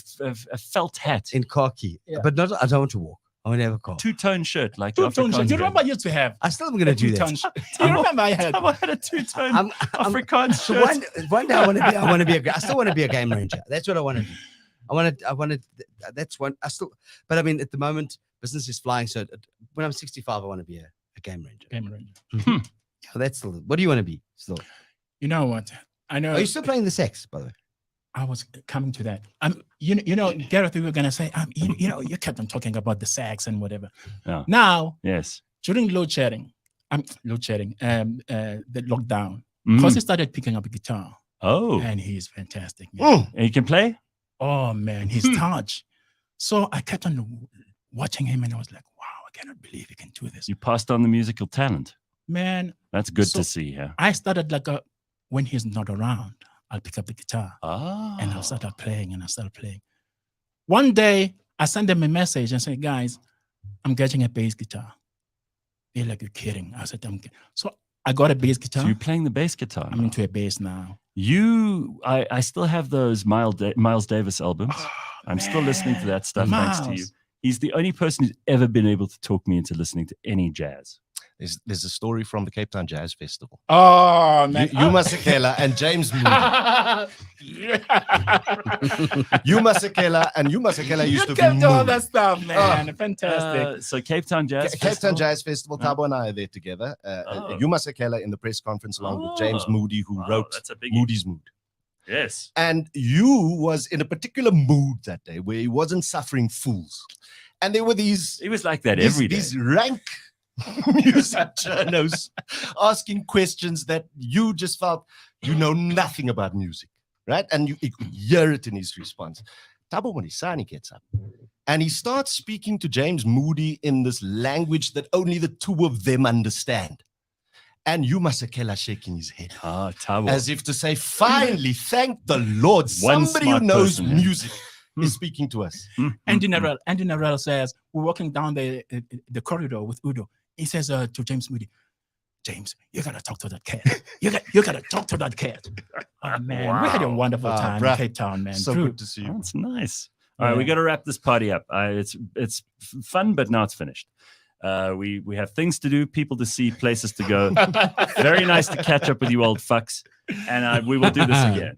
felt hat, In khaki, Yeah. but not. I don't want to walk. I want to have a car. two-tone shirt like Two-tone Afrikaans shirt. You wear. remember I used to have I still am going to do that. two-tone shirt. Do you remember I had? I had a two-tone I'm- Afrikaans So shirt. one day I want to be. I still want to be a game ranger. That's what I want to do. I want to. That's one. But I mean, at the moment, business is flying. So when I'm 65, I want to be a game ranger. Game ranger. So that's still. What do you want to be? Still. You know what? I know. Are you still playing the sax, by the way? I was coming to that. You know, Gareth, we were gonna say, you kept on talking about the sax and whatever. Yeah. Now, Yes. during the lockdown, because he started picking up a guitar, Oh, and he's fantastic. Man. and you can play? Oh man, his touch. So I kept on watching him, and I was like, wow, I cannot believe he can do this, You passed on the musical talent. man. That's good So- to see. Yeah. I started when he's not around, I'll pick up the guitar. Ah. And I'll start playing and I'll start playing. One day, I sent them a message and said, guys, I'm getting a bass guitar. They're like, you're kidding. I said, so I got a bass guitar. So you're playing the bass guitar. I'm into a bass now. I still have those Miles Davis albums. I'm still listening to that stuff thanks to you. Miles. He's the only person who's ever been able to talk me into listening to any jazz. There's a story from the Cape Town Jazz Festival. Oh, man. Yuma Sekela and James Moody. Yuma Sekela used to You kept be all Moody. that stuff, man. Fantastic. So Cape Town Jazz Cape Town Festival? Jazz Festival, Thabo and I are there together. Yuma Sekela in the press conference along with James Oh. Moody, who Wow, wrote that's a biggie. Moody's Mood. Yes. And you was in a particular mood that day where he wasn't suffering fools. And there were these He was like that every day. These rank music journos asking questions that you just felt you know nothing about music. right? And you could hear it in his response. Thabo Modisane gets up and he starts speaking to James Moody in this language that only the two of them understand. And you Masekela shaking his head Thabo. as if to say, finally, thank the Lord, One somebody who smart knows person, yeah. music is speaking to us. Andy Narelle says, we're walking down the corridor with Udo. He says to James Moody, James, you gotta talk to that cat. You gotta talk to that cat. Oh man, we had a wonderful time in Cape Town, man. So True. good to see you. That's nice. All right, we got to wrap this party up. It's fun, but now it's finished. We have things to do, people to see, places to go. Very nice to catch up with you old fucks, and we will do this again.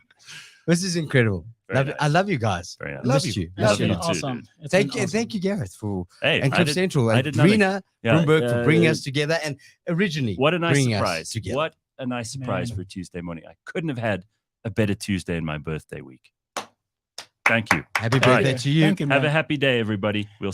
This is incredible. Very I love you guys. Very nice. Love you. It's Love you been too, awesome. dude. It's been awesome. Thank you, Gareth, for Hey, and I Cliff did- Central I and did nothing. Rena Yeah, Bloomberg for bringing us together and originally What a nice bringing us surprise! together. What a nice surprise Man. for a Tuesday morning. I couldn't have had a better Tuesday in my birthday week. Thank you. Happy All right. birthday to you. Thank you, man. Have a happy day, everybody. We'll